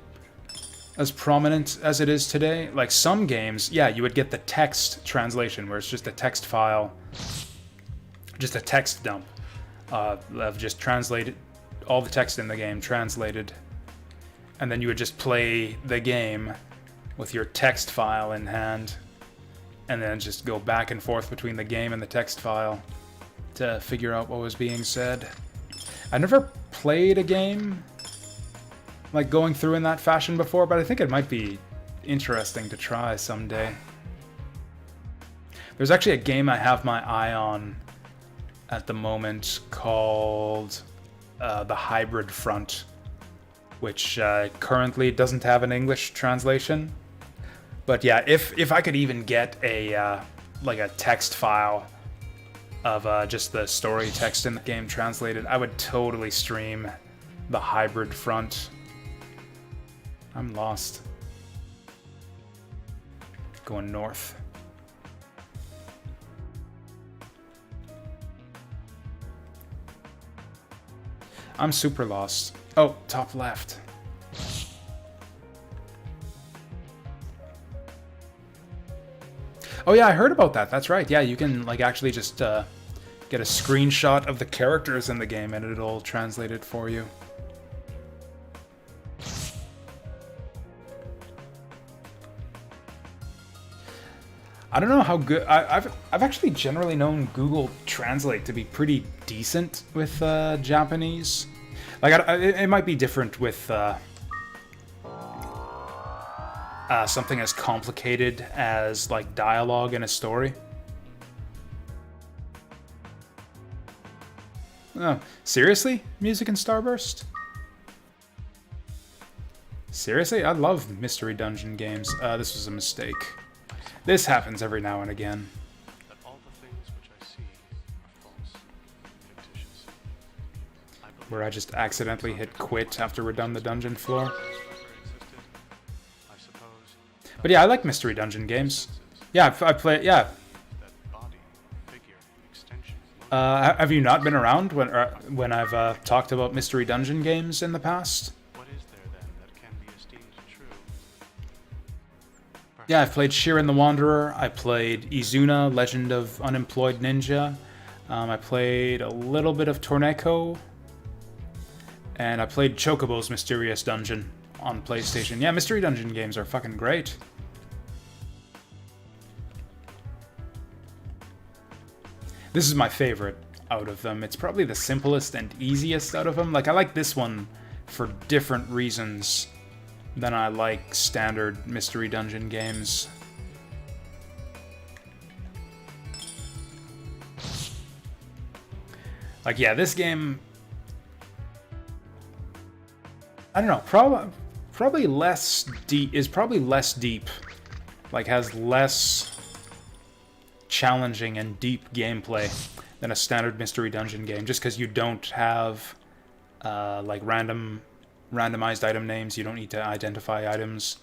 as prominent as it is today. Like some games, yeah, you would get the text translation where it's just a text file, just a text dump of just translated, all the text in the game translated, and then you would just play the game with your text file in hand, and then just go back and forth between the game and the text file to figure out what was being said. I never played a game like going through in that fashion before, but I think it might be interesting to try someday. There's actually a game I have my eye on at the moment called The Hybrid Front, which currently doesn't have an English translation. But yeah, if I could even get a like a text file of just the story text in the game translated, I would totally stream The Hybrid Front. I'm lost. Going north. I'm super lost. Oh, top left. Oh yeah, I heard about that. That's right. Yeah, you can like actually just get a screenshot of the characters in the game and it'll translate it for you. I don't know how good. I've actually generally known Google Translate to be pretty decent with Japanese. Like it might be different with something as complicated as like dialogue in a story. Oh, seriously? Music in Starburst? Seriously? I love mystery dungeon games. This was a mistake. This happens every now and again. That all the things which I see are false, fictitious. Where I just accidentally hit quit after we're done the dungeon floor. But yeah, I like mystery dungeon games. Yeah, I play. Yeah. Have you not been around when I've talked about mystery dungeon games in the past? What is there then that can be esteemed true? Yeah, I've played Shiren the Wanderer. I played Izuna, Legend of Unemployed Ninja. I played a little bit of Torneko. And I played Chocobo's Mysterious Dungeon on PlayStation. Yeah, mystery dungeon games are fucking great. This is my favorite out of them. It's probably the simplest and easiest out of them. Like, I like this one for different reasons than I like standard mystery dungeon games. Like, yeah, this game, I don't know, probably less deep, is probably less deep. Like, has less challenging and deep gameplay than a standard mystery dungeon game, just because you don't have like randomized item names. You don't need to identify items.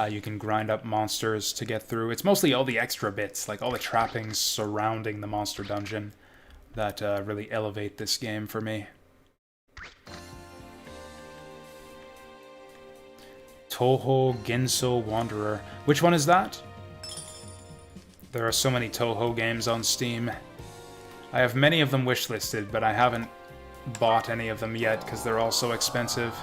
You can grind up monsters to get through. It's mostly all the extra bits, like all the trappings surrounding the monster dungeon, that really elevate this game for me. Toho Genso Wanderer. Which one is that? There are so many Toho games on Steam. I have many of them wishlisted, but I haven't bought any of them yet because they're all so expensive.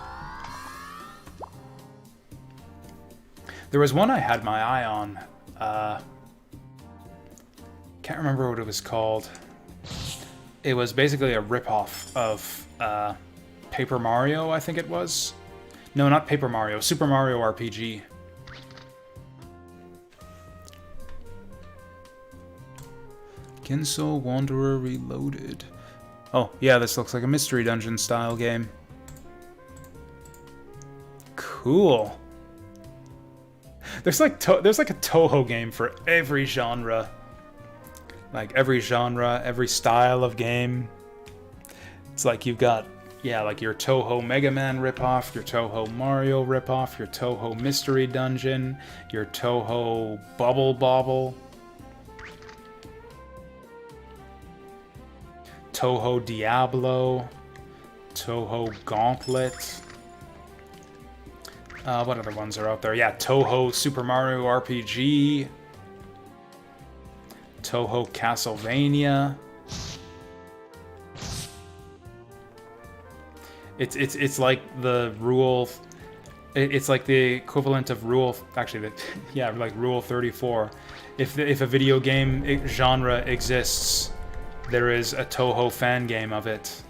There was one I had my eye on. Can't remember what it was called. It was basically a ripoff of Paper Mario, I think it was. No, not Paper Mario. Super Mario RPG. Genso Wanderer Reloaded. Oh, yeah, this looks like a mystery dungeon style game. Cool. There's like a Toho game for every genre. Like every genre, every style of game. It's like you've got Yeah, like your Toho Mega Man ripoff, your Toho Mario ripoff, your Toho Mystery Dungeon, your Toho Bubble Bobble, Toho Diablo, Toho Gauntlet. What other ones are out there? Yeah, Toho Super Mario RPG, Toho Castlevania. It's like the rule. It's like the equivalent of rule. Actually, yeah, like Rule 34. If a video game genre exists, there is a Toho fan game of it.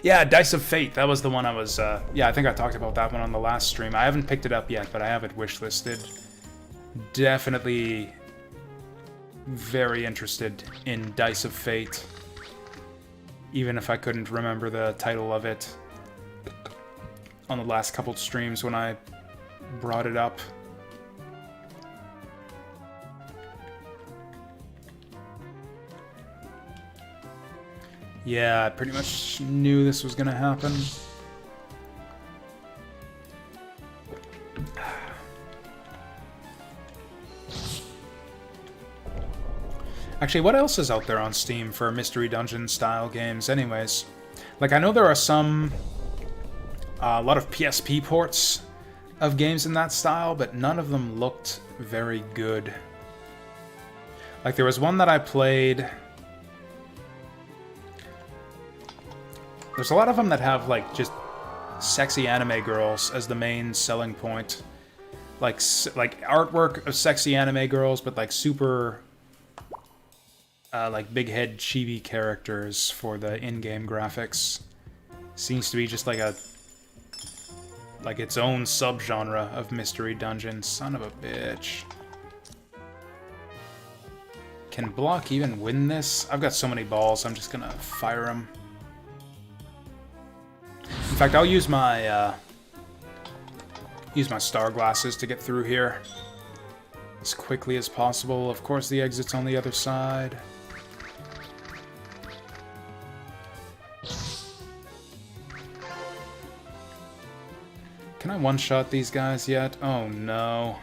Yeah, Dice of Fate. That was the one I was. Yeah, I think I talked about that one on the last stream. I haven't picked it up yet, but I have it wishlisted. Definitely very interested in Dice of Fate, even if I couldn't remember the title of it on the last couple streams when I brought it up. Yeah, I pretty much knew this was gonna happen. Actually, what else is out there on Steam for Mystery Dungeon style games anyways? Like, I know there are some, a lot of PSP ports of games in that style, but none of them looked very good. Like, there was one that I played. There's a lot of them that have, like, just sexy anime girls as the main selling point. Like artwork of sexy anime girls, but, like, super... like big head chibi characters for the in-game graphics. Seems to be just like its own subgenre of Mystery Dungeon. Son of a bitch. Can Block even win this? I've got so many balls, I'm just gonna fire them. In fact, I'll use my star glasses to get through here as quickly as possible. Of course, the exit's on the other side. Can I one-shot these guys yet? Oh no.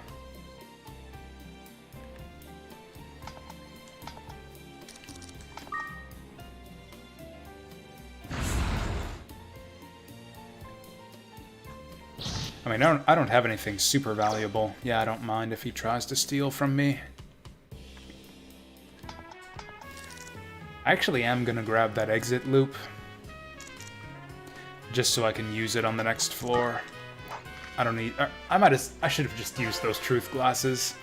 I mean, I don't have anything super valuable. Yeah, I don't mind if he tries to steal from me. I actually am gonna grab that exit loop, just so I can use it on the next floor. I don't need... I should have just used those truth glasses.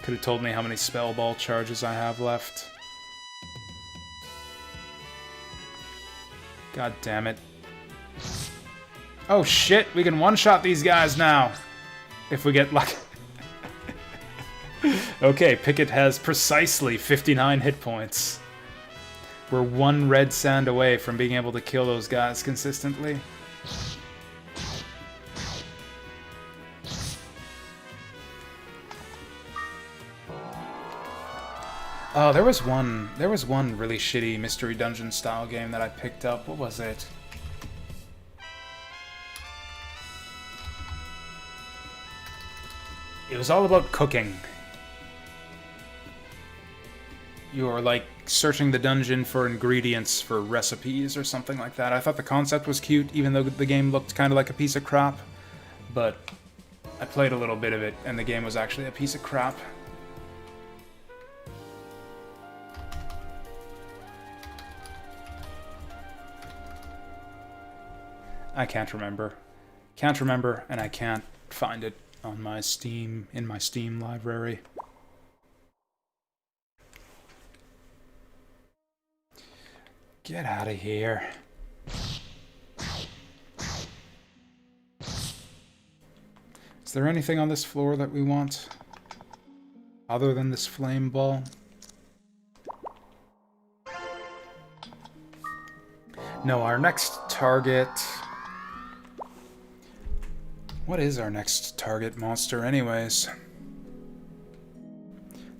Could have told me how many spell ball charges I have left. God damn it. Oh shit, we can one-shot these guys now. If we get lucky. Okay, Pickett has precisely 59 hit points. We're one red sand away from being able to kill those guys consistently. Oh, there was one really shitty Mystery Dungeon style game that I picked up. What was it? It was all about cooking. You were like searching the dungeon for ingredients for recipes or something like that. I thought the concept was cute, even though the game looked kind of like a piece of crap. But I played a little bit of it, and the game was actually a piece of crap. I can't remember. Can't remember, and I can't find it on my Steam, in my Steam library. Get out of here. Is there anything on this floor that we want? Other than this flame ball? No, our next target... What is our next target monster anyways?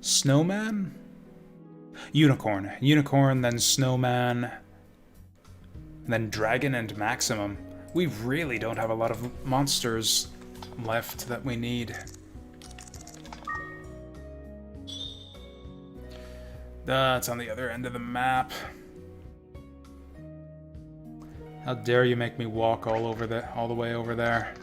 Snowman? Unicorn. Unicorn, then Snowman, then Dragon and Maximum. We really don't have a lot of monsters left that we need. That's on the other end of the map. How dare you make me walk all the way over there?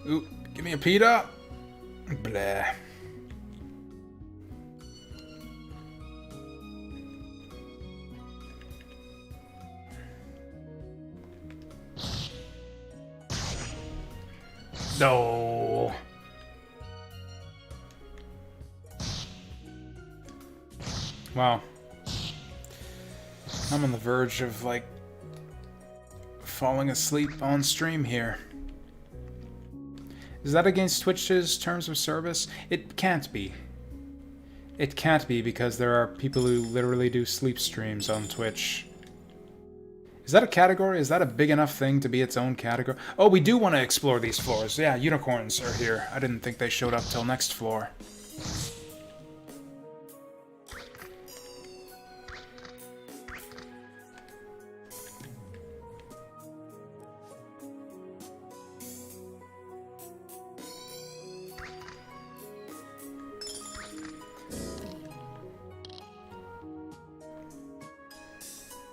Ooh, give me a pita. Blah. No. Wow. I'm on the verge of, like, falling asleep on stream here. Is that against Twitch's terms of service? It can't be. It can't be, because there are people who literally do sleep streams on Twitch. Is that a category? Is that a big enough thing to be its own category? Oh, we do want to explore these floors. Yeah, unicorns are here. I didn't think they showed up till next floor.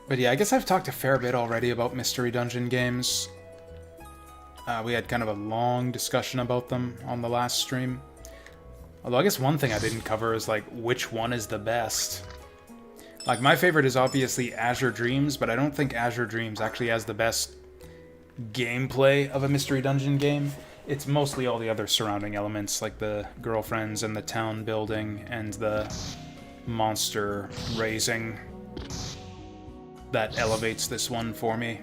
But yeah, I guess I've talked a fair bit already about Mystery Dungeon games. We had kind of a long discussion about them on the last stream. Although I guess one thing I didn't cover is, like, which one is the best. Like, my favorite is obviously Azure Dreams, but I don't think Azure Dreams actually has the best gameplay of a Mystery Dungeon game. It's mostly all the other surrounding elements, like the girlfriends and the town building and the monster raising, that elevates this one for me.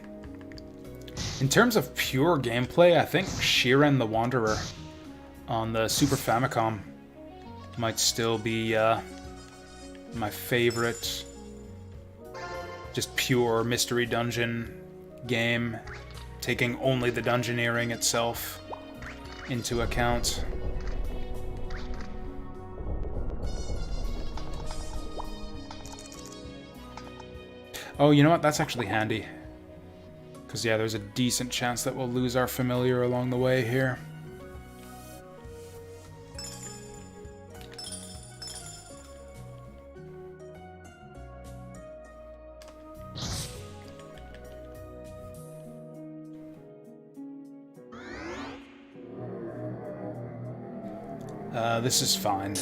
In terms of pure gameplay, I think Shiren the Wanderer on the Super Famicom might still be my favorite just pure Mystery Dungeon game, taking only the dungeoneering itself into account. Oh, you know what? That's actually handy. Because, yeah, there's a decent chance that we'll lose our familiar along the way here. This is fine.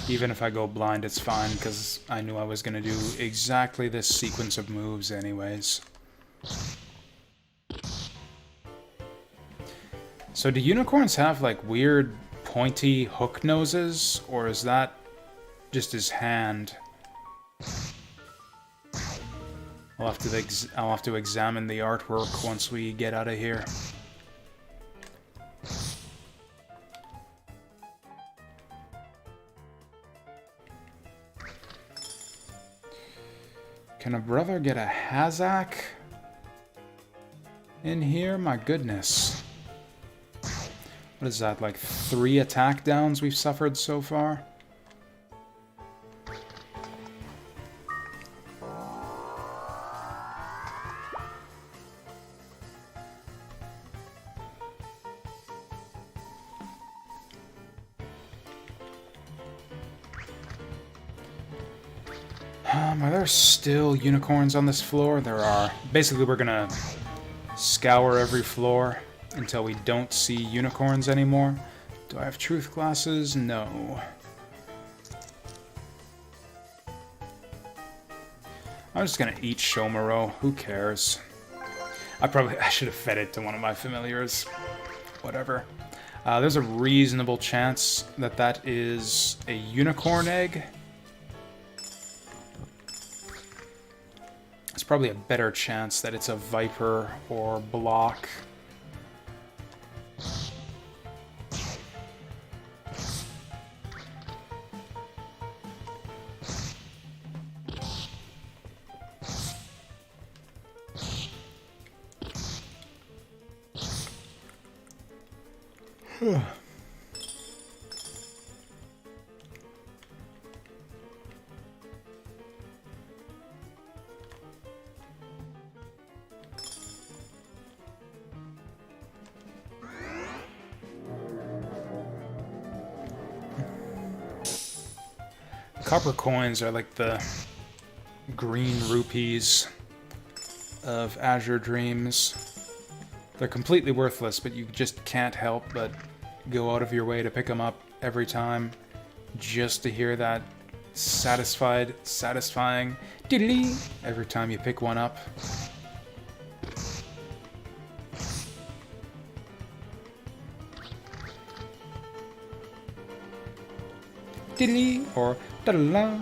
Even if I go blind, it's fine, because I knew I was going to do exactly this sequence of moves anyways. So do unicorns have, like, weird pointy hook noses, or is that just his hand? I'll have to examine the artwork once we get out of here. Can a brother get a Hazak in here? My goodness. What is that, like 3 attack downs we've suffered so far? Are there still unicorns on this floor? There are. Basically, we're gonna scour every floor until we don't see unicorns anymore. Do I have truth glasses? No. I'm just gonna eat Shomoro. Who cares? I should have fed it to one of my familiars. Whatever. There's a reasonable chance that that is a unicorn egg. It's probably a better chance that it's a Viper or Block. Copper coins are like the green rupees of Azure Dreams. They're completely worthless, but you just can't help but go out of your way to pick them up every time just to hear that satisfying diddly every time you pick one up. Diddly or da-da-la,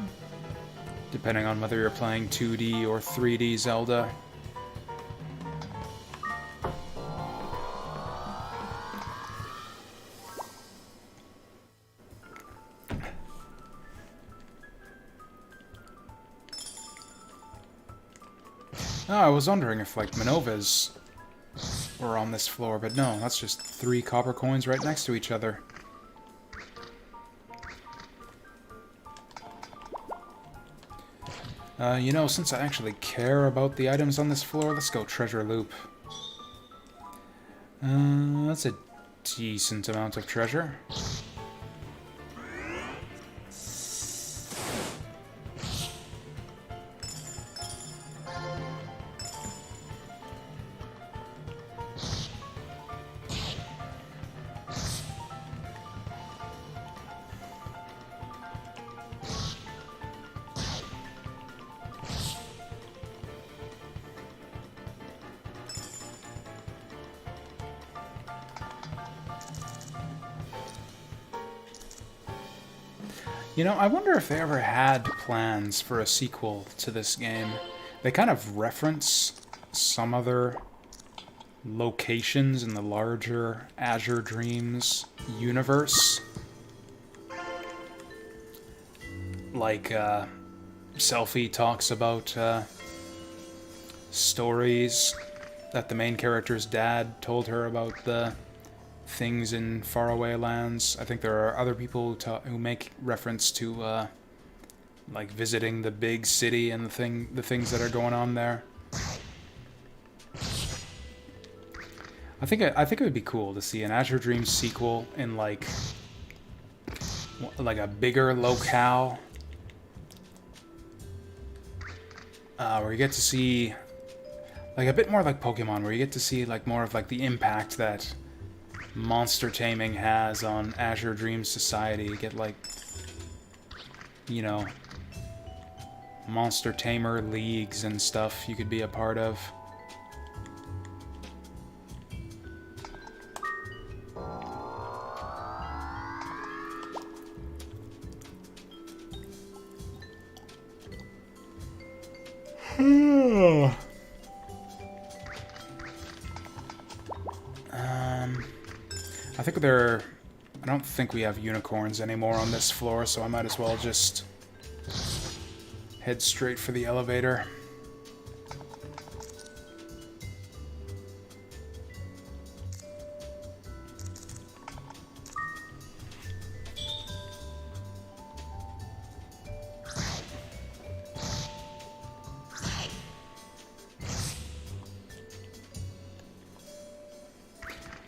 depending on whether you're playing 2D or 3D Zelda. Oh, I was wondering if, like, Minovas were on this floor, but no, that's just 3 copper coins right next to each other. You know, since I actually care about the items on this floor, let's go treasure loop. That's a decent amount of treasure. You know, I wonder if they ever had plans for a sequel to this game. They kind of reference some other locations in the larger Azure Dreams universe. Like, Selphie talks about stories that the main character's dad told her about the things in faraway lands. I think there are other people who make reference to like visiting the big city and the things that are going on there. I think it would be cool to see an Azure Dreams sequel in like a bigger locale, where you get to see like a bit more like Pokemon, where you get to see like more of like the impact that monster taming has on Azure Dreams society. You get like, you know, monster tamer leagues and stuff you could be a part of. I don't think we have unicorns anymore on this floor, so I might as well just head straight for the elevator.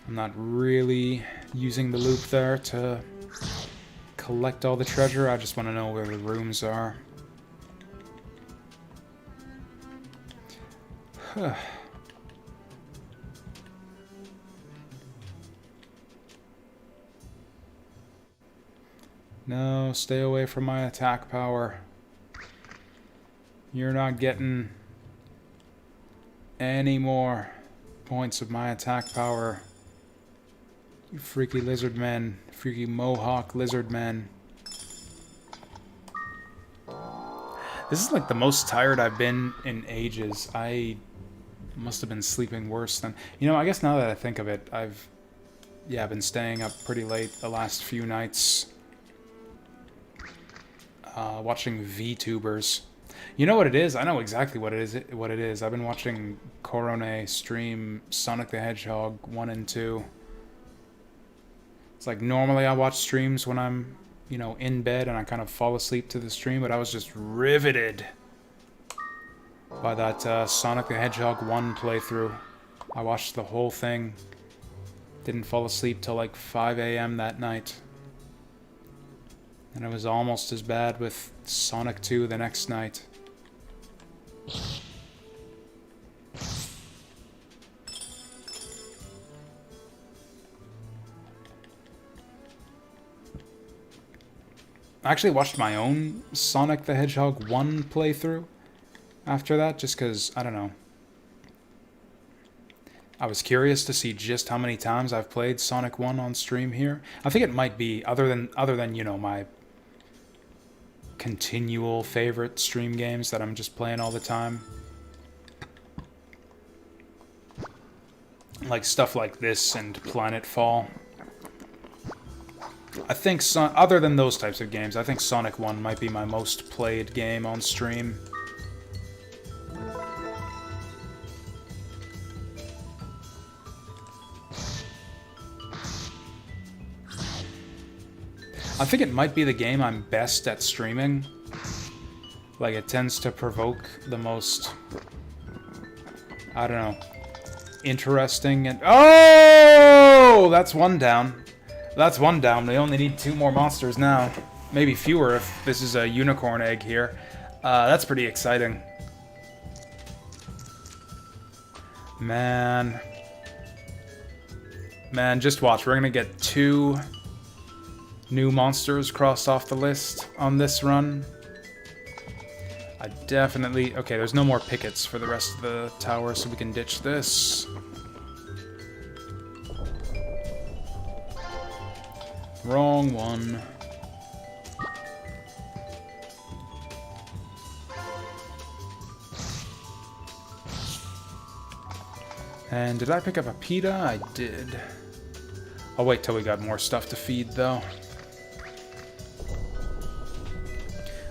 I'm not really using the loop there to collect all the treasure. I just want to know where the rooms are. No, stay away from my attack power. You're not getting any more points of my attack power. You freaky lizard men. Freaky mohawk lizard men. This is like the most tired I've been in ages. I must have been sleeping worse than... You know, I guess now that I think of it, I've been staying up pretty late the last few nights. Watching VTubers. You know what it is? I know exactly what it is. I've been watching Korone stream Sonic the Hedgehog 1 and 2. It's like normally I watch streams when I'm, you know, in bed and I kind of fall asleep to the stream, but I was just riveted by that Sonic the Hedgehog 1 playthrough. I watched the whole thing. Didn't fall asleep till like 5 a.m. that night. And it was almost as bad with Sonic 2 the next night. I actually watched my own Sonic the Hedgehog 1 playthrough after that, just because, I don't know. I was curious to see just how many times I've played Sonic 1 on stream here. I think it might be, other than you know, my continual favorite stream games that I'm just playing all the time. Like stuff like this and Planetfall. I think, other than those types of games, I think Sonic 1 might be my most played game on stream. I think it might be the game I'm best at streaming. Like, it tends to provoke the most, I don't know, interesting and... Oh! That's one down. That's one down. We only need 2 more monsters now. Maybe fewer if this is a unicorn egg here. That's pretty exciting. Man. Man, just watch. We're gonna get 2... new monsters crossed off the list on this run. I definitely... Okay, there's no more pickets for the rest of the tower, so we can ditch this. Wrong one. And did I pick up a PETA? I did. I'll wait till we got more stuff to feed, though.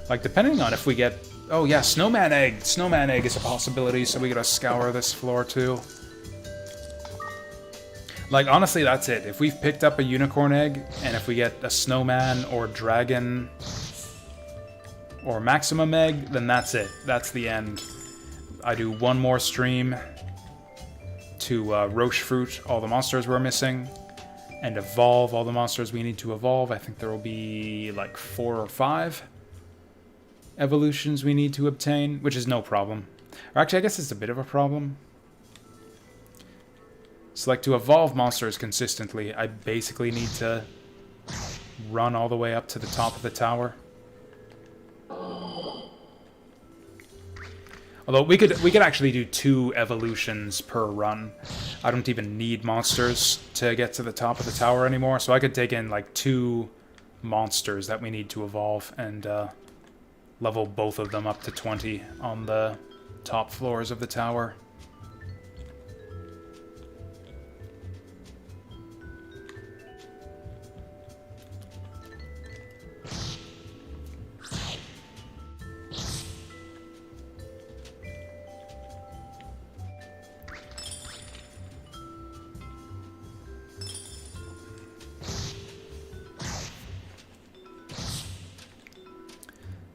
Like, depending on if we get... Oh, yeah, Snowman Egg. Snowman Egg is a possibility, so we gotta scour this floor, too. Like, honestly, that's it. If we've picked up a unicorn egg, and if we get a snowman or dragon or maximum egg, then that's it. That's the end. I do one more stream to roche fruit all the monsters we're missing, and evolve all the monsters we need to evolve. I think there will be like 4 or 5 evolutions we need to obtain, which is no problem. Or actually, I guess it's a bit of a problem. So, like, to evolve monsters consistently, I basically need to run all the way up to the top of the tower. Although, we could actually do 2 evolutions per run. I don't even need monsters to get to the top of the tower anymore, so I could take in, like, 2 monsters that we need to evolve and level both of them up to 20 on the top floors of the tower.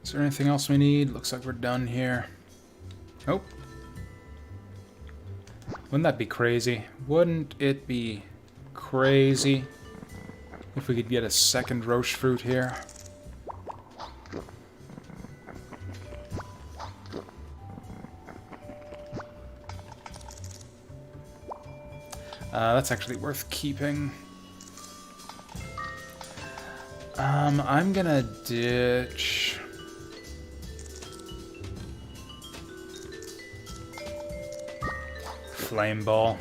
Is there anything else we need? Looks like we're done here. Oh. Wouldn't that be crazy? Wouldn't it be crazy if we could get a second roche fruit here? That's actually worth keeping. I'm gonna ditch... Flame Ball.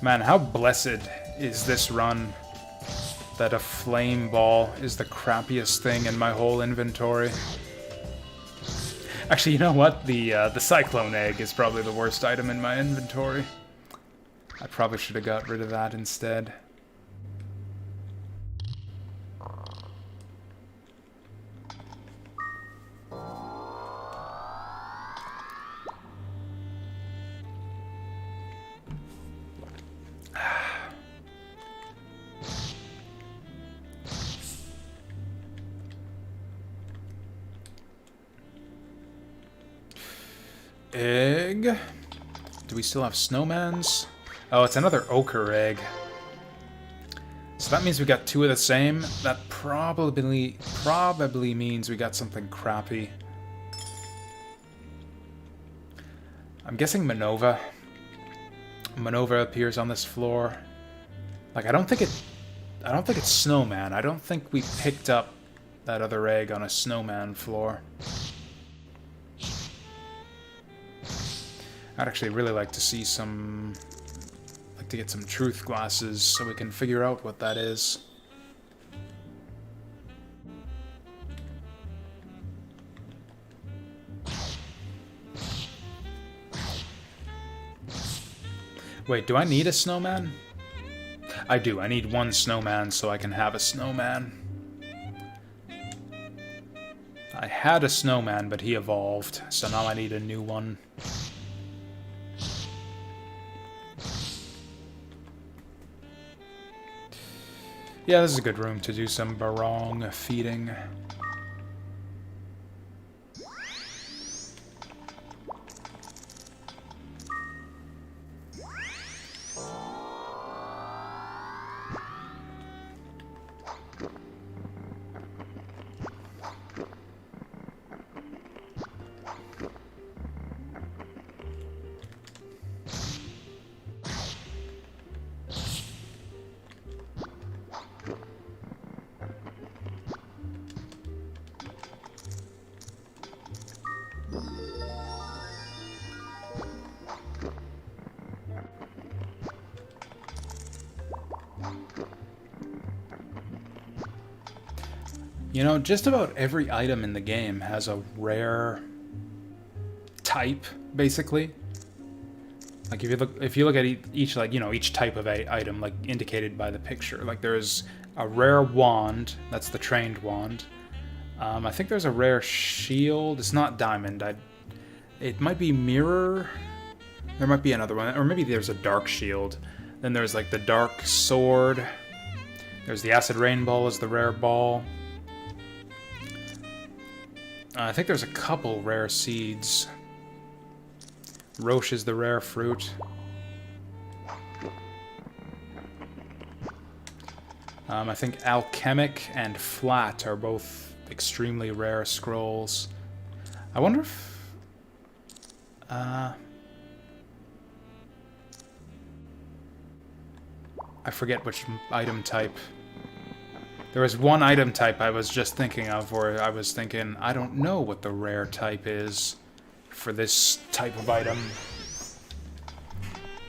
Man, how blessed is this run that a flame ball is the crappiest thing in my whole inventory. Actually, you know what? The cyclone egg is probably the worst item in my inventory. I probably should have got rid of that instead. Egg. Do we still have snowmans? Oh, it's another ochre egg. So that means we got two of the same. That probably means we got something crappy. I'm guessing Manova. Manova appears on this floor. Like I don't think it's snowman. I don't think we picked up that other egg on a snowman floor. I'd actually really like to see some... like to get some truth glasses so we can figure out what that is. Wait, do I need a snowman? I do. I need one snowman so I can have a snowman. I had a snowman, but he evolved, so now I need a new one. Yeah, this is a good room to do some barong feeding. You know, just about every item in the game has a rare type, basically. Like if you look at each like, you know, each type of item like indicated by the picture. Like there's a rare wand, that's the trained wand. I think there's a rare shield. It's not diamond. It might be mirror. There might be another one, or maybe there's a dark shield. Then there's like the dark sword. There's the acid rain ball as the rare ball. I think there's a couple rare seeds. Roche is the rare fruit. I think alchemic and flat are both extremely rare scrolls. I wonder if... I forget which item type. There was one item type I was just thinking of where I was thinking, I don't know what the rare type is for this type of item.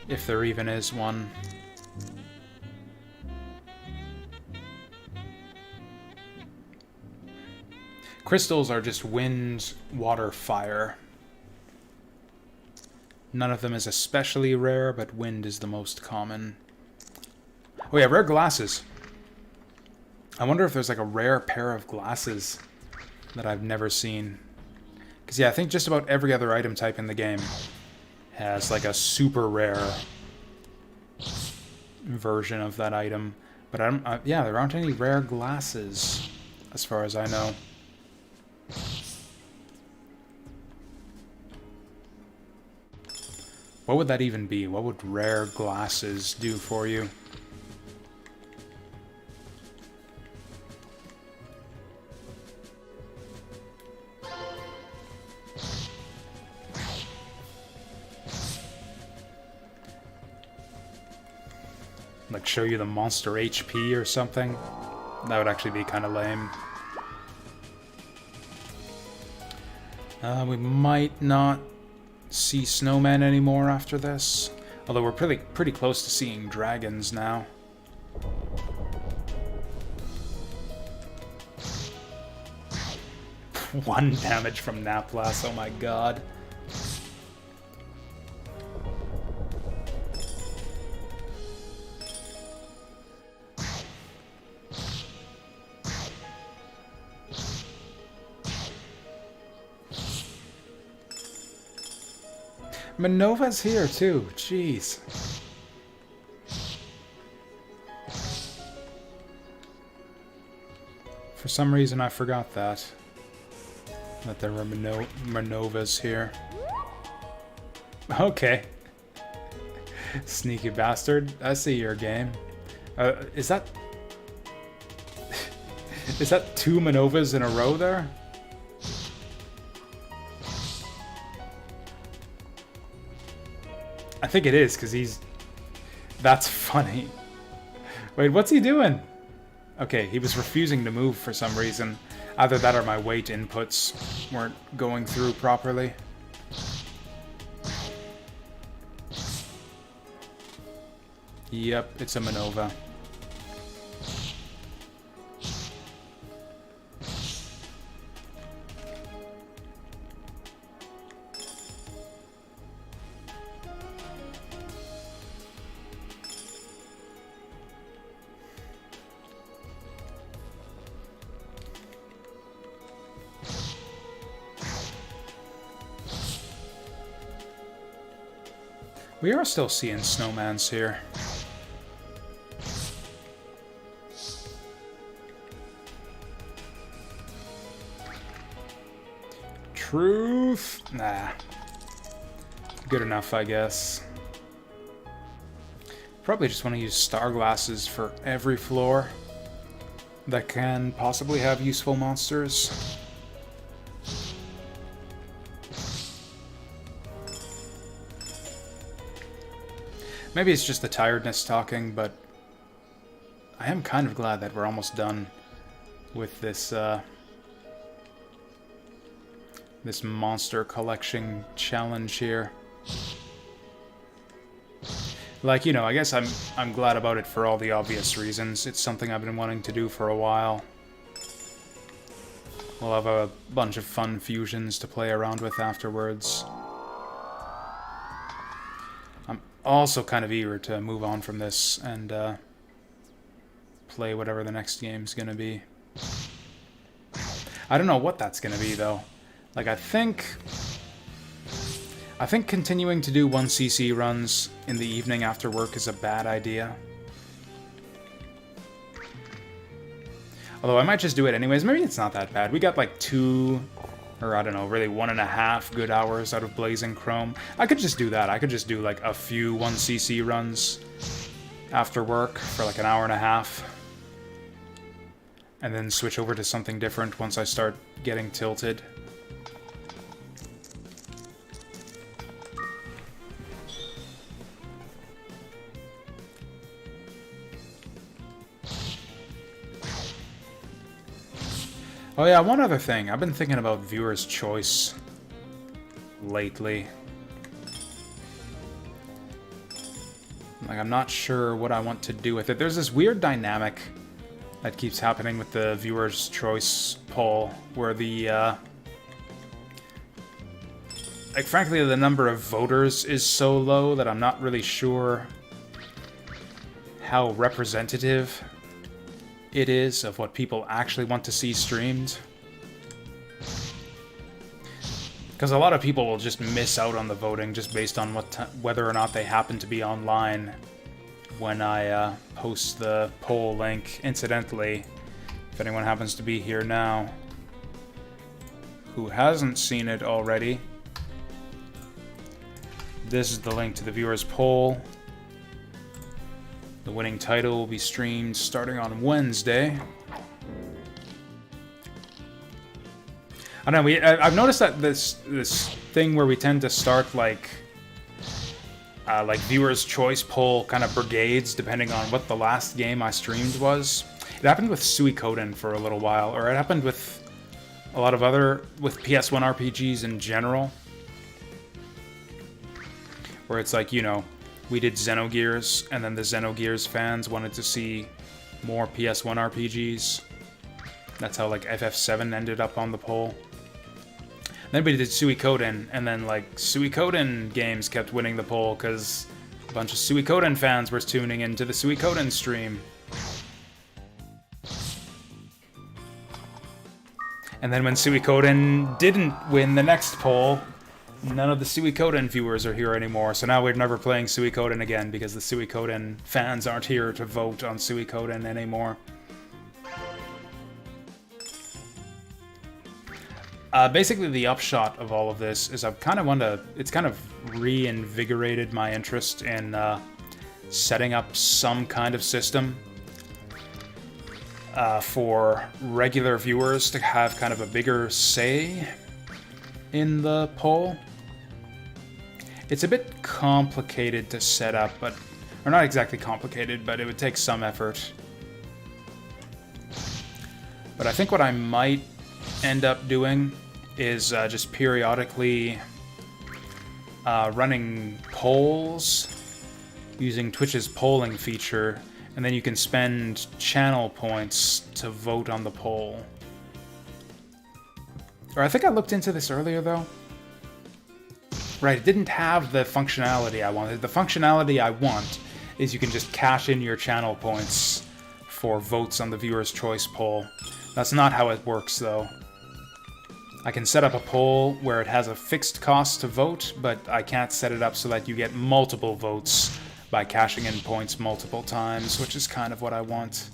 If there even is one. Crystals are just wind, water, fire. None of them is especially rare, but wind is the most common. Oh yeah, rare glasses. I wonder if there's like a rare pair of glasses that I've never seen. Because yeah, I think just about every other item type in the game has like a super rare version of that item. But yeah, there aren't any rare glasses as far as I know. What would that even be? What would rare glasses do for you? Like show you the monster HP or something? That would actually be kind of lame. We might not see snowmen anymore after this. Although we're pretty close to seeing dragons now. 1 damage from Nap Blast, oh my god. Minova's here too, jeez. For some reason I forgot that there were Minovas here. Okay. Sneaky bastard, I see your game. Is that... is that 2 Minovas in a row there? I think it is, because he's... That's funny. Wait, what's he doing? Okay, he was refusing to move for some reason. Either that or my weight inputs weren't going through properly. Yep, it's a Minova. We are still seeing snowmans here. Truth? Nah. Good enough, I guess. Probably just want to use star glasses for every floor that can possibly have useful monsters. Maybe it's just the tiredness talking, but I am kind of glad that we're almost done with this this monster collection challenge here. Like, you know, I guess I'm glad about it for all the obvious reasons. It's something I've been wanting to do for a while. We'll have a bunch of fun fusions to play around with afterwards. I'm also kind of eager to move on from this and play whatever the next game's gonna be. I don't know what that's gonna be, though. Like, I think continuing to do 1cc runs in the evening after work is a bad idea. Although I might just do it anyways. Maybe it's not that bad. We got like 2, or I don't know, really 1.5 good hours out of Blazing Chrome. I could just do that. I could just do like a few 1cc runs after work for like an hour and a half. And then switch over to something different once I start getting tilted. Oh yeah, one other thing. I've been thinking about viewer's choice lately. Like, I'm not sure what I want to do with it. There's this weird dynamic that keeps happening with the viewer's choice poll, where the, like, frankly, the number of voters is so low that I'm not really sure how representative it is of what people actually want to see streamed. Because a lot of people will just miss out on the voting just based on whether or not they happen to be online when I post the poll link. Incidentally, if anyone happens to be here now who hasn't seen it already, this is the link to the viewer's poll. The winning title will be streamed starting on Wednesday. I don't know, I've noticed that this thing where we tend to start like viewers' choice poll kind of brigades depending on what the last game I streamed was. It happened with Suikoden for a little while, or it happened with a lot of with PS1 RPGs in general. Where it's like, you know, we did Xenogears, and then the Xenogears fans wanted to see more PS1 RPGs. That's how, like, FF7 ended up on the poll. Then we did Suikoden, and then like Suikoden games kept winning the poll because a bunch of Suikoden fans were tuning into the Suikoden stream. And then when Suikoden didn't win the next poll, none of the Suikoden viewers are here anymore, so now we're never playing Suikoden again because the Suikoden fans aren't here to vote on Suikoden anymore. Basically, the upshot of all of this is I've kind of it's kind of reinvigorated my interest in setting up some kind of system for regular viewers to have kind of a bigger say in the poll. It's a bit complicated to set up, or not exactly complicated, but it would take some effort. But I think what I might end up doing is just periodically running polls using Twitch's polling feature, and then you can spend channel points to vote on the poll. Or I think I looked into this earlier, though. Right, it didn't have the functionality I wanted. The functionality I want is you can just cash in your channel points for votes on the viewer's choice poll. That's not how it works, though. I can set up a poll where it has a fixed cost to vote, but I can't set it up so that you get multiple votes by cashing in points multiple times, which is kind of what I want.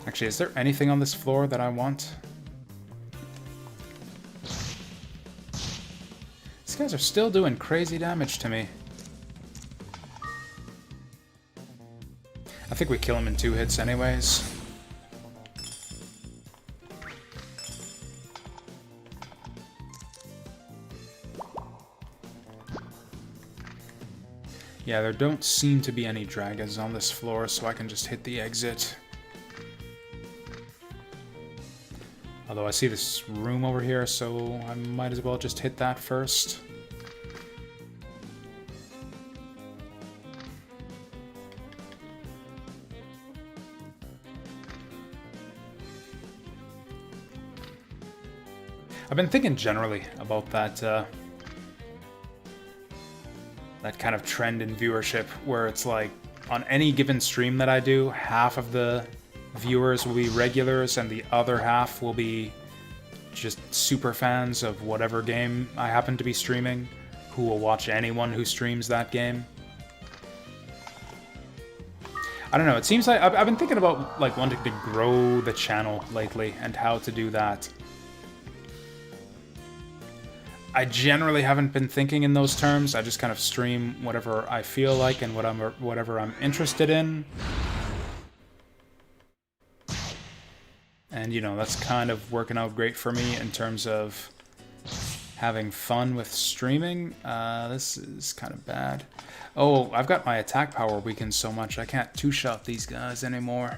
Actually, is there anything on this floor that I want? These guys are still doing crazy damage to me. I think we kill him in 2 hits anyways. Yeah, there don't seem to be any dragons on this floor, so I can just hit the exit. Although I see this room over here, so I might as well just hit that first. I've been thinking generally about that that kind of trend in viewership, where it's like, on any given stream that I do, half of the viewers will be regulars and the other half will be just super fans of whatever game I happen to be streaming, who will watch anyone who streams that game. I don't know, it seems like I've been thinking about like wanting to grow the channel lately and how to do that. I generally haven't been thinking in those terms. I just kind of stream whatever I feel like and whatever I'm interested in. And, you know, that's kind of working out great for me in terms of having fun with streaming. This is kind of bad. Oh, I've got my attack power weakened so much I can't two-shot these guys anymore.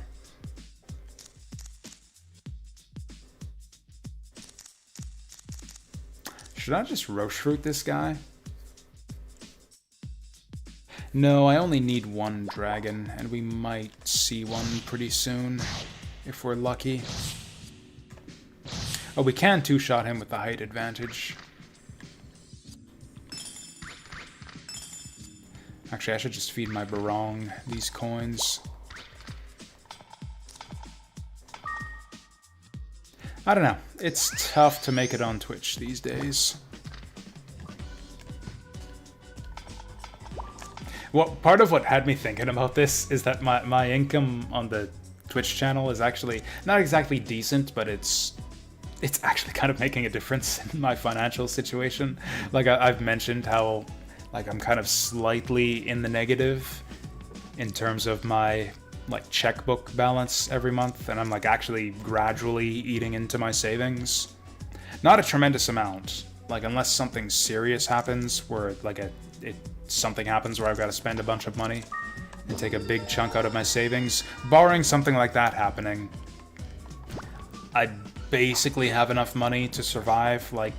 Should I just roast fruit this guy? No, I only need 1 dragon, and we might see one pretty soon, if we're lucky. Oh, we can two-shot him with the height advantage. Actually, I should just feed my barong these coins. I don't know. It's tough to make it on Twitch these days. Well, part of what had me thinking about this is that my income on the Twitch channel is actually not exactly decent, but it's actually kind of making a difference in my financial situation. Like I've mentioned how like I'm kind of slightly in the negative in terms of my like checkbook balance every month, and I'm like actually gradually eating into my savings. Not a tremendous amount, like unless something serious happens where like something happens where I've got to spend a bunch of money and take a big chunk out of my savings. Barring something like that happening, I basically have enough money to survive like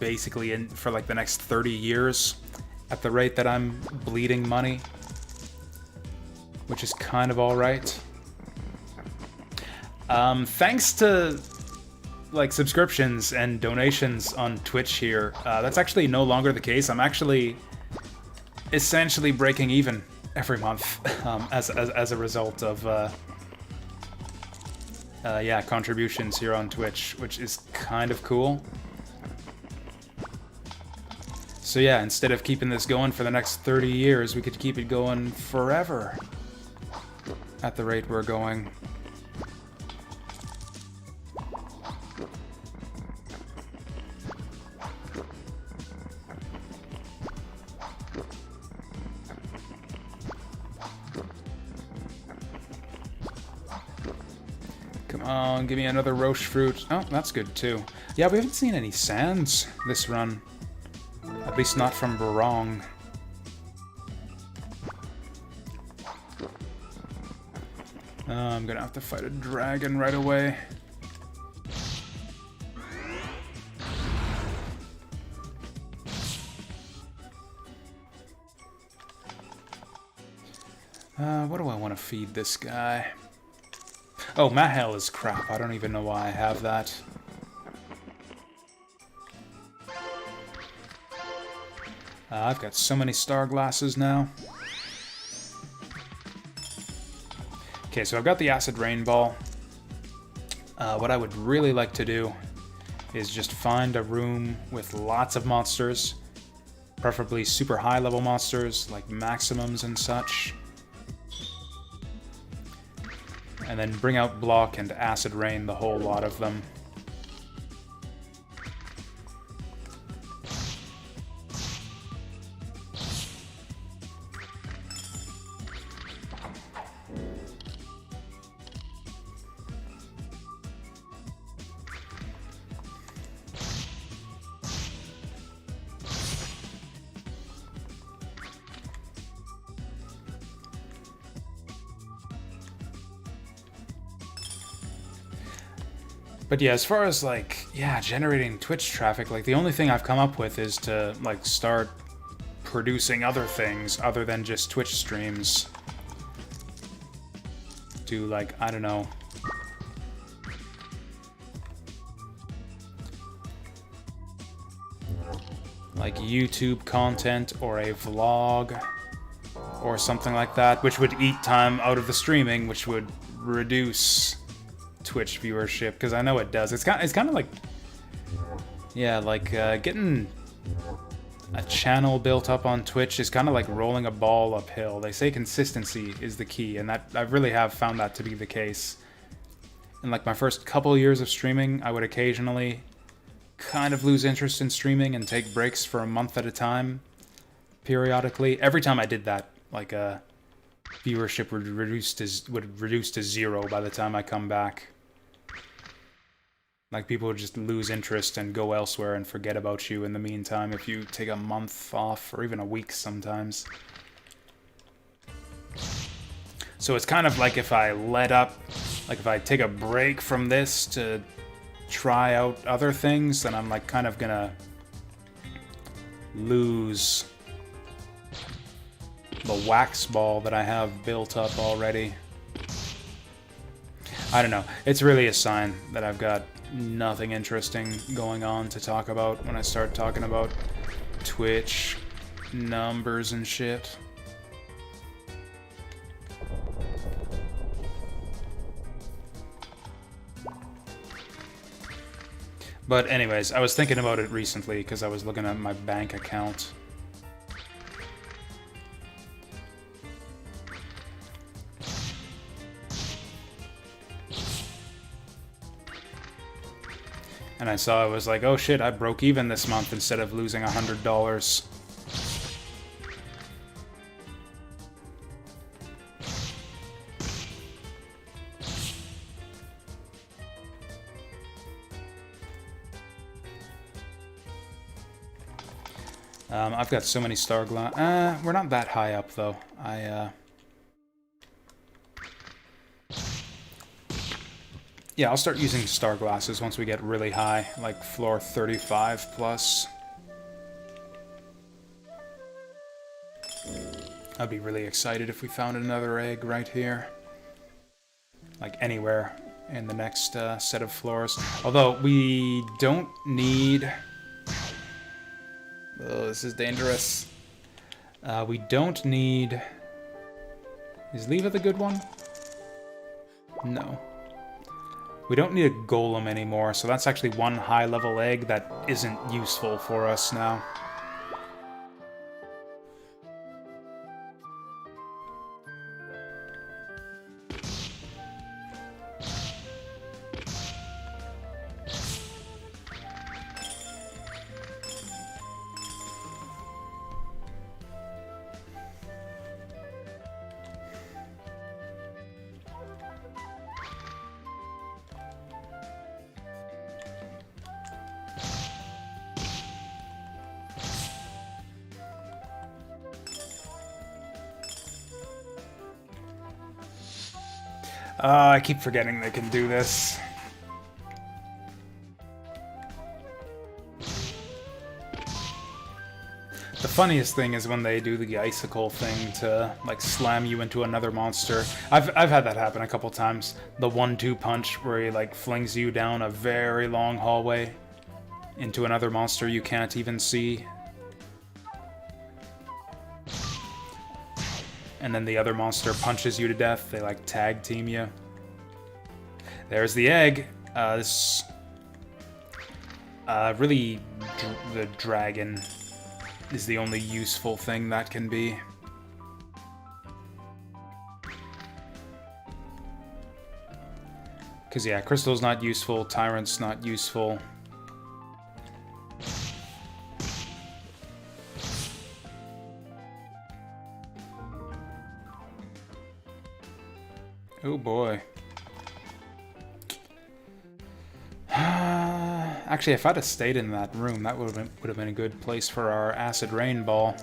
basically for like the next 30 years, at the rate that I'm bleeding money, which is kind of alright. Thanks to like subscriptions and donations on Twitch here, that's actually no longer the case. I'm actually essentially breaking even every month as a result of yeah, contributions here on Twitch, which is kind of cool. So yeah, instead of keeping this going for the next 30 years, we could keep it going forever at the rate we're going. Come on, give me another roche fruit. Oh, that's good too. Yeah, we haven't seen any sands this run. At least not from Barong. I'm gonna have to fight a dragon right away. What do I want to feed this guy? Oh, Mahel is crap. I don't even know why I have that. I've got so many star glasses now. Okay, so I've got the acid rain ball. What I would really like to do is just find a room with lots of monsters, preferably super high level monsters like maximums and such, and then bring out block and acid rain the whole lot of them. But yeah, as far as like, yeah, generating Twitch traffic, like the only thing I've come up with is to like start producing other things other than just Twitch streams. Do like, I don't know. Like YouTube content or a vlog or something like that, which would eat time out of the streaming, which would reduce Twitch viewership, because I know it does. It's kind of like, yeah, like getting a channel built up on Twitch is kind of like rolling a ball uphill. They say consistency is the key, and that I really have found that to be the case. In like my first couple years of streaming, I would occasionally kind of lose interest in streaming and take breaks for a month at a time, periodically. Every time I did that, like viewership would reduce to 0 by the time I come back. Like, people would just lose interest and go elsewhere and forget about you in the meantime if you take a month off, or even a week sometimes. So it's kind of like if I let up, like if I take a break from this to try out other things, then I'm like kind of gonna lose the wax ball that I have built up already. I don't know. It's really a sign that I've got nothing interesting going on to talk about when I start talking about Twitch numbers and shit. But anyways, I was thinking about it recently because I was looking at my bank account. And I saw, I was like, oh shit, I broke even this month instead of losing $100. I've got so many star glass. We're not that high up though. Yeah, I'll start using star glasses once we get really high, like floor 35 plus. I'd be really excited if we found another egg right here. Like anywhere in the next set of floors. Although we don't need... Oh, this is dangerous. We don't need... Is Leva the good one? No. We don't need a golem anymore, so that's actually one high-level egg that isn't useful for us now. I keep forgetting they can do this. The funniest thing is when they do the icicle thing to, like, slam you into another monster. I've had that happen a couple times. The 1-2 punch where he, like, flings you down a very long hallway into another monster you can't even see. And then the other monster punches you to death. They, like, tag team you. There's the egg. This... really, the dragon is the only useful thing that can be. Because, yeah, Crystal's not useful, Tyrant's not useful. Oh boy. Actually, if I'd have stayed in that room, that would have been a good place for our acid rain ball.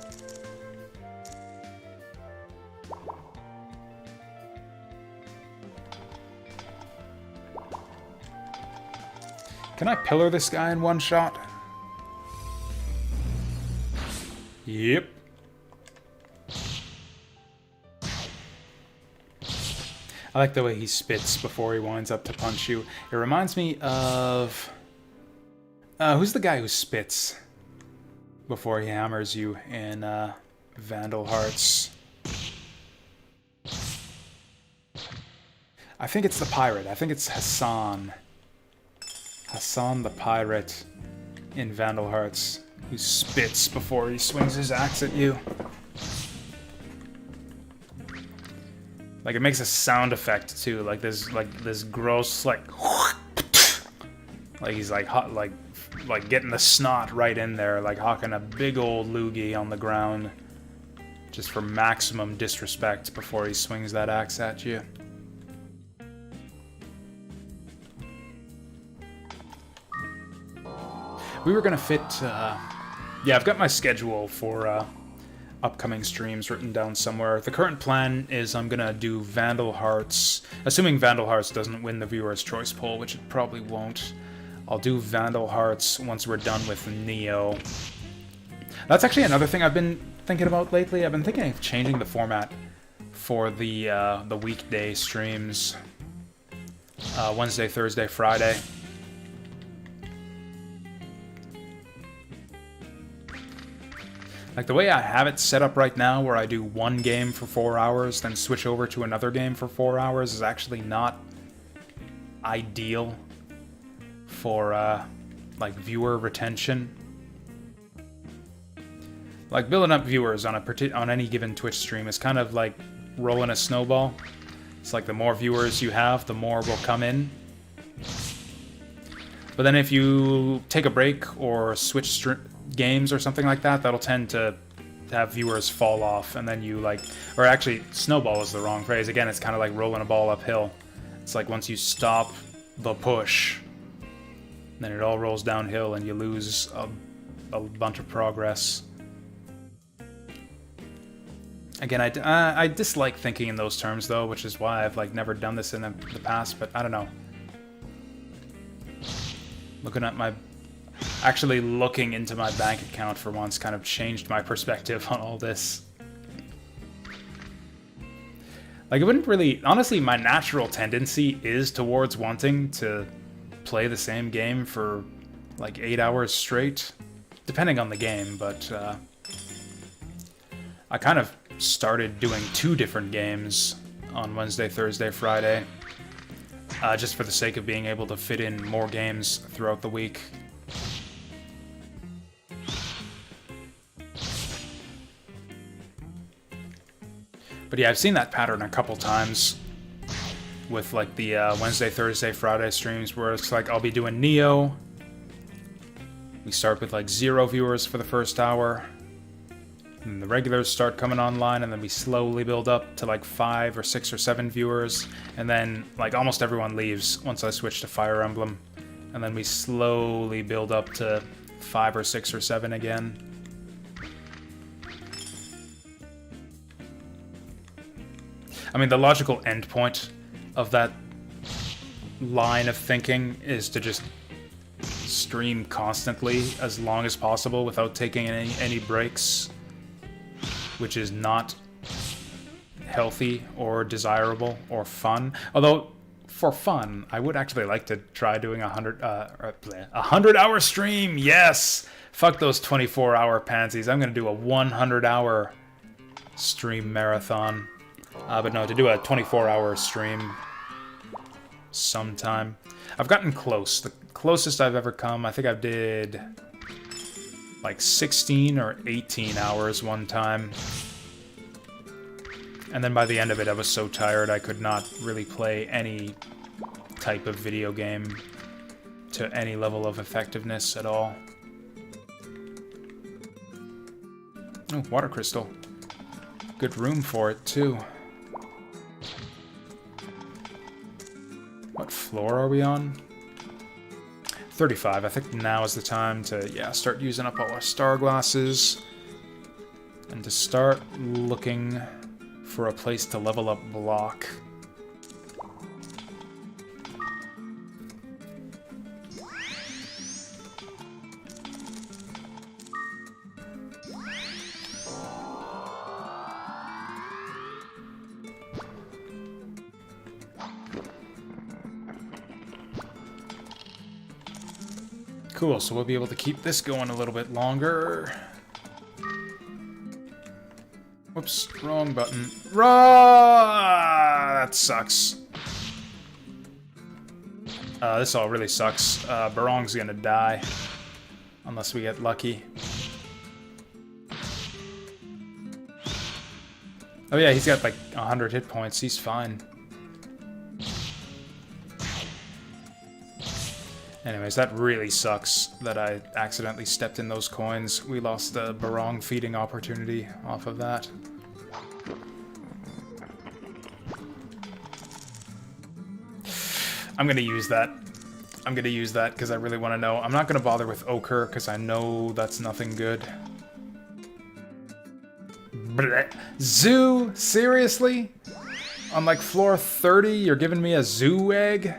Can I pillar this guy in one shot? Yep. I like the way he spits before he winds up to punch you. It reminds me of... who's the guy who spits before he hammers you in Vandal Hearts? I think it's the pirate. I think it's Hassan. Hassan the pirate in Vandal Hearts, who spits before he swings his axe at you. Like, it makes a sound effect too, like this gross, like he's like hot, like getting the snot right in there, like hawking a big old loogie on the ground, just for maximum disrespect before he swings that axe at you. We were gonna fit, yeah, I've got my schedule for upcoming streams written down somewhere. The current plan is I'm gonna do Vandal Hearts, assuming Vandal Hearts doesn't win the viewer's choice poll, which it probably won't. I'll do Vandal Hearts once we're done with Neo. That's actually another thing I've been thinking about lately. I've been thinking of changing the format for the weekday streams. Wednesday, Thursday, Friday. Like, the way I have it set up right now, where I do one game for 4 hours, then switch over to another game for 4 hours, is actually not ideal for, like, viewer retention. Like, building up viewers on any given Twitch stream is kind of like rolling a snowball. It's like the more viewers you have, the more will come in. But then if you take a break or switch games or something like that, that'll tend to have viewers fall off, and then you, like... Or actually, snowball is the wrong phrase. Again, it's kind of like rolling a ball uphill. It's like once you stop the push, then it all rolls downhill and you lose a bunch of progress. Again, I dislike thinking in those terms, though, which is why I've, like, never done this in the past, but I don't know. Looking at my... Actually looking into my bank account for once kind of changed my perspective on all this. Like, it wouldn't really... Honestly, my natural tendency is towards wanting to play the same game for, like, 8 hours straight. Depending on the game, but, I kind of started doing 2 different games on Wednesday, Thursday, Friday. Just for the sake of being able to fit in more games throughout the week. But yeah, I've seen that pattern a couple times with like the Wednesday, Thursday, Friday streams where it's like I'll be doing Neo. We start with like 0 viewers for the first hour. And the regulars start coming online, and then we slowly build up to like 5 or 6 or 7 viewers. And then like almost everyone leaves once I switch to Fire Emblem. And then we slowly build up to 5 or 6 or 7 again. I mean, the logical endpoint of that line of thinking is to just stream constantly as long as possible without taking any breaks, which is not healthy or desirable or fun. Although, for fun, I would actually like to try doing a 100-hour stream. Yes, fuck those 24-hour pansies. I'm gonna do a 100-hour stream marathon. But no, to do a 24-hour stream sometime. I've gotten close. The closest I've ever come, I think I did like 16 or 18 hours one time. And then by the end of it, I was so tired I could not really play any type of video game to any level of effectiveness at all. Oh, water crystal. Good room for it, too. What floor are we on? 35. I think now is the time to, yeah, start using up all our star glasses. And to start looking for a place to level up block. Cool, so we'll be able to keep this going a little bit longer. Whoops, wrong button. That sucks. This all really sucks. Barong's gonna die. Unless we get lucky. Oh yeah, he's got like 100 hit points. He's fine. Anyways, that really sucks that I accidentally stepped in those coins. We lost the Barong feeding opportunity off of that. I'm gonna use that. I'm gonna use that because I really want to know. I'm not gonna bother with Ochre because I know that's nothing good. Blech. Zoo? Seriously? On like floor 30, you're giving me a zoo egg?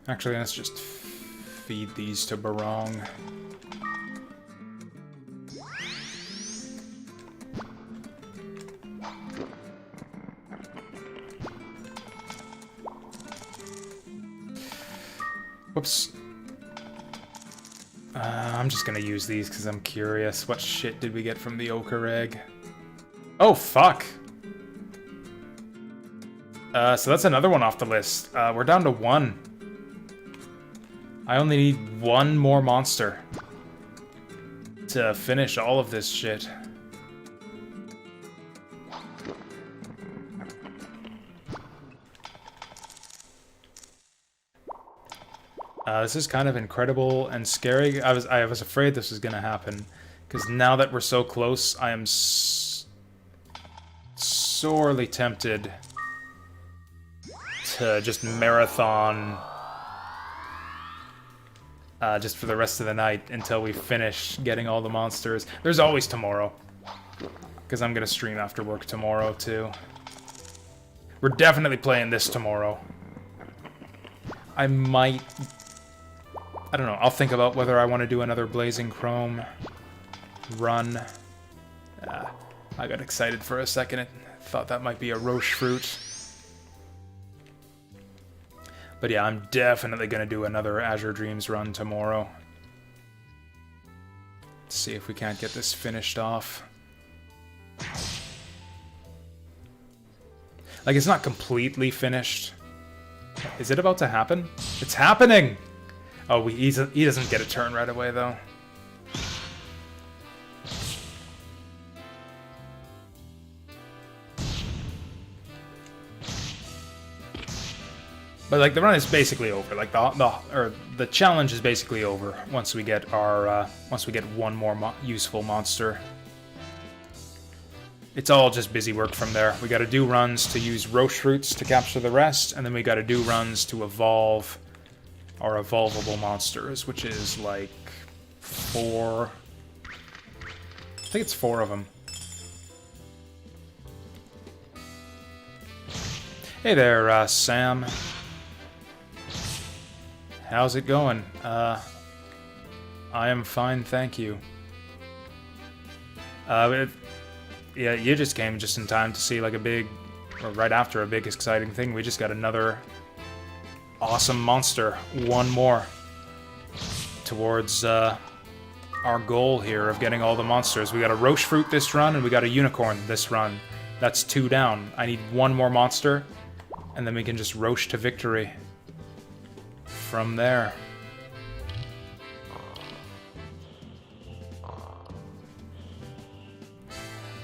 Actually, let's just feed these to Barong. Whoops. I'm just gonna use these because I'm curious. What shit did we get from the ochre egg? Oh, fuck! So that's another one off the list. We're down to 1. I only need 1 more monster to finish all of this shit. This is kind of incredible and scary. I was afraid this was gonna happen, because now that we're so close, I am sorely tempted to just marathon just for the rest of the night until we finish getting all the monsters. There's always tomorrow, because I'm gonna stream after work tomorrow too. We're definitely playing this tomorrow. I might... I don't know. I'll think about whether I want to do another Blazing Chrome run. I got excited for a second. I thought that might be a Roche fruit. But yeah, I'm definitely going to do another Azure Dreams run tomorrow. Let's see if we can't get this finished off. Like, it's not completely finished. Is it about to happen? It's happening! Oh, he doesn't get a turn right away, though. But like the run is basically over. Like the challenge is basically over once we get our one more useful monster. It's all just busy work from there. We got to do runs to use Roche fruits to capture the rest, and then we got to do runs to evolve our evolvable monsters, which is like 4. I think it's 4 of them. Hey there, Sam. How's it going? I am fine, thank you. Yeah, you just came just in time to see like a big, or right after a big exciting thing. We just got another awesome monster. One more towards our goal here of getting all the monsters. We got a Roche fruit this run, and we got a unicorn this run. That's 2 down. I need 1 more monster, and then we can just Roche to victory from there.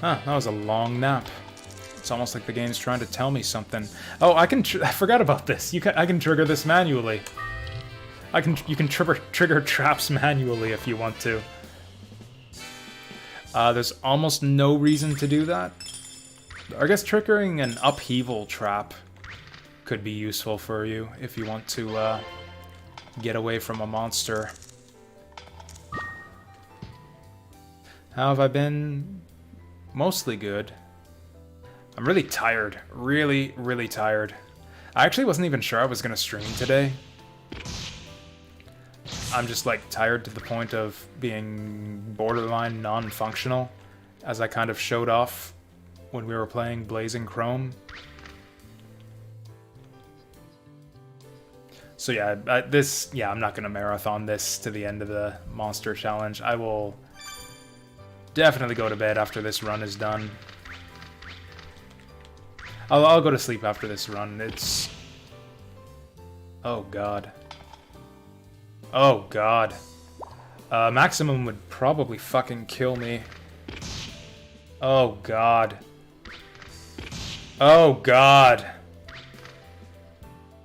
Huh, that was a long nap. It's almost like the game's trying to tell me something. Oh, I forgot about this. I can trigger this manually. You can trigger traps manually if you want to. There's almost no reason to do that. I guess triggering an upheaval trap could be useful for you if you want to get away from a monster. How have I been? Mostly good. I'm really tired. Really, really tired. I actually wasn't even sure I was going to stream today. I'm just like tired to the point of being borderline non-functional, as I kind of showed off when we were playing Blazing Chrome. So yeah, I'm not going to marathon this to the end of the monster challenge. I will definitely go to bed after this run is done. I'll go to sleep after this run. It's... Oh god. Oh god. Maximum would probably fucking kill me. Oh god. Oh god.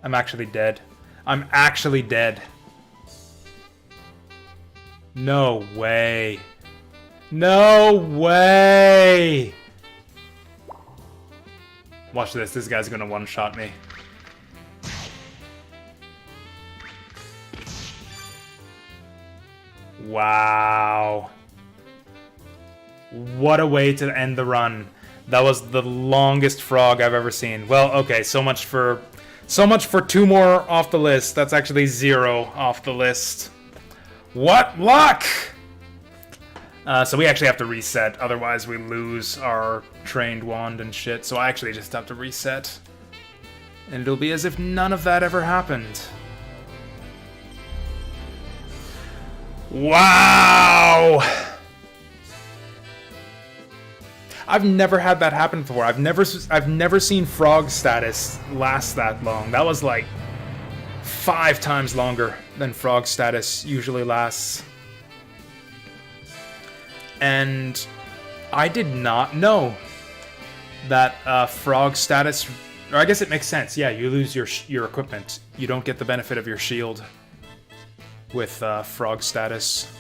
I'm actually dead. I'm actually dead. No way. No way! Watch this. This guy's gonna one-shot me. Wow. What a way to end the run. That was the longest frog I've ever seen. Well, okay, so much for 2 more off the list. That's actually 0 off the list. What luck! So we actually have to reset, otherwise we lose our trained wand and shit, so I actually just have to reset. And it'll be as if none of that ever happened. Wow! I've never had that happen before. I've never seen frog status last that long. That was like 5 times longer than frog status usually lasts. And I did not know that frog status, or I guess it makes sense. Yeah, you lose your equipment. You don't get the benefit of your shield with frog status.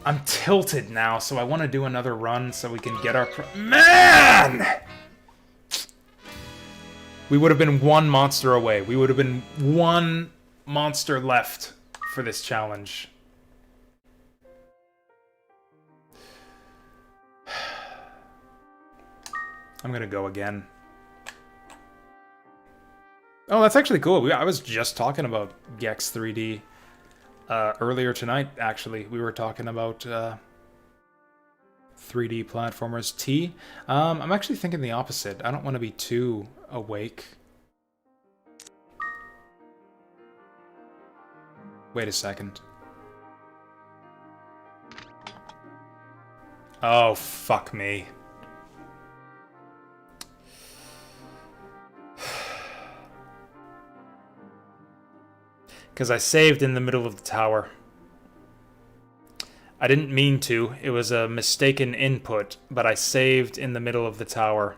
I'm tilted now, so I want to do another run so we can get our... Man! We would have been 1 monster away. We would have been 1 monster left for this challenge. I'm gonna go again. Oh, that's actually cool. I was just talking about Gex 3D earlier tonight, actually. We were talking about 3D platformers. I'm actually thinking the opposite. I don't want to be too awake. Wait a second. Oh, fuck me. Because I saved in the middle of the tower. I didn't mean to. It was a mistaken input, but I saved in the middle of the tower.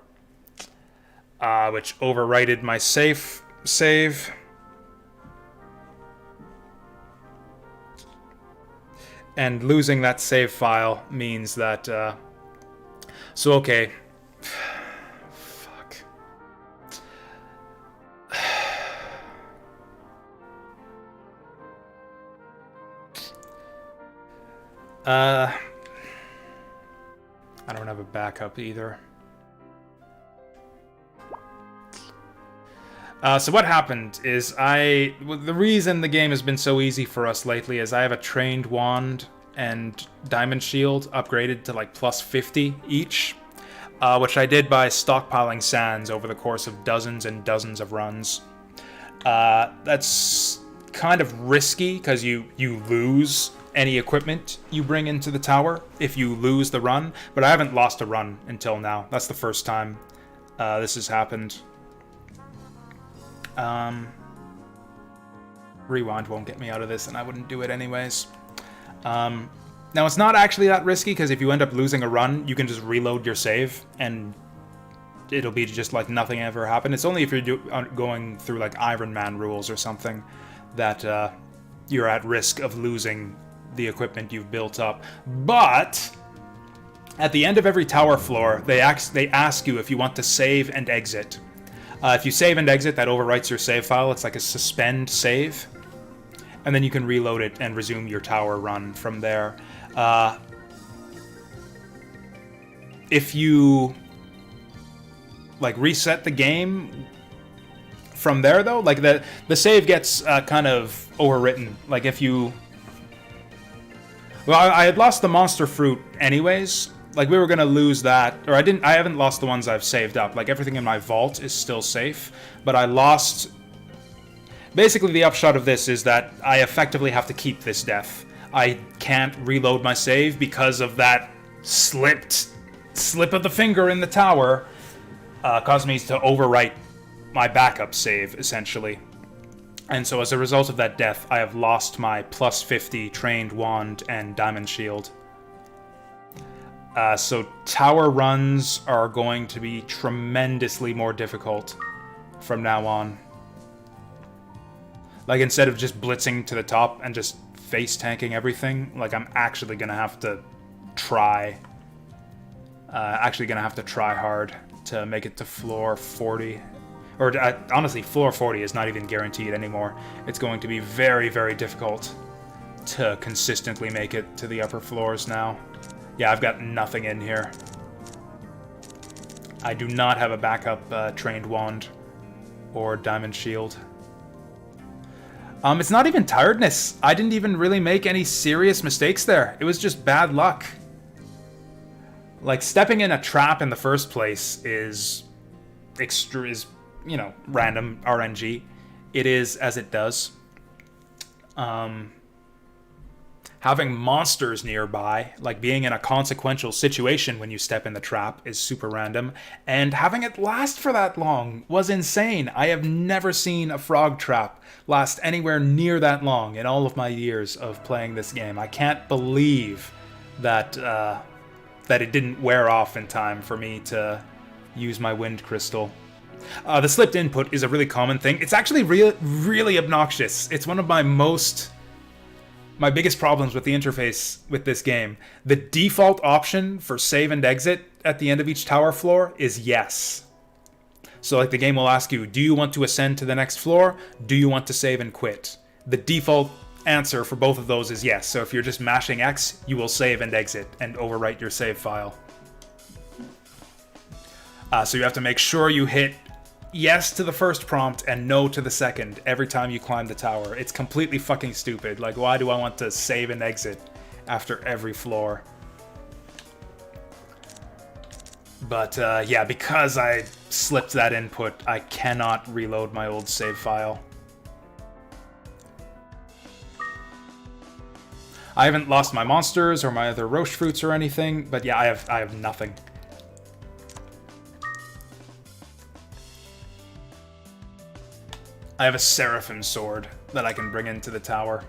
Which overwrited my save. And losing that save file means that... So, okay. Fuck. I don't have a backup either. So what happened is the reason the game has been so easy for us lately is I have a trained wand and diamond shield upgraded to like plus 50 each, which I did by stockpiling sands over the course of dozens and dozens of runs. That's kind of risky because you lose any equipment you bring into the tower if you lose the run, but I haven't lost a run until now. That's the first time this has happened. Rewind won't get me out of this, and I wouldn't do it anyways. Now, it's not actually that risky, because if you end up losing a run, you can just reload your save, and it'll be just like nothing ever happened. It's only if you're going through like Iron Man rules or something that you're at risk of losing the equipment you've built up. But at the end of every tower floor, they ask you if you want to save and exit. If you save and exit, that overwrites your save file. It's like a suspend save. And then you can reload it and resume your tower run from there. If you like reset the game from there, though, like the save gets kind of overwritten. Like if you... Well, I had lost the monster fruit anyways. Like we were gonna lose that, or I haven't lost the ones I've saved up. Like everything in my vault is still safe, but I lost... Basically the upshot of this is that I effectively have to keep this death. I can't reload my save because of that slip of the finger in the tower. Caused me to overwrite my backup save, essentially. And so as a result of that death, I have lost my plus 50 trained wand and diamond shield. So tower runs are going to be tremendously more difficult from now on. Like instead of just blitzing to the top and just face tanking everything, like I'm actually gonna have to try. Try hard to make it to floor 40. Or honestly, floor 40 is not even guaranteed anymore. It's going to be very, very difficult to consistently make it to the upper floors now. Yeah, I've got nothing in here. I do not have a backup trained wand or diamond shield. It's not even tiredness. I didn't even really make any serious mistakes there. It was just bad luck. Like, stepping in a trap in the first place is random RNG. It is as it does. Having monsters nearby, like being in a consequential situation when you step in the trap, is super random. And having it last for that long was insane. I have never seen a frog trap last anywhere near that long in all of my years of playing this game. I can't believe that it didn't wear off in time for me to use my wind crystal. The slipped input is a really common thing. It's actually really obnoxious. It's one of my biggest problems with the interface with this game. The default option for save and exit at the end of each tower floor is yes. So like the game will ask you, do you want to ascend to the next floor? Do you want to save and quit? The default answer for both of those is yes. So if you're just mashing X, you will save and exit and overwrite your save file. So you have to make sure you hit yes to the first prompt and no to the second every time you climb the tower. It's completely fucking stupid. Like, why do I want to save and exit after every floor? But yeah, because I slipped that input, I cannot reload my old save file. I haven't lost my monsters or my other roche fruits or anything, but yeah, I have nothing. I have a Seraphim sword that I can bring into the tower.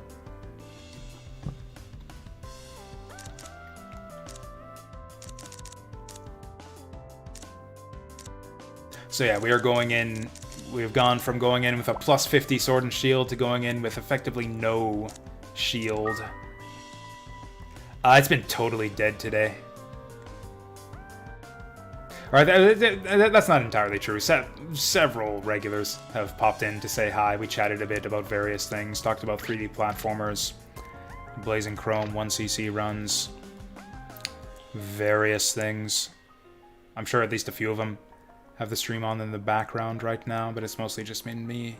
So yeah, we are going in... We've gone from going in with a plus 50 sword and shield to going in with effectively no shield. It's been totally dead today. Alright, that's not entirely true. Several regulars have popped in to say hi. We chatted a bit about various things, talked about 3D platformers, Blazing Chrome, 1cc runs, various things. I'm sure at least a few of them have the stream on in the background right now, but it's mostly just been me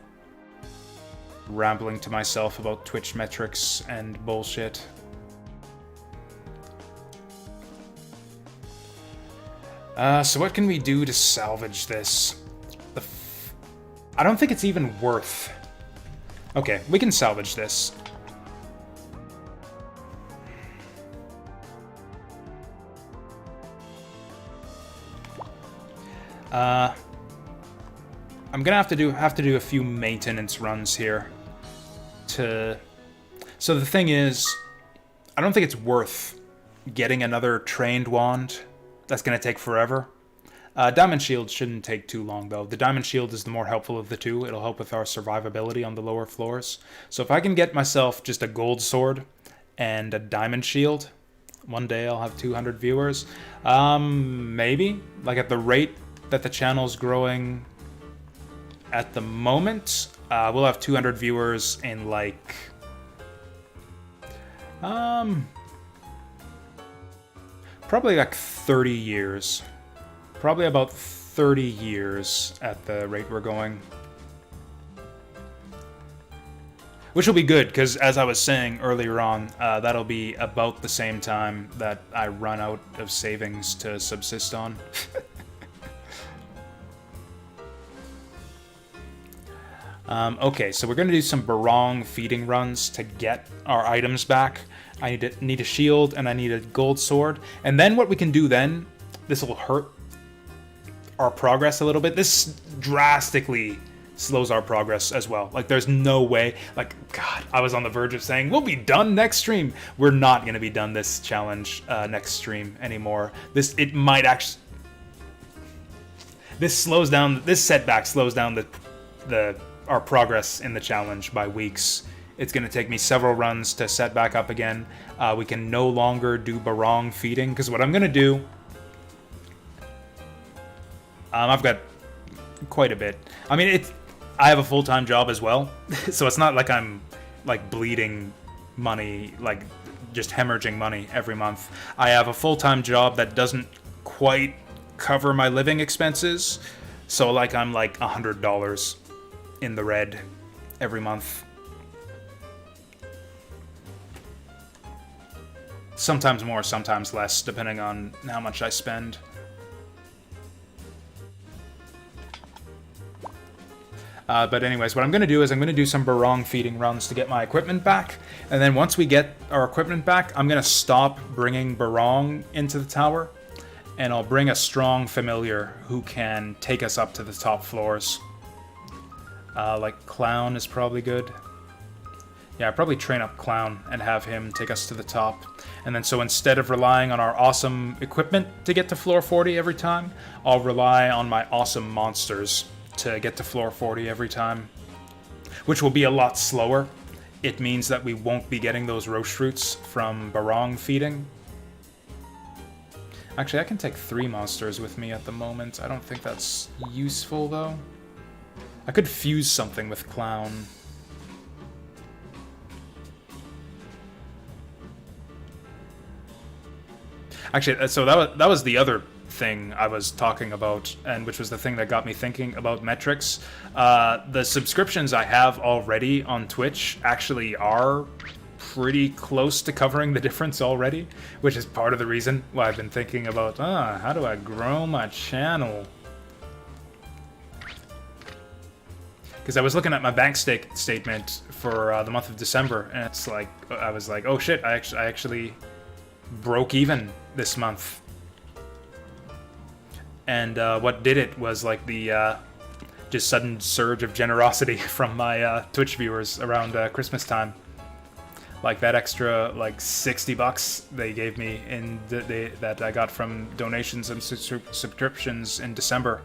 rambling to myself about Twitch metrics and bullshit. So what can we do to salvage this? I don't think it's even worth... Okay, we can salvage this. I'm gonna have to do a few maintenance runs here to... So the thing is, I don't think it's worth getting another trained wand. That's going to take forever. Diamond Shield shouldn't take too long, though. The Diamond Shield is the more helpful of the two. It'll help with our survivability on the lower floors. So if I can get myself just a gold sword and a Diamond Shield, one day I'll have 200 viewers. Maybe. Like, at the rate that the channel's growing at the moment, we'll have 200 viewers in, like... Probably like 30 years. Probably about 30 years at the rate we're going. Which will be good, because as I was saying earlier on, that'll be about the same time that I run out of savings to subsist on. Okay, so we're going to do some Barong feeding runs to get our items back. I need a shield, and I need a gold sword. And then what we can do then, this will hurt our progress a little bit. This drastically slows our progress as well. Like, there's no way. Like, God, I was on the verge of saying, we'll be done next stream. We're not going to be done this challenge next stream anymore. It might actually... This setback slows down our progress in the challenge by weeks. It's going to take me several runs to set back up again. We can no longer do Barong feeding, because what I'm going to do... I've got quite a bit. I mean, I have a full-time job as well, so it's not like I'm, like, bleeding money, like, just hemorrhaging money every month. I have a full-time job that doesn't quite cover my living expenses, so, like, I'm, like, $100 in the red every month. Sometimes more, sometimes less, depending on how much I spend. But anyways, what I'm going to do is I'm going to do some Barong feeding runs to get my equipment back. And then once we get our equipment back, I'm going to stop bringing Barong into the tower. And I'll bring a strong familiar who can take us up to the top floors. Like Clown is probably good. Yeah, I'd probably train up Clown and have him take us to the top. And then so instead of relying on our awesome equipment to get to floor 40 every time, I'll rely on my awesome monsters to get to floor 40 every time. Which will be a lot slower. It means that we won't be getting those roche fruits from Barong feeding. Actually, I can take 3 monsters with me at the moment. I don't think that's useful, though. I could fuse something with Clown. Actually, so that was the other thing I was talking about, and which was the thing that got me thinking about metrics. The subscriptions I have already on Twitch actually are pretty close to covering the difference already, which is part of the reason why I've been thinking about, how do I grow my channel? Because I was looking at my bank statement for the month of December, and it's like, I was like, oh shit, I actually broke even this month. And what did it was like the just sudden surge of generosity from my Twitch viewers around Christmas time. Like that extra like $60 they gave me in that I got from donations and subscriptions in December.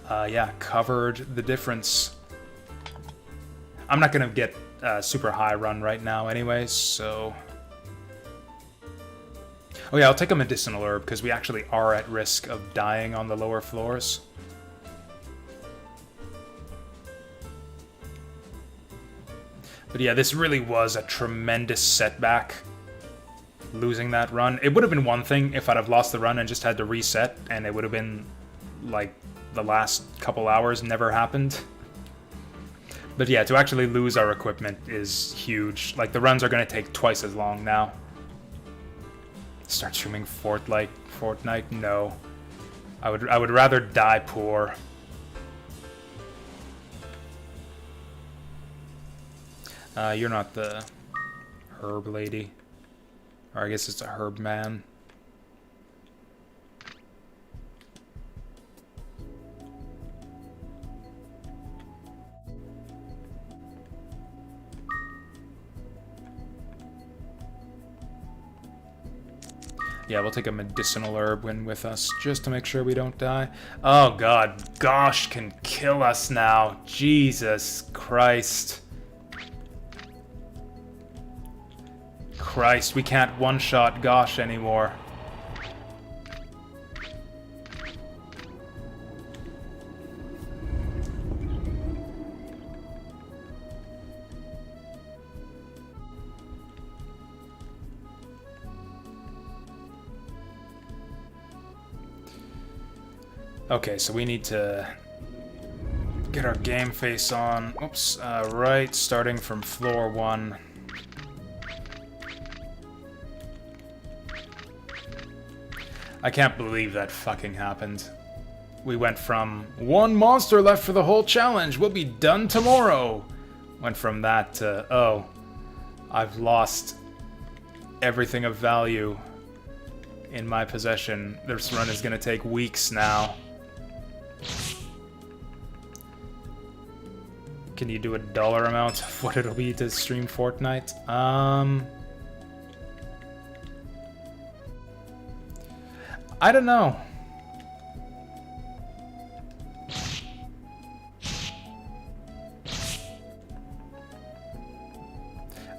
Yeah, covered the difference. I'm not gonna get a super high run right now anyways, so... Oh yeah, I'll take a medicinal herb, because we actually are at risk of dying on the lower floors. But yeah, this really was a tremendous setback, losing that run. It would have been one thing if I'd have lost the run and just had to reset, and it would have been like the last couple hours never happened. But yeah, to actually lose our equipment is huge. Like, the runs are going to take twice as long now. Start streaming Fortnite? No. I would rather die poor. You're not the herb lady. Or I guess it's a herb man. Yeah, we'll take a medicinal herb when with us, just to make sure we don't die. Oh god, Gosh can kill us now. Jesus Christ. Christ, we can't one-shot Gosh anymore. Okay, so we need to get our game face on. Oops, right, starting from floor 1. I can't believe that fucking happened. We went from 1 monster left for the whole challenge, we'll be done tomorrow. Went from that to, oh, I've lost everything of value in my possession. This run is gonna take weeks now. Can you do a dollar amount of what it'll be to stream Fortnite? I don't know.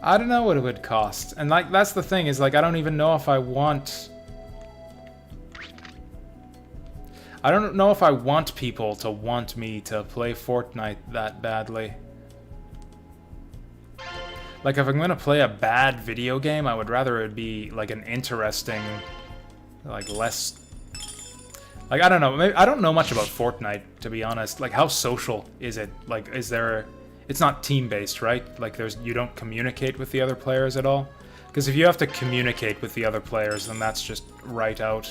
I don't know what it would cost. And like, that's the thing, is like, I don't even know if I want... I don't know if I want people to want me to play Fortnite that badly. Like, if I'm gonna play a bad video game, I would rather it be, like, an interesting, like, less... Like, I don't know. Maybe, I don't know much about Fortnite, to be honest. Like, how social is it? Like, is there... It's not team-based, right? Like, you don't communicate with the other players at all? Because if you have to communicate with the other players, then that's just right out.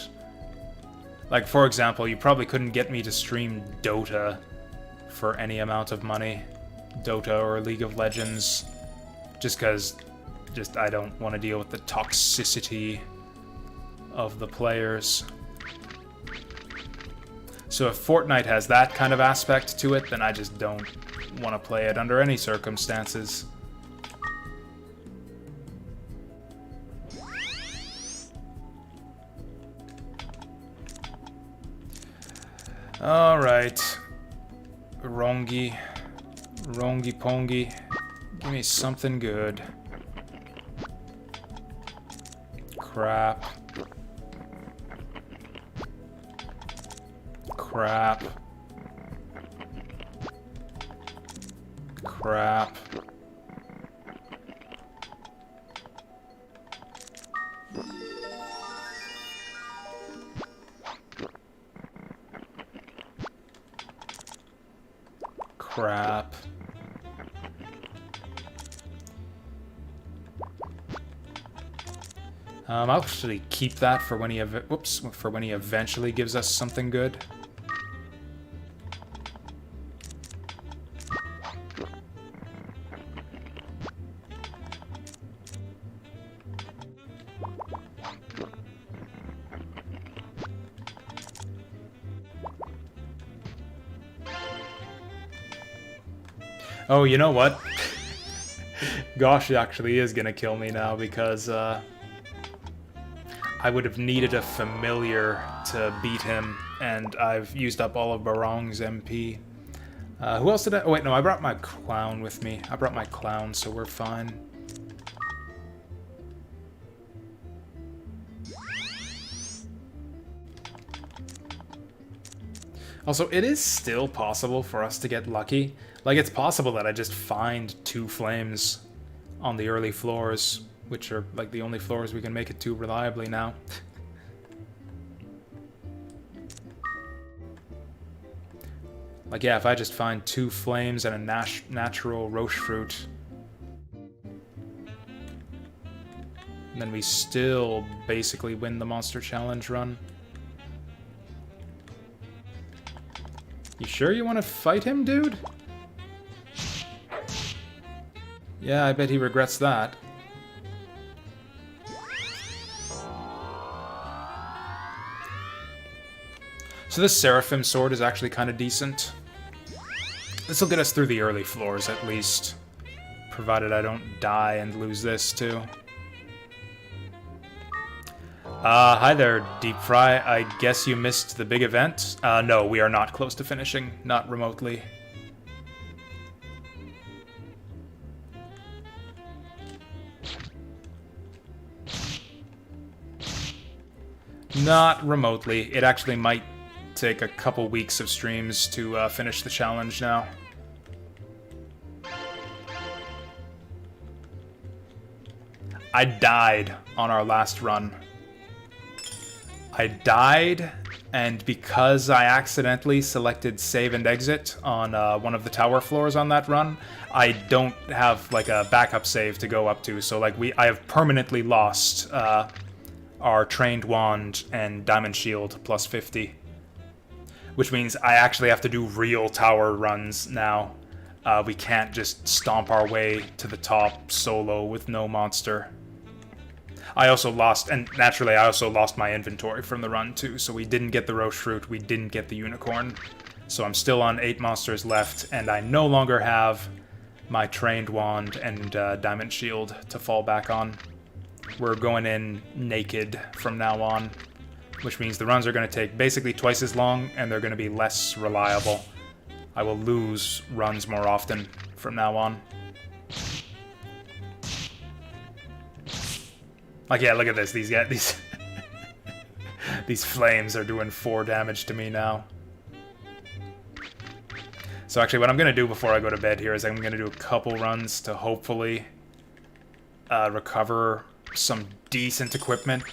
Like, for example, you probably couldn't get me to stream Dota for any amount of money. Dota or League of Legends. Just because, I don't want to deal with the toxicity of the players. So if Fortnite has that kind of aspect to it, then I just don't want to play it under any circumstances. Alright. Rongi Pongi. Give me something good. Crap. Crap. Crap. crap. I'll actually keep that for when he for when he eventually gives us something good. Oh, you know what? Gosh, he actually is gonna kill me now because I would have needed a familiar to beat him, and I've used up all of Barong's MP. Who else did I... Oh, wait, no, I brought my clown with me. I brought my clown, so we're fine. Also, it is still possible for us to get lucky. Like, it's possible that I just find 2 flames on the early floors, which are, like, the only floors we can make it to reliably now. Like, yeah, if I just find 2 flames and a natural roche fruit, then we still basically win the monster challenge run. You sure you want to fight him, dude? Yeah, I bet he regrets that. So this Seraphim sword is actually kind of decent. This will get us through the early floors, at least. Provided I don't die and lose this, too. Hi there, Deep Fry. I guess you missed the big event? No, we are not close to finishing. Not remotely. Not remotely. It actually might take a couple weeks of streams to finish the challenge now. I died on our last run. I died, and because I accidentally selected save and exit on one of the tower floors on that run, I don't have like a backup save to go up to. So like I have permanently lost our trained wand and diamond shield plus 50, which means I actually have to do real tower runs now. We can't just stomp our way to the top solo with no monster. I also lost, and naturally I also lost my inventory from the run too, so we didn't get the roche fruit, we didn't get the unicorn. So I'm still on 8 monsters left, and I no longer have my trained wand and diamond shield to fall back on. We're going in naked from now on, which means the runs are going to take basically twice as long, and they're going to be less reliable. I will lose runs more often from now on. Like, yeah, look at this. These these flames are doing 4 damage to me now. So actually, what I'm going to do before I go to bed here is I'm going to do a couple runs to hopefully recover some decent equipment.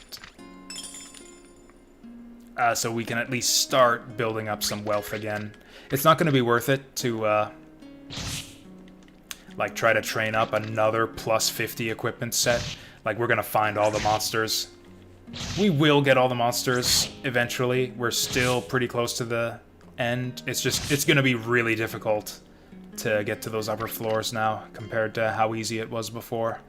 So we can at least start building up some wealth again. It's not going to be worth it to like try to train up another plus 50 equipment set. Like, we're gonna find all the monsters. We will get all the monsters eventually. We're still pretty close to the end. It's gonna be really difficult to get to those upper floors now compared to how easy it was before.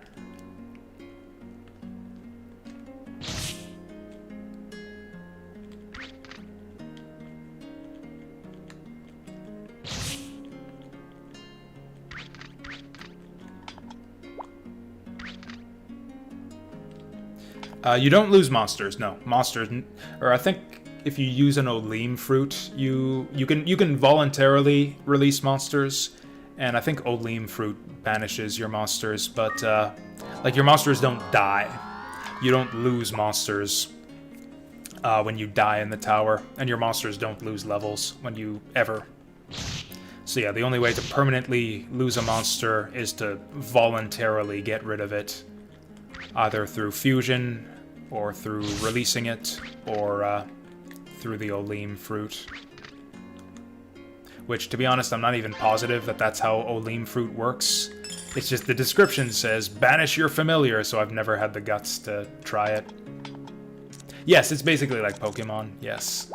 You don't lose monsters, no. Monsters, or I think if you use an Olim fruit, you can voluntarily release monsters, and I think Olim fruit banishes your monsters, but like, your monsters don't die. You don't lose monsters when you die in the tower, and your monsters don't lose levels when you ever. So yeah, the only way to permanently lose a monster is to voluntarily get rid of it, either through fusion, or through releasing it, or through the Olim fruit. which, to be honest, I'm not even positive that that's how Olim fruit works. It's just the description says, banish your familiar, so I've never had the guts to try it. Yes, it's basically like Pokemon, yes.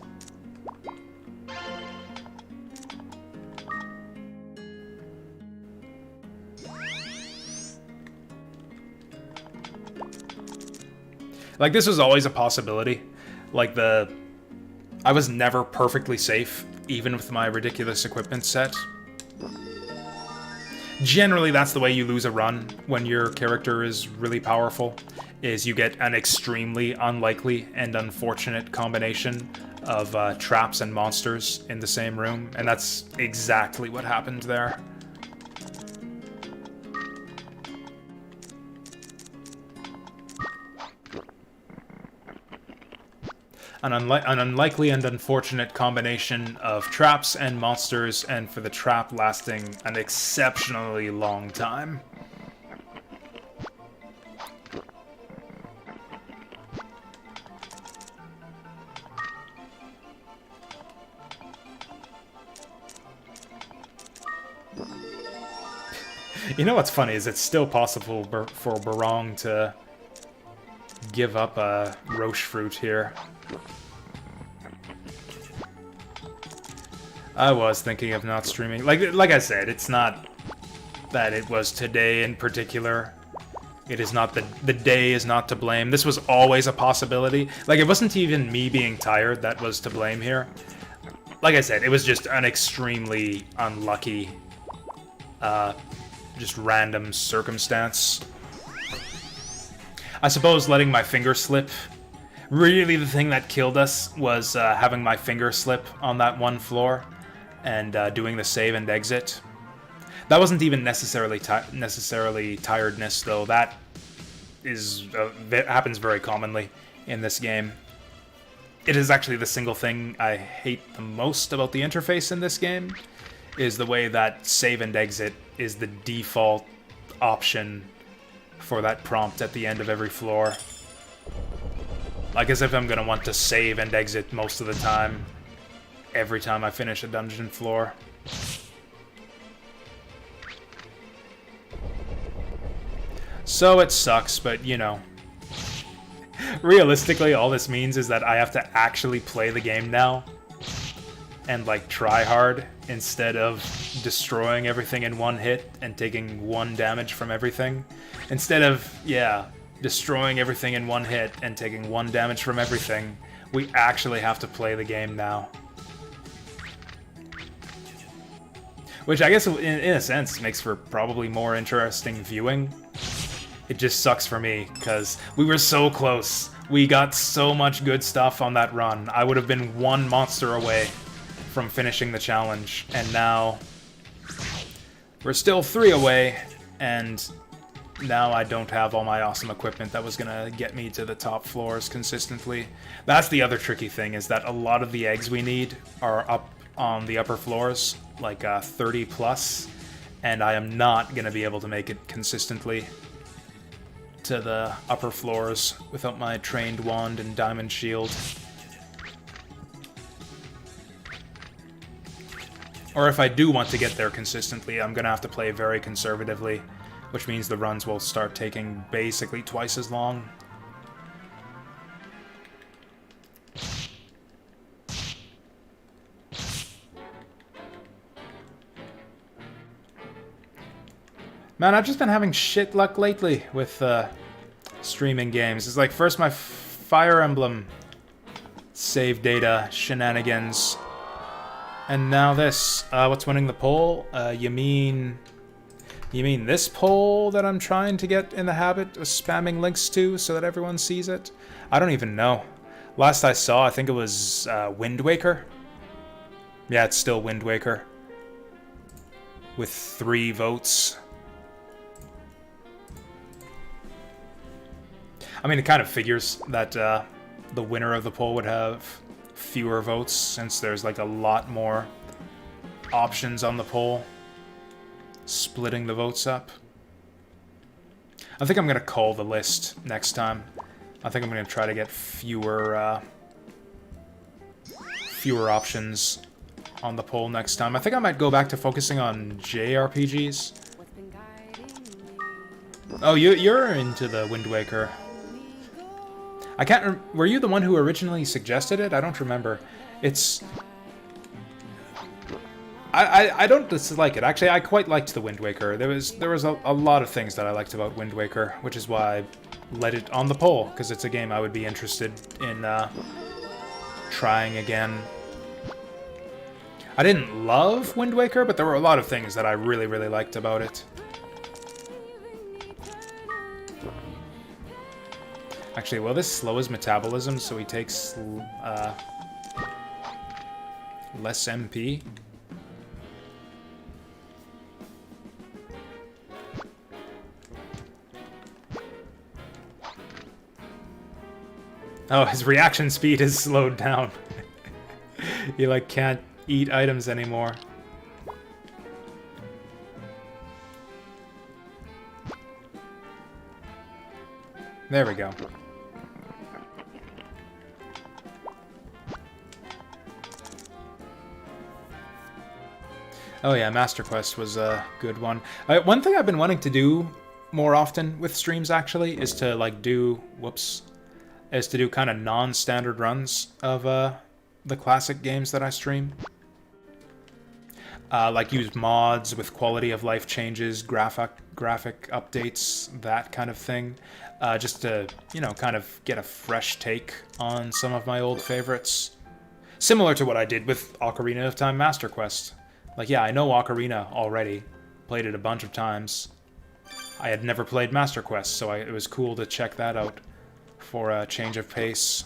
Like, this was always a possibility. Like, I was never perfectly safe, even with my ridiculous equipment set. Generally, that's the way you lose a run when your character is really powerful, is you get an extremely unlikely and unfortunate combination of traps and monsters in the same room, and that's exactly what happened there. An unlikely and unfortunate combination of traps and monsters, and for the trap lasting an exceptionally long time. You know what's funny is it's still possible for Barong to give up a Roche fruit here. I was thinking of not streaming. Like I said, it's not that it was today in particular. It is not the day is not to blame. This was always a possibility. Like, it wasn't even me being tired that was to blame here. Like I said, it was just an extremely unlucky, just random circumstance. I suppose letting my finger slip. Really, the thing that killed us was having my finger slip on that one floor and doing the save and exit. That wasn't even necessarily tiredness, though. That happens very commonly in this game. It is actually the single thing I hate the most about the interface in this game, is the way that save and exit is the default option for that prompt at the end of every floor. Like, as if I'm gonna want to save and exit most of the time, every time I finish a dungeon floor. So it sucks, but you know. Realistically, all this means is that I have to actually play the game now and, like, try hard instead of destroying everything in one hit and taking 1 damage from everything. Instead of, yeah, destroying everything in 1 hit and taking 1 damage from everything, we actually have to play the game now. Which I guess, in a sense, makes for probably more interesting viewing. It just sucks for me, because we were so close. We got so much good stuff on that run. I would have been 1 monster away from finishing the challenge, and now we're still 3 away, and now I don't have all my awesome equipment that was gonna get me to the top floors consistently. That's the other tricky thing, is that a lot of the eggs we need are up on the upper floors, like 30 plus, and I am not gonna be able to make it consistently to the upper floors without my trained wand and diamond shield. Or if I do want to get there consistently, I'm gonna have to play very conservatively, which means the runs will start taking basically twice as long. Man, I've just been having shit luck lately with streaming games. It's like, first my Fire Emblem save data shenanigans, and now this. What's winning the poll? You mean this poll that I'm trying to get in the habit of spamming links to so that everyone sees it? I don't even know. Last I saw, I think it was Wind Waker. Yeah, it's still Wind Waker. With 3 votes. I mean, it kind of figures that the winner of the poll would have fewer votes, since there's like a lot more options on the poll, splitting the votes up. I think I'm going to cull the list next time. I think I'm going to try to get fewer options on the poll next time. I think I might go back to focusing on JRPGs. Oh, you're into the Wind Waker. I can't. Were you the one who originally suggested it? I don't remember. It's. I don't dislike it. Actually, I quite liked the Wind Waker. There was a lot of things that I liked about Wind Waker, which is why I let it on the poll, because it's a game I would be interested in trying again. I didn't love Wind Waker, but there were a lot of things that I really, really liked about it. Actually, will this slow his metabolism so he takes less MP? Oh, his reaction speed is slowed down. He, like, can't eat items anymore. There we go. Oh yeah, Master Quest was a good one. One thing I've been wanting to do more often with streams, actually, is to, like, do... Whoops. Is to do kind of non-standard runs of the classic games that I stream. Like use mods with quality of life changes, graphic updates, that kind of thing. Just to, you know, kind of get a fresh take on some of my old favorites. Similar to what I did with Ocarina of Time Master Quest. Like, yeah, I know Ocarina already. Played it a bunch of times. I had never played Master Quest, so it was cool to check that out for a change of pace.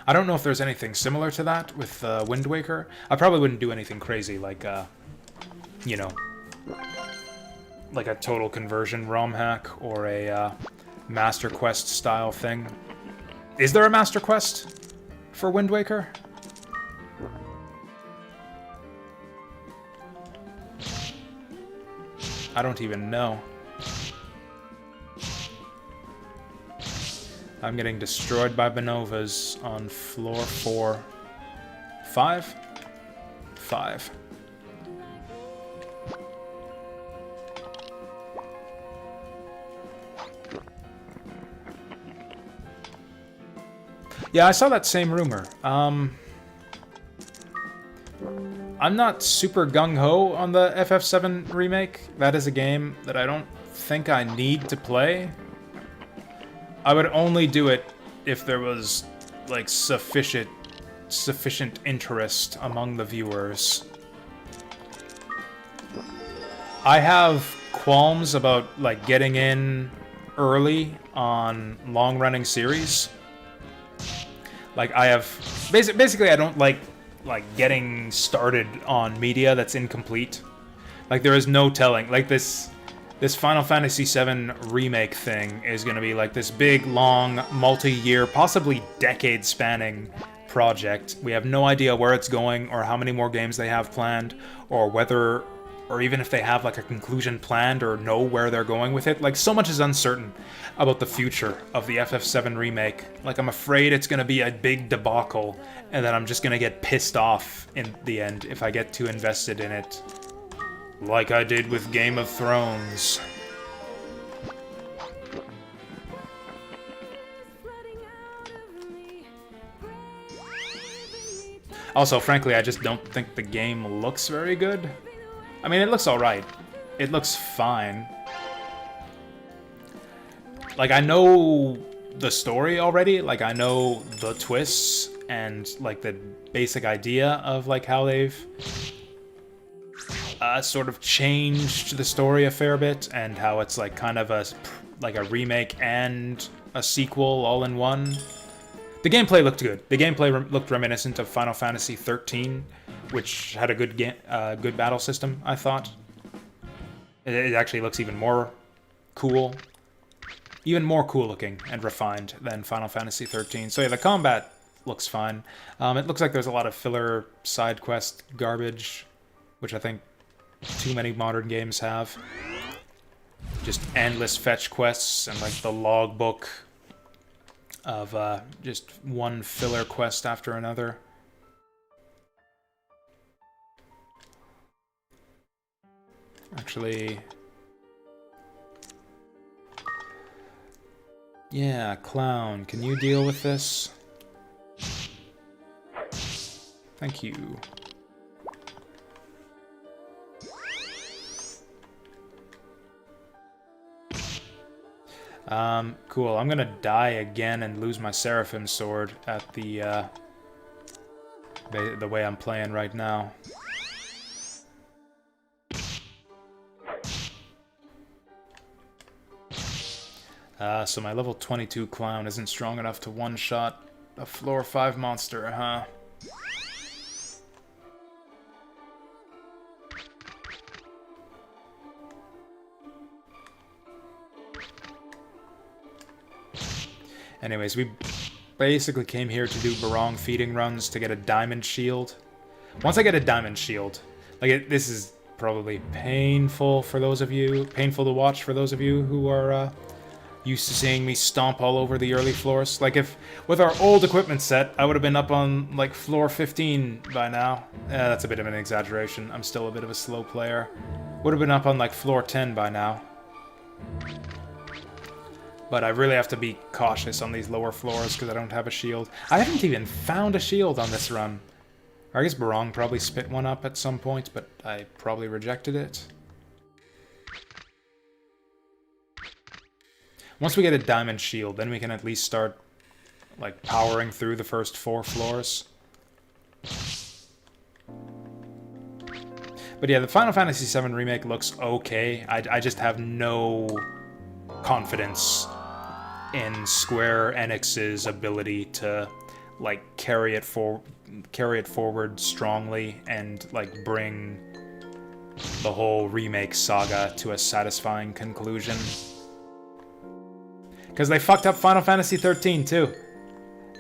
I don't know if there's anything similar to that with Wind Waker. I probably wouldn't do anything crazy like, you know, like a total conversion ROM hack or a Master Quest style thing. Is there a Master Quest for Wind Waker? I don't even know. I'm getting destroyed by Bonovas on floor 4. 5? 5. Yeah, I saw that same rumor. I'm not super gung-ho on the FF7 remake. That is a game that I don't think I need to play. I would only do it if there was, like, sufficient interest among the viewers. I have qualms about, like, getting in early on long-running series. Like, I have... Basically, I don't like getting started on media that's incomplete. Like, there is no telling. Like, this Final Fantasy VII remake thing is going to be like this big, long, multi-year, possibly decade-spanning project. We have no idea where it's going or how many more games they have planned or whether, or even if they have like a conclusion planned or know where they're going with it. Like, so much is uncertain about the future of the FF7 remake. Like, I'm afraid it's going to be a big debacle and then I'm just going to get pissed off in the end if I get too invested in it. Like I did with Game of Thrones. Also, frankly, I just don't think the game looks very good. I mean, it looks alright. It looks fine. Like, I know the story already. Like, I know the twists and, like, the basic idea of, like, how they've sort of changed the story a fair bit, and how it's like kind of a remake and a sequel all in one. The gameplay looked good. The gameplay looked reminiscent of Final Fantasy XIII, which had a good good battle system, I thought. It actually looks even more cool. Even more cool looking and refined than Final Fantasy XIII. So yeah, the combat looks fine. It looks like there's a lot of filler side quest garbage, which I think too many modern games have. Just endless fetch quests and like the logbook of just one filler quest after another. Actually... Yeah, Clown, can you deal with this? Thank you. Cool. I'm gonna die again and lose my Seraphim sword at the way I'm playing right now. So my level 22 clown isn't strong enough to one-shot a floor 5 monster, huh? Anyways, we basically came here to do barong feeding runs to get a diamond shield. Once I get a diamond shield, like this is probably painful for those of you, painful to watch for those of you who are used to seeing me stomp all over the early floors. Like if, with our old equipment set, I would have been up on like floor 15 by now. That's a bit of an exaggeration. I'm still a bit of a slow player. Would have been up on like floor 10 by now. But I really have to be cautious on these lower floors because I don't have a shield. I haven't even found a shield on this run. Or I guess Barong probably spit one up at some point, but I probably rejected it. Once we get a diamond shield, then we can at least start, like, powering through the first 4 floors. But yeah, the Final Fantasy VII Remake looks okay. I just have no confidence in Square Enix's ability to, like, carry it forward strongly and, like, bring the whole remake saga to a satisfying conclusion. Because they fucked up Final Fantasy 13 too.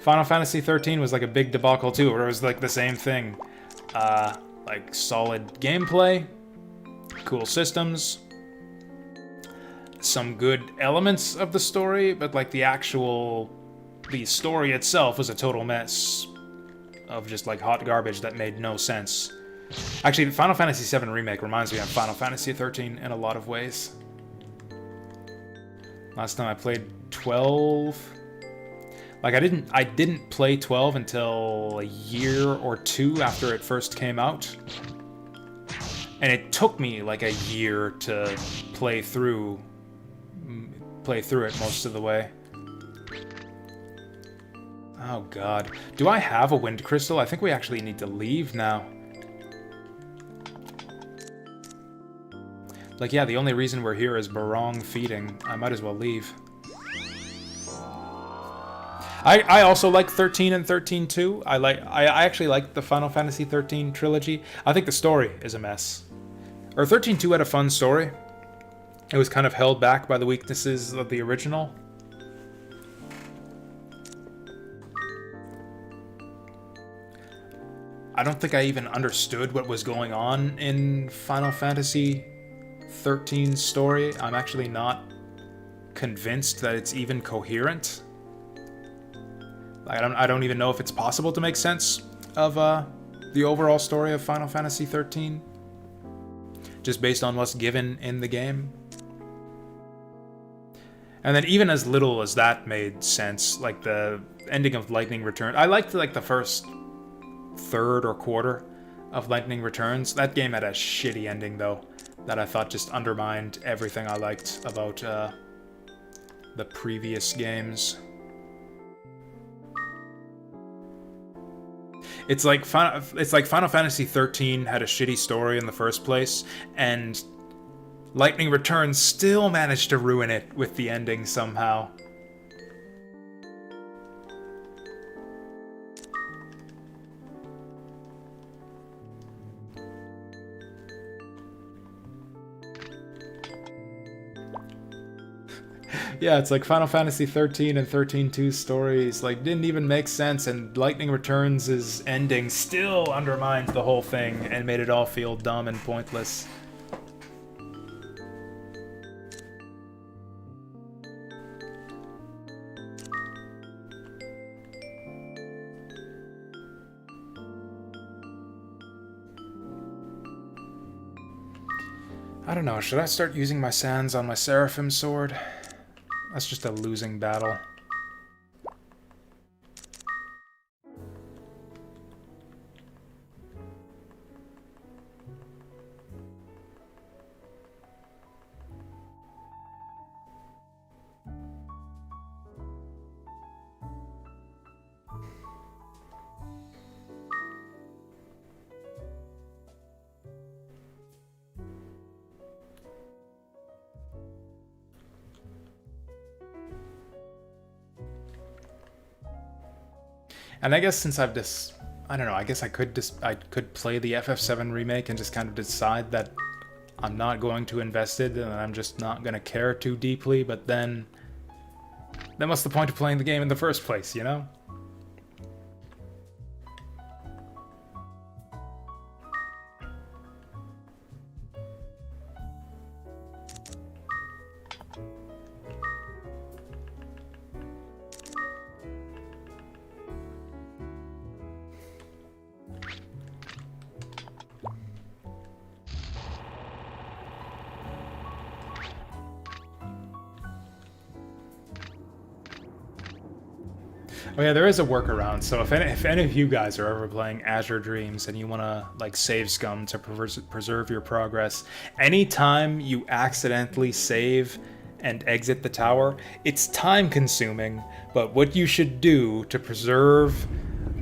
Final Fantasy 13 was like a big debacle too, where it was like the same thing. Like solid gameplay, cool systems, some good elements of the story, but like the story itself was a total mess of just like hot garbage that made no sense. Actually, Final Fantasy VII Remake reminds me of Final Fantasy 13 in a lot of ways. Last time I played 12, like I didn't play 12 until a year or 2 after it first came out. And it took me like a year to play through it most of the way. Oh god. Do I have a wind crystal? I think we actually need to leave now. Like, yeah, the only reason we're here is Barong feeding. I might as well leave. I also like 13 and 13 too. I actually like the Final Fantasy 13 trilogy. I think the story is a mess. Or 13-2 had a fun story. It was kind of held back by the weaknesses of the original. I don't think I even understood what was going on in Final Fantasy 13's story. I'm actually not convinced that it's even coherent. I don't even know if it's possible to make sense of the overall story of Final Fantasy 13, just based on what's given in the game. And then even as little as that made sense, like the ending of Lightning Returns. I liked like the first third or quarter of Lightning Returns. That game had a shitty ending though, that I thought just undermined everything I liked about the previous games. It's like Final Fantasy 13 had a shitty story in the first place, and Lightning Returns still managed to ruin it with the ending somehow. Yeah, it's like Final Fantasy 13 and 13-2 stories like didn't even make sense, and Lightning Returns' ending still undermined the whole thing and made it all feel dumb and pointless. I don't know, should I start using my sands on my Seraphim sword? That's just a losing battle. And I guess since I've just, I don't know, I guess I could play the FF7 remake and just kind of decide that I'm not going to invest it and I'm just not going to care too deeply, but then what's the point of playing the game in the first place, you know? Oh yeah, there is a workaround. So if any of you guys are ever playing Azure Dreams and you want to like save scum to preserve your progress, anytime you accidentally save and exit the tower, it's time consuming, but what you should do to preserve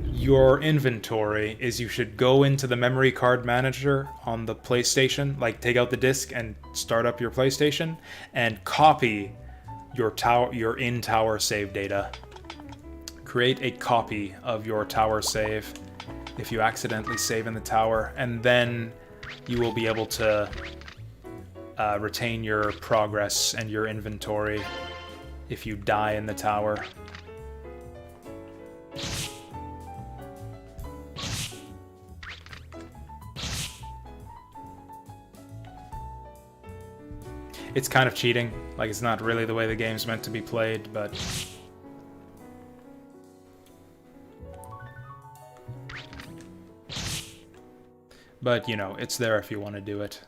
your inventory is you should go into the memory card manager on the PlayStation, like take out the disc and start up your PlayStation and copy your in-tower save data. Create a copy of your tower save if you accidentally save in the tower, and then you will be able to retain your progress and your inventory if you die in the tower. It's kind of cheating, like it's not really the way the game's meant to be played, but you know, it's there if you want to do it.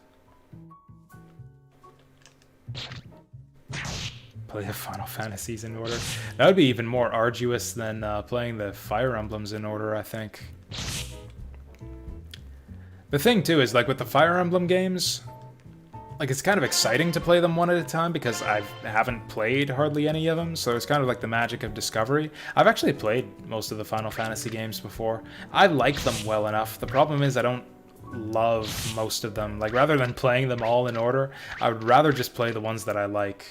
Play the Final Fantasies in order. That would be even more arduous than playing the Fire Emblems in order, I think. The thing, too, is like with the Fire Emblem games, like it's kind of exciting to play them one at a time because I haven't played hardly any of them, so it's kind of like the magic of discovery. I've actually played most of the Final Fantasy games before. I like them well enough. The problem is I don't love most of them. Like, rather than playing them all in order, I would rather just play the ones that I like.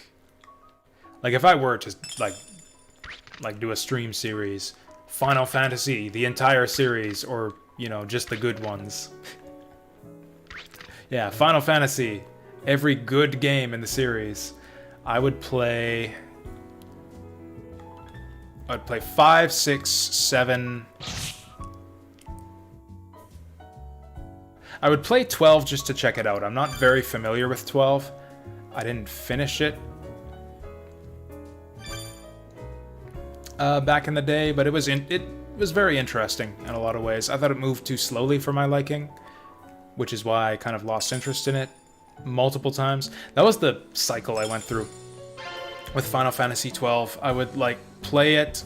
Like, if I were to, like do a stream series, Final Fantasy, the entire series, or, you know, just the good ones. Yeah, Final Fantasy, every good game in the series. I would play 5, 6, 7... I would play 12 just to check it out. I'm not very familiar with 12. I didn't finish it back in the day, but it was very interesting in a lot of ways. I thought it moved too slowly for my liking, which is why I kind of lost interest in it multiple times. That was the cycle I went through with Final Fantasy 12. I would like play it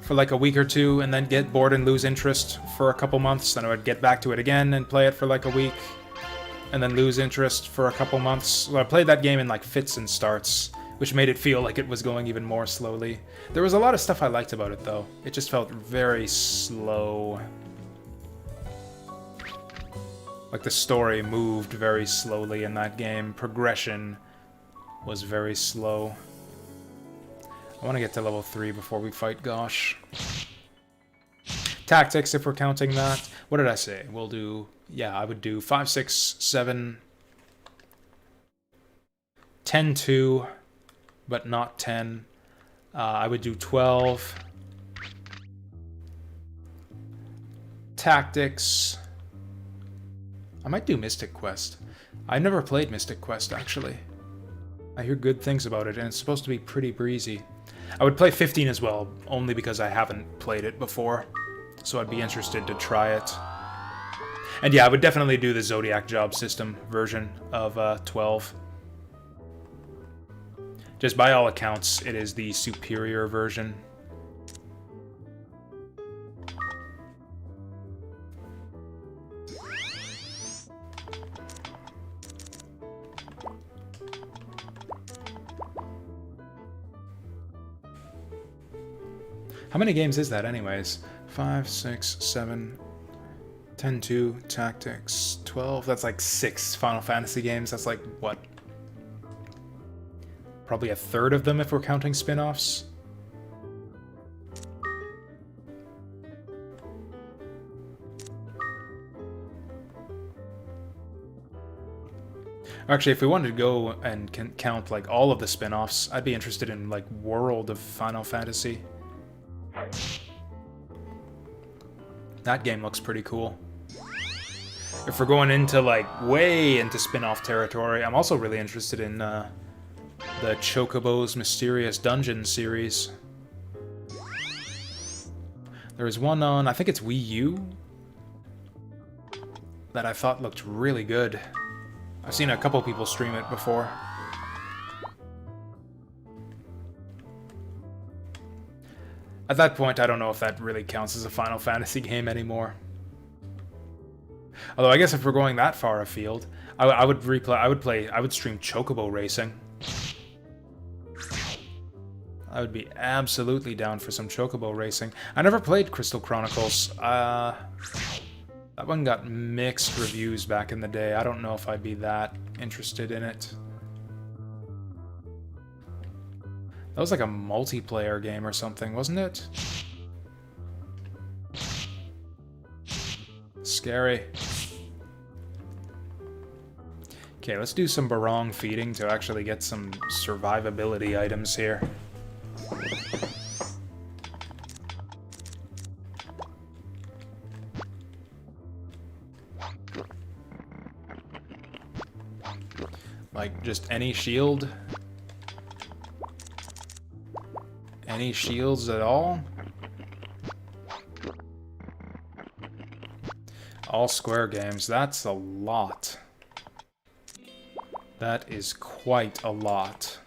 for like a week or two and then get bored and lose interest for a couple months. Then I would get back to it again and play it for like a week and then lose interest for a couple months. So I played that game in like fits and starts, which made it feel like it was going even more slowly. There was a lot of stuff I liked about it though. It just felt very slow. Like the story moved very slowly in that game. Progression was very slow. I want to get to level 3 before we fight Gosh. Tactics, if we're counting that. What did I say? We'll do... Yeah, I would do 5, 6, 7... 10, 2, but not 10. I would do 12. Tactics. I might do Mystic Quest. I never played Mystic Quest, actually. I hear good things about it, and it's supposed to be pretty breezy. I would play 15 as well, only because I haven't played it before, so I'd be interested to try it. And yeah, I would definitely do the Zodiac job system version of 12. Just by all accounts, it is the superior version. How many games is that anyways? 5, 6, 7, 10, 2, Tactics, 12. That's like 6 Final Fantasy games. That's like, what? Probably a third of them if we're counting spin-offs. Actually, if we wanted to go and count like all of the spin-offs, I'd be interested in like World of Final Fantasy. That game looks pretty cool. If we're going into like way into spin-off territory, I'm also really interested in the Chocobo's Mysterious Dungeon series. There was one on, I think it's Wii U, that I thought looked really good. I've seen a couple people stream it before. At that point, I don't know if that really counts as a Final Fantasy game anymore. Although I guess if we're going that far afield, I would stream Chocobo Racing. I would be absolutely down for some Chocobo Racing. I never played Crystal Chronicles. That one got mixed reviews back in the day. I don't know if I'd be that interested in it. That was like a multiplayer game or something, wasn't it? Scary. Okay, let's do some barong feeding to actually get some survivability items here. Like, just any shield? Any shields at all? All square games, that's a lot. That is quite a lot.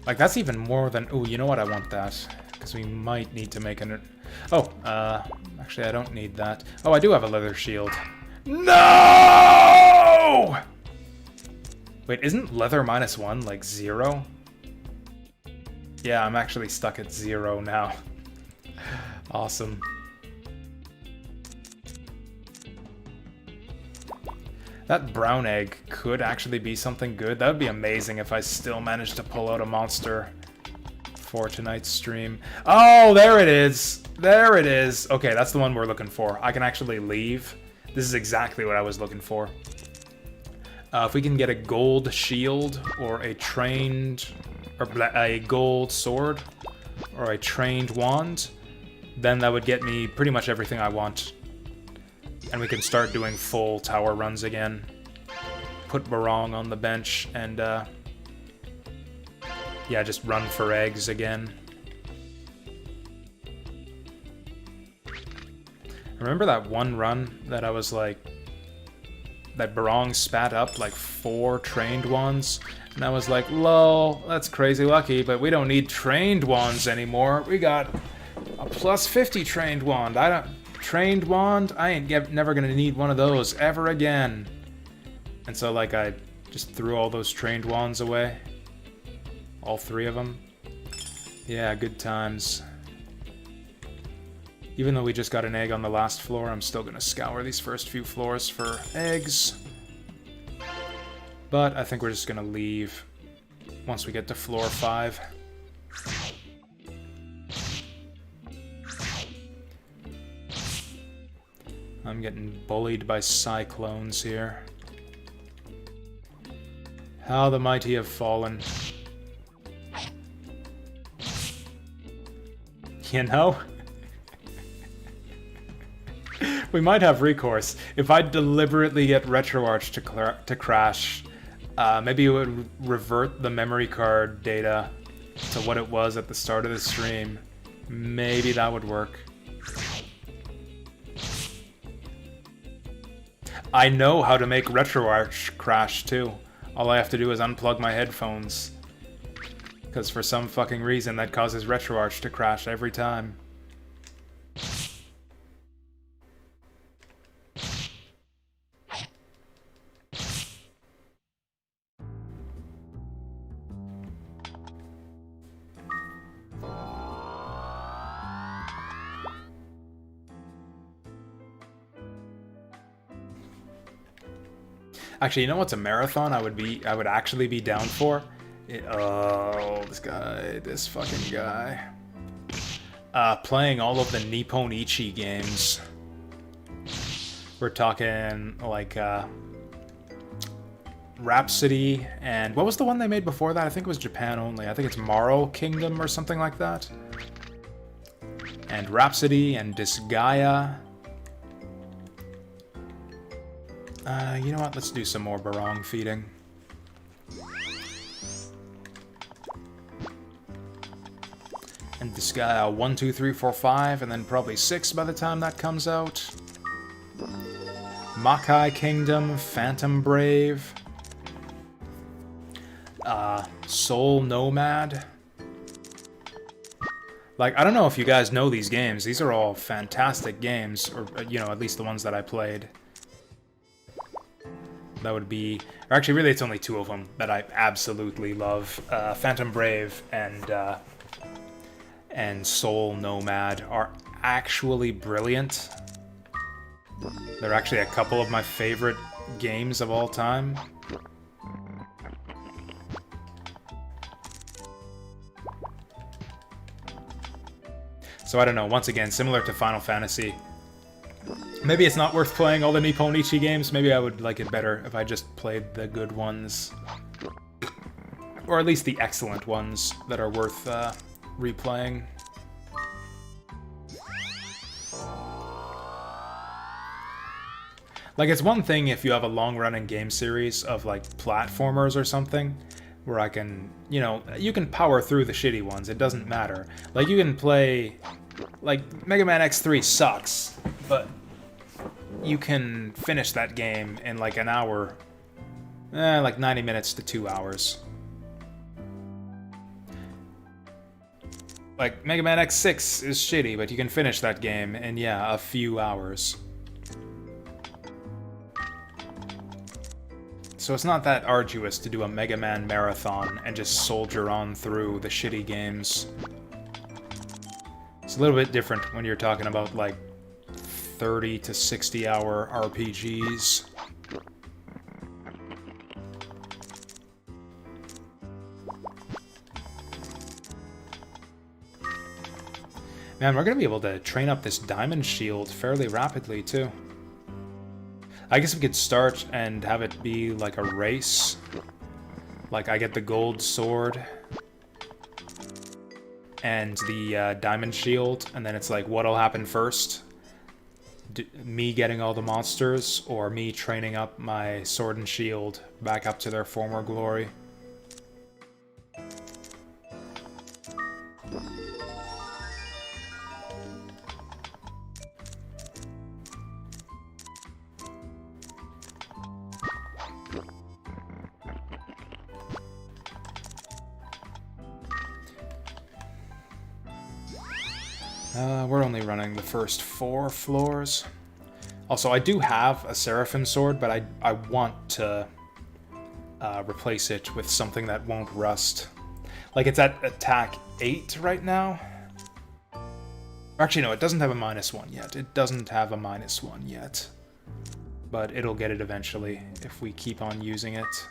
Like, that's even more than... Oh, you know what? I want that. Because we might need to make an... Oh, actually, I don't need that. Oh, I do have a leather shield. No! Wait, isn't leather -1, like, 0? Yeah, I'm actually stuck at 0 now. Awesome. That brown egg could actually be something good. That would be amazing if I still managed to pull out a monster for tonight's stream. Oh, there it is. There it is. Okay, that's the one we're looking for. I can actually leave. This is exactly what I was looking for. If we can get a gold shield or a trained... or a gold sword or a trained wand, then that would get me pretty much everything I want. And we can start doing full tower runs again. Put Barong on the bench and, yeah, just run for eggs again. Remember that one run that I was like... that Barong spat up like 4 trained wands? And I was like, lol, that's crazy lucky, but we don't need trained wands anymore. We got a plus 50 trained wand. Trained wand? I ain't never gonna need one of those ever again. And so, like, I just threw all those trained wands away. All 3 of them. Yeah, good times. Even though we just got an egg on the last floor, I'm still gonna scour these first few floors for eggs. But I think we're just gonna leave once we get to floor 5. I'm getting bullied by cyclones here. How the mighty have fallen. You know? We might have recourse. If I deliberately get RetroArch to crash Maybe it would revert the memory card data to what it was at the start of the stream. Maybe that would work. I know how to make RetroArch crash too. All I have to do is unplug my headphones. Because for some fucking reason that causes RetroArch to crash every time. Actually, you know what's a marathon I would actually be down for? Oh, this fucking guy. Playing all of the Nipponichi games. We're talking like Rhapsody and what was the one they made before that? I think it was Japan only. I think it's Maro Kingdom or something like that. And Rhapsody and Disgaea. You know what? Let's do some more Barong feeding. And Disgaea 1, 2, 3, 4, 5, and then probably 6 by the time that comes out. Makai Kingdom, Phantom Brave. Soul Nomad. Like, I don't know if you guys know these games. These are all fantastic games, or, you know, at least the ones that I played. That would be... Or actually, really, it's only 2 of them that I absolutely love. Phantom Brave and Soul Nomad are actually brilliant. They're actually a couple of my favorite games of all time. So I don't know, once again, similar to Final Fantasy, maybe it's not worth playing all the Nipponichi games. Maybe I would like it better if I just played the good ones. Or at least the excellent ones that are worth replaying. Like, it's one thing if you have a long-running game series of, like, platformers or something, where I can, you know, you can power through the shitty ones, it doesn't matter. Like, you can play, like, Mega Man X3 sucks, but you can finish that game in, like, an hour, like 90 minutes to 2 hours. Like, Mega Man X6 is shitty, but you can finish that game in, yeah, a few hours. So it's not that arduous to do a Mega Man marathon and just soldier on through the shitty games. It's a little bit different when you're talking about, like, 30 to 60 hour RPGs. Man, we're gonna be able to train up this diamond shield fairly rapidly, too. I guess we could start and have it be like a race. Like, I get the gold sword and the diamond shield, and then it's like, what'll happen first? Me getting all the monsters, or me training up my sword and shield back up to their former glory? We're only running the first 4 floors. Also, I do have a Seraphim sword, but I want to replace it with something that won't rust. Like, it's at attack 8 right now. Actually, no, it doesn't have a -1 yet. It doesn't have a -1 yet. But it'll get it eventually if we keep on using it.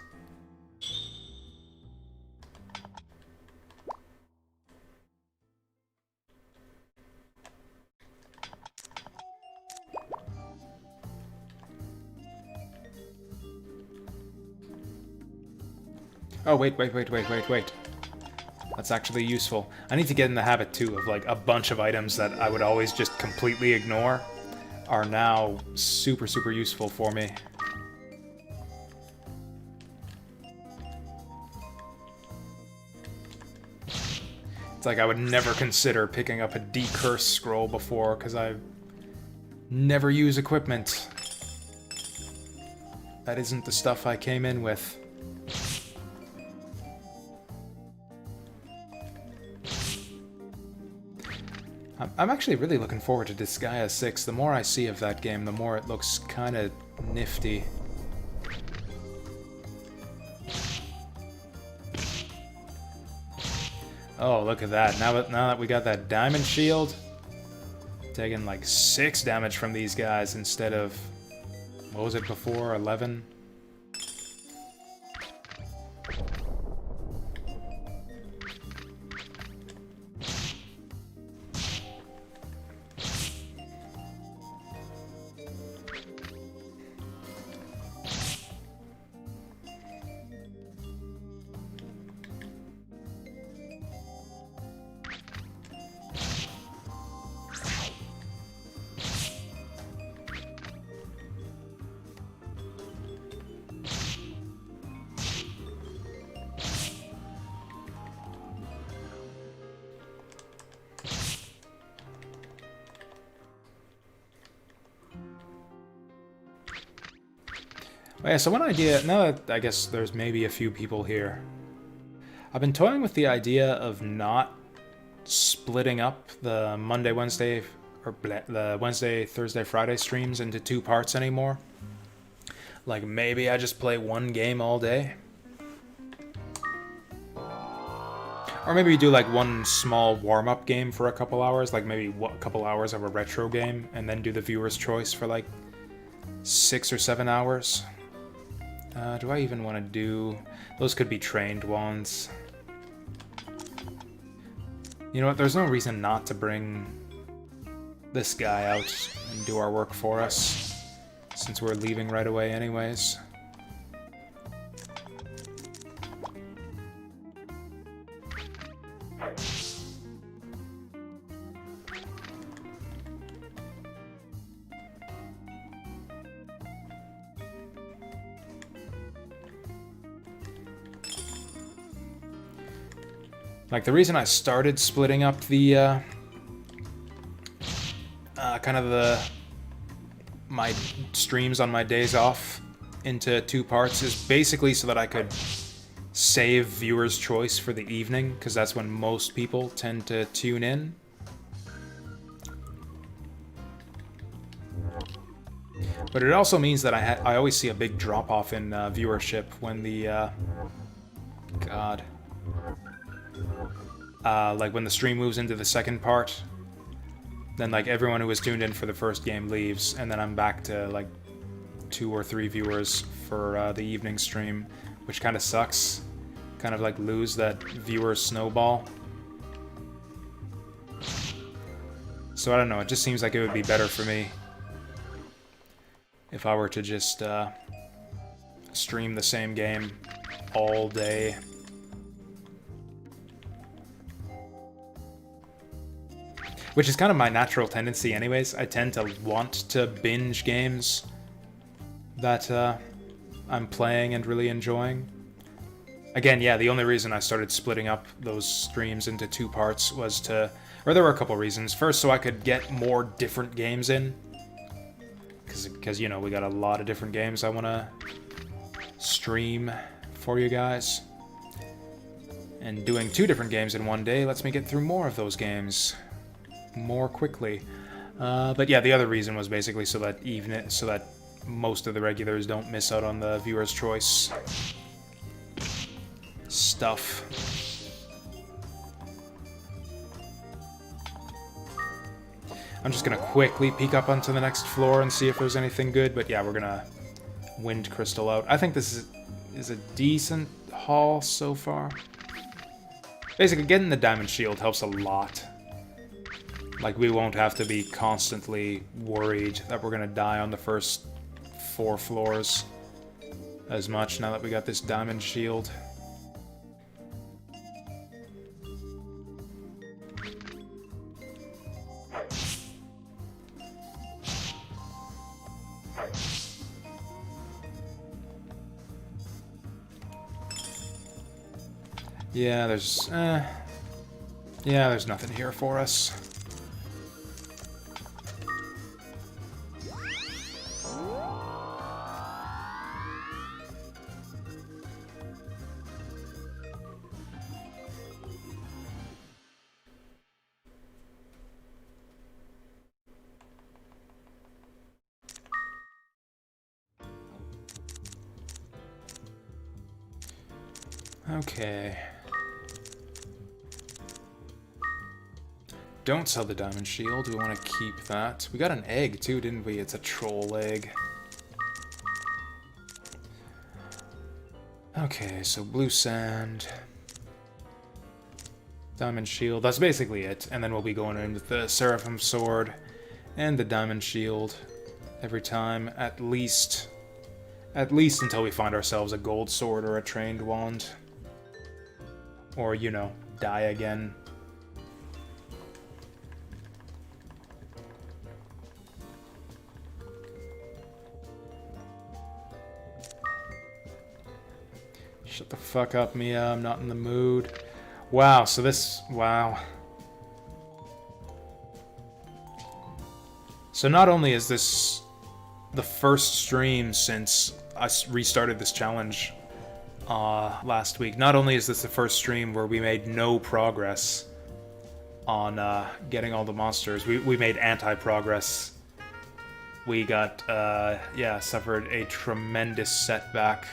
Oh, wait. That's actually useful. I need to get in the habit, too, of, like, a bunch of items that I would always just completely ignore are now super, super useful for me. It's like I would never consider picking up a decurse scroll before, because I never use equipment. That isn't the stuff I came in with. I'm actually really looking forward to Disgaea 6. The more I see of that game, the more it looks kind of nifty. Oh, look at that. Now that we got that diamond shield, taking like 6 damage from these guys instead of, what was it before, 11? Oh, yeah, so one idea, now that I guess there's maybe a few people here, I've been toying with the idea of not splitting up the Monday, Wednesday, or the Wednesday, Thursday, Friday streams into 2 parts anymore. Like, maybe I just play one game all day. Or maybe do like one small warm-up game for a couple hours, like maybe a couple hours of a retro game, and then do the viewer's choice for like 6 or 7 hours. Do I even want to do... Those could be trained ones. You know what, there's no reason not to bring this guy out and do our work for us, since we're leaving right away anyways. Like, the reason I started splitting up the, my streams on my days off into 2 parts is basically so that I could save viewer's choice for the evening, because that's when most people tend to tune in. But it also means that I always see a big drop-off in viewership when the, like when the stream moves into the second part, then like everyone who was tuned in for the first game leaves, and then I'm back to like 2 or 3 viewers for the evening stream, which kind of sucks. Kind of like lose that viewer snowball. So I don't know, it just seems like it would be better for me if I were to just stream the same game all day. Which is kind of my natural tendency anyways. I tend to want to binge games that I'm playing and really enjoying. Again, yeah, the only reason I started splitting up those streams into 2 parts was to... Or there were a couple reasons. First, so I could get more different games in. Because, you know, we got a lot of different games I want to stream for you guys. And doing 2 different games in one day lets me get through more of those games more quickly. But yeah, the other reason was basically so that most of the regulars don't miss out on the viewer's choice stuff. I'm just gonna quickly peek up onto the next floor and see if there's anything good, but yeah, we're gonna wind crystal out. I think this is a decent haul so far. Basically, getting the diamond shield helps a lot. Like, we won't have to be constantly worried that we're gonna die on the first 4 floors as much now that we got this diamond shield. Yeah, there's... Yeah, there's nothing here for us. Okay. Don't sell the diamond shield. We want to keep that. We got an egg too, didn't we? It's a troll egg. Okay, so blue sand. Diamond shield. That's basically it. And then we'll be going in with the Seraphim sword and the diamond shield every time, at least until we find ourselves a gold sword or a trained wand. Or, you know, die again. Shut the fuck up, Mia. I'm not in the mood. Wow, so this... Wow. So not only is this the first stream since I restarted this challenge last week, not only is this the first stream where we made no progress on getting all the monsters, we made anti-progress. We got, yeah, suffered a tremendous setback.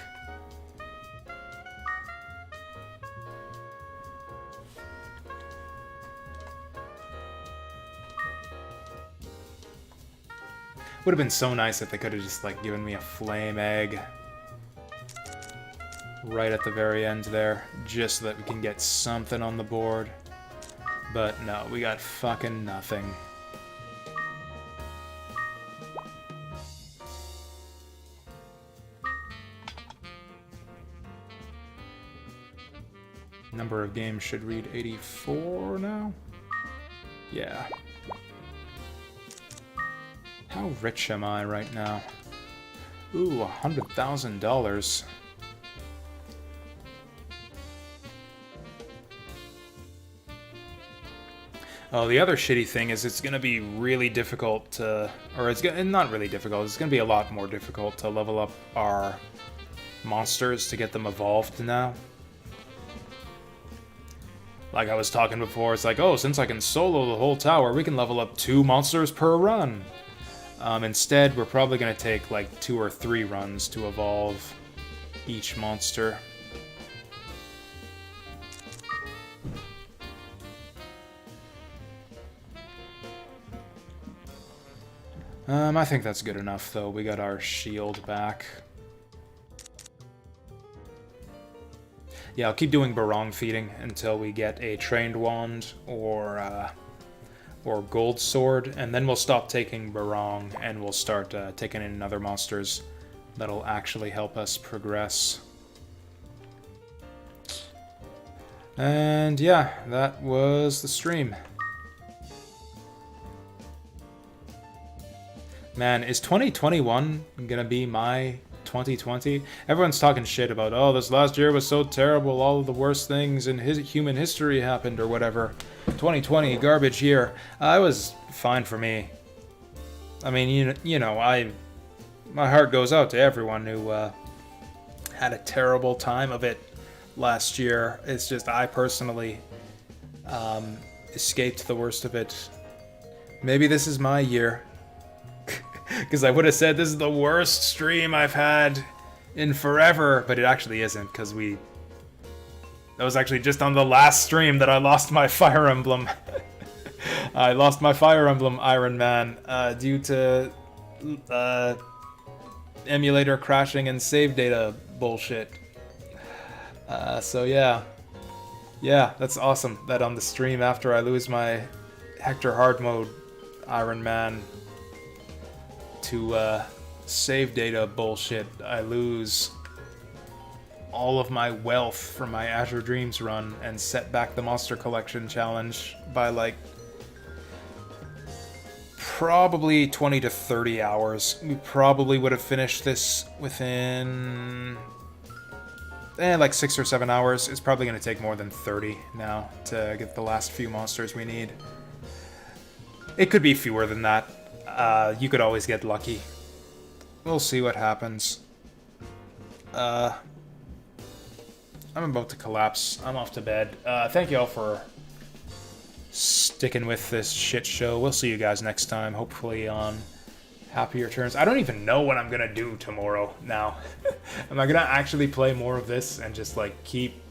Would have been so nice if they could have just, like, given me a flame egg right at the very end there, just so that we can get something on the board. But no, we got fucking nothing. Number of games should read 84 now? Yeah. How rich am I right now? Ooh, $100,000. Oh, the other shitty thing is it's gonna be really difficult to... Or it's gonna... Not really difficult, it's gonna be a lot more difficult to level up our monsters to get them evolved now. Like I was talking before, it's like, oh, since I can solo the whole tower, we can level up 2 monsters per run. Instead, we're probably going to take like 2 or 3 runs to evolve each monster. I think that's good enough, though. We got our shield back. Yeah, I'll keep doing Barong feeding until we get a trained wand or gold sword, and then we'll stop taking Barong and we'll start taking in other monsters that'll actually help us progress. And yeah, that was the stream. Man, is 2021 gonna be my 2020? Everyone's talking shit about, oh, this last year was so terrible, all of the worst things in human history happened or whatever. 2020, garbage year. It was fine for me. I mean, you know, my heart goes out to everyone who had a terrible time of it last year. It's just I personally escaped the worst of it. Maybe this is my year. Because I would have said this is the worst stream I've had in forever, but it actually isn't, because that was actually just on the last stream that I lost my Fire Emblem. I lost my Fire Emblem Iron Man due to emulator crashing and save data bullshit. So yeah. Yeah, that's awesome that on the stream after I lose my Hector Hard Mode Iron Man to save data bullshit, I lose all of my wealth from my Azure Dreams run and set back the Monster Collection challenge by like probably 20 to 30 hours. We probably would have finished this within like 6 or 7 hours. It's probably going to take more than 30 now to get the last few monsters we need. It could be fewer than that. You could always get lucky. We'll see what happens. I'm about to collapse. I'm off to bed. Thank you all for sticking with this shit show. We'll see you guys next time, hopefully on happier terms. I don't even know what I'm gonna do tomorrow now. Am I gonna actually play more of this and just like keep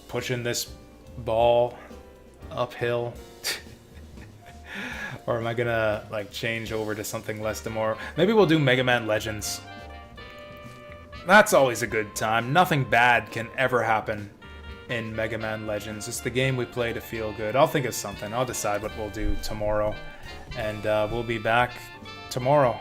pushing this ball uphill? Or am I gonna like change over to something less tomorrow? Maybe we'll do Mega Man Legends. That's always a good time. Nothing bad can ever happen in Mega Man Legends. It's the game we play to feel good. I'll think of something. I'll decide what we'll do tomorrow. And we'll be back tomorrow.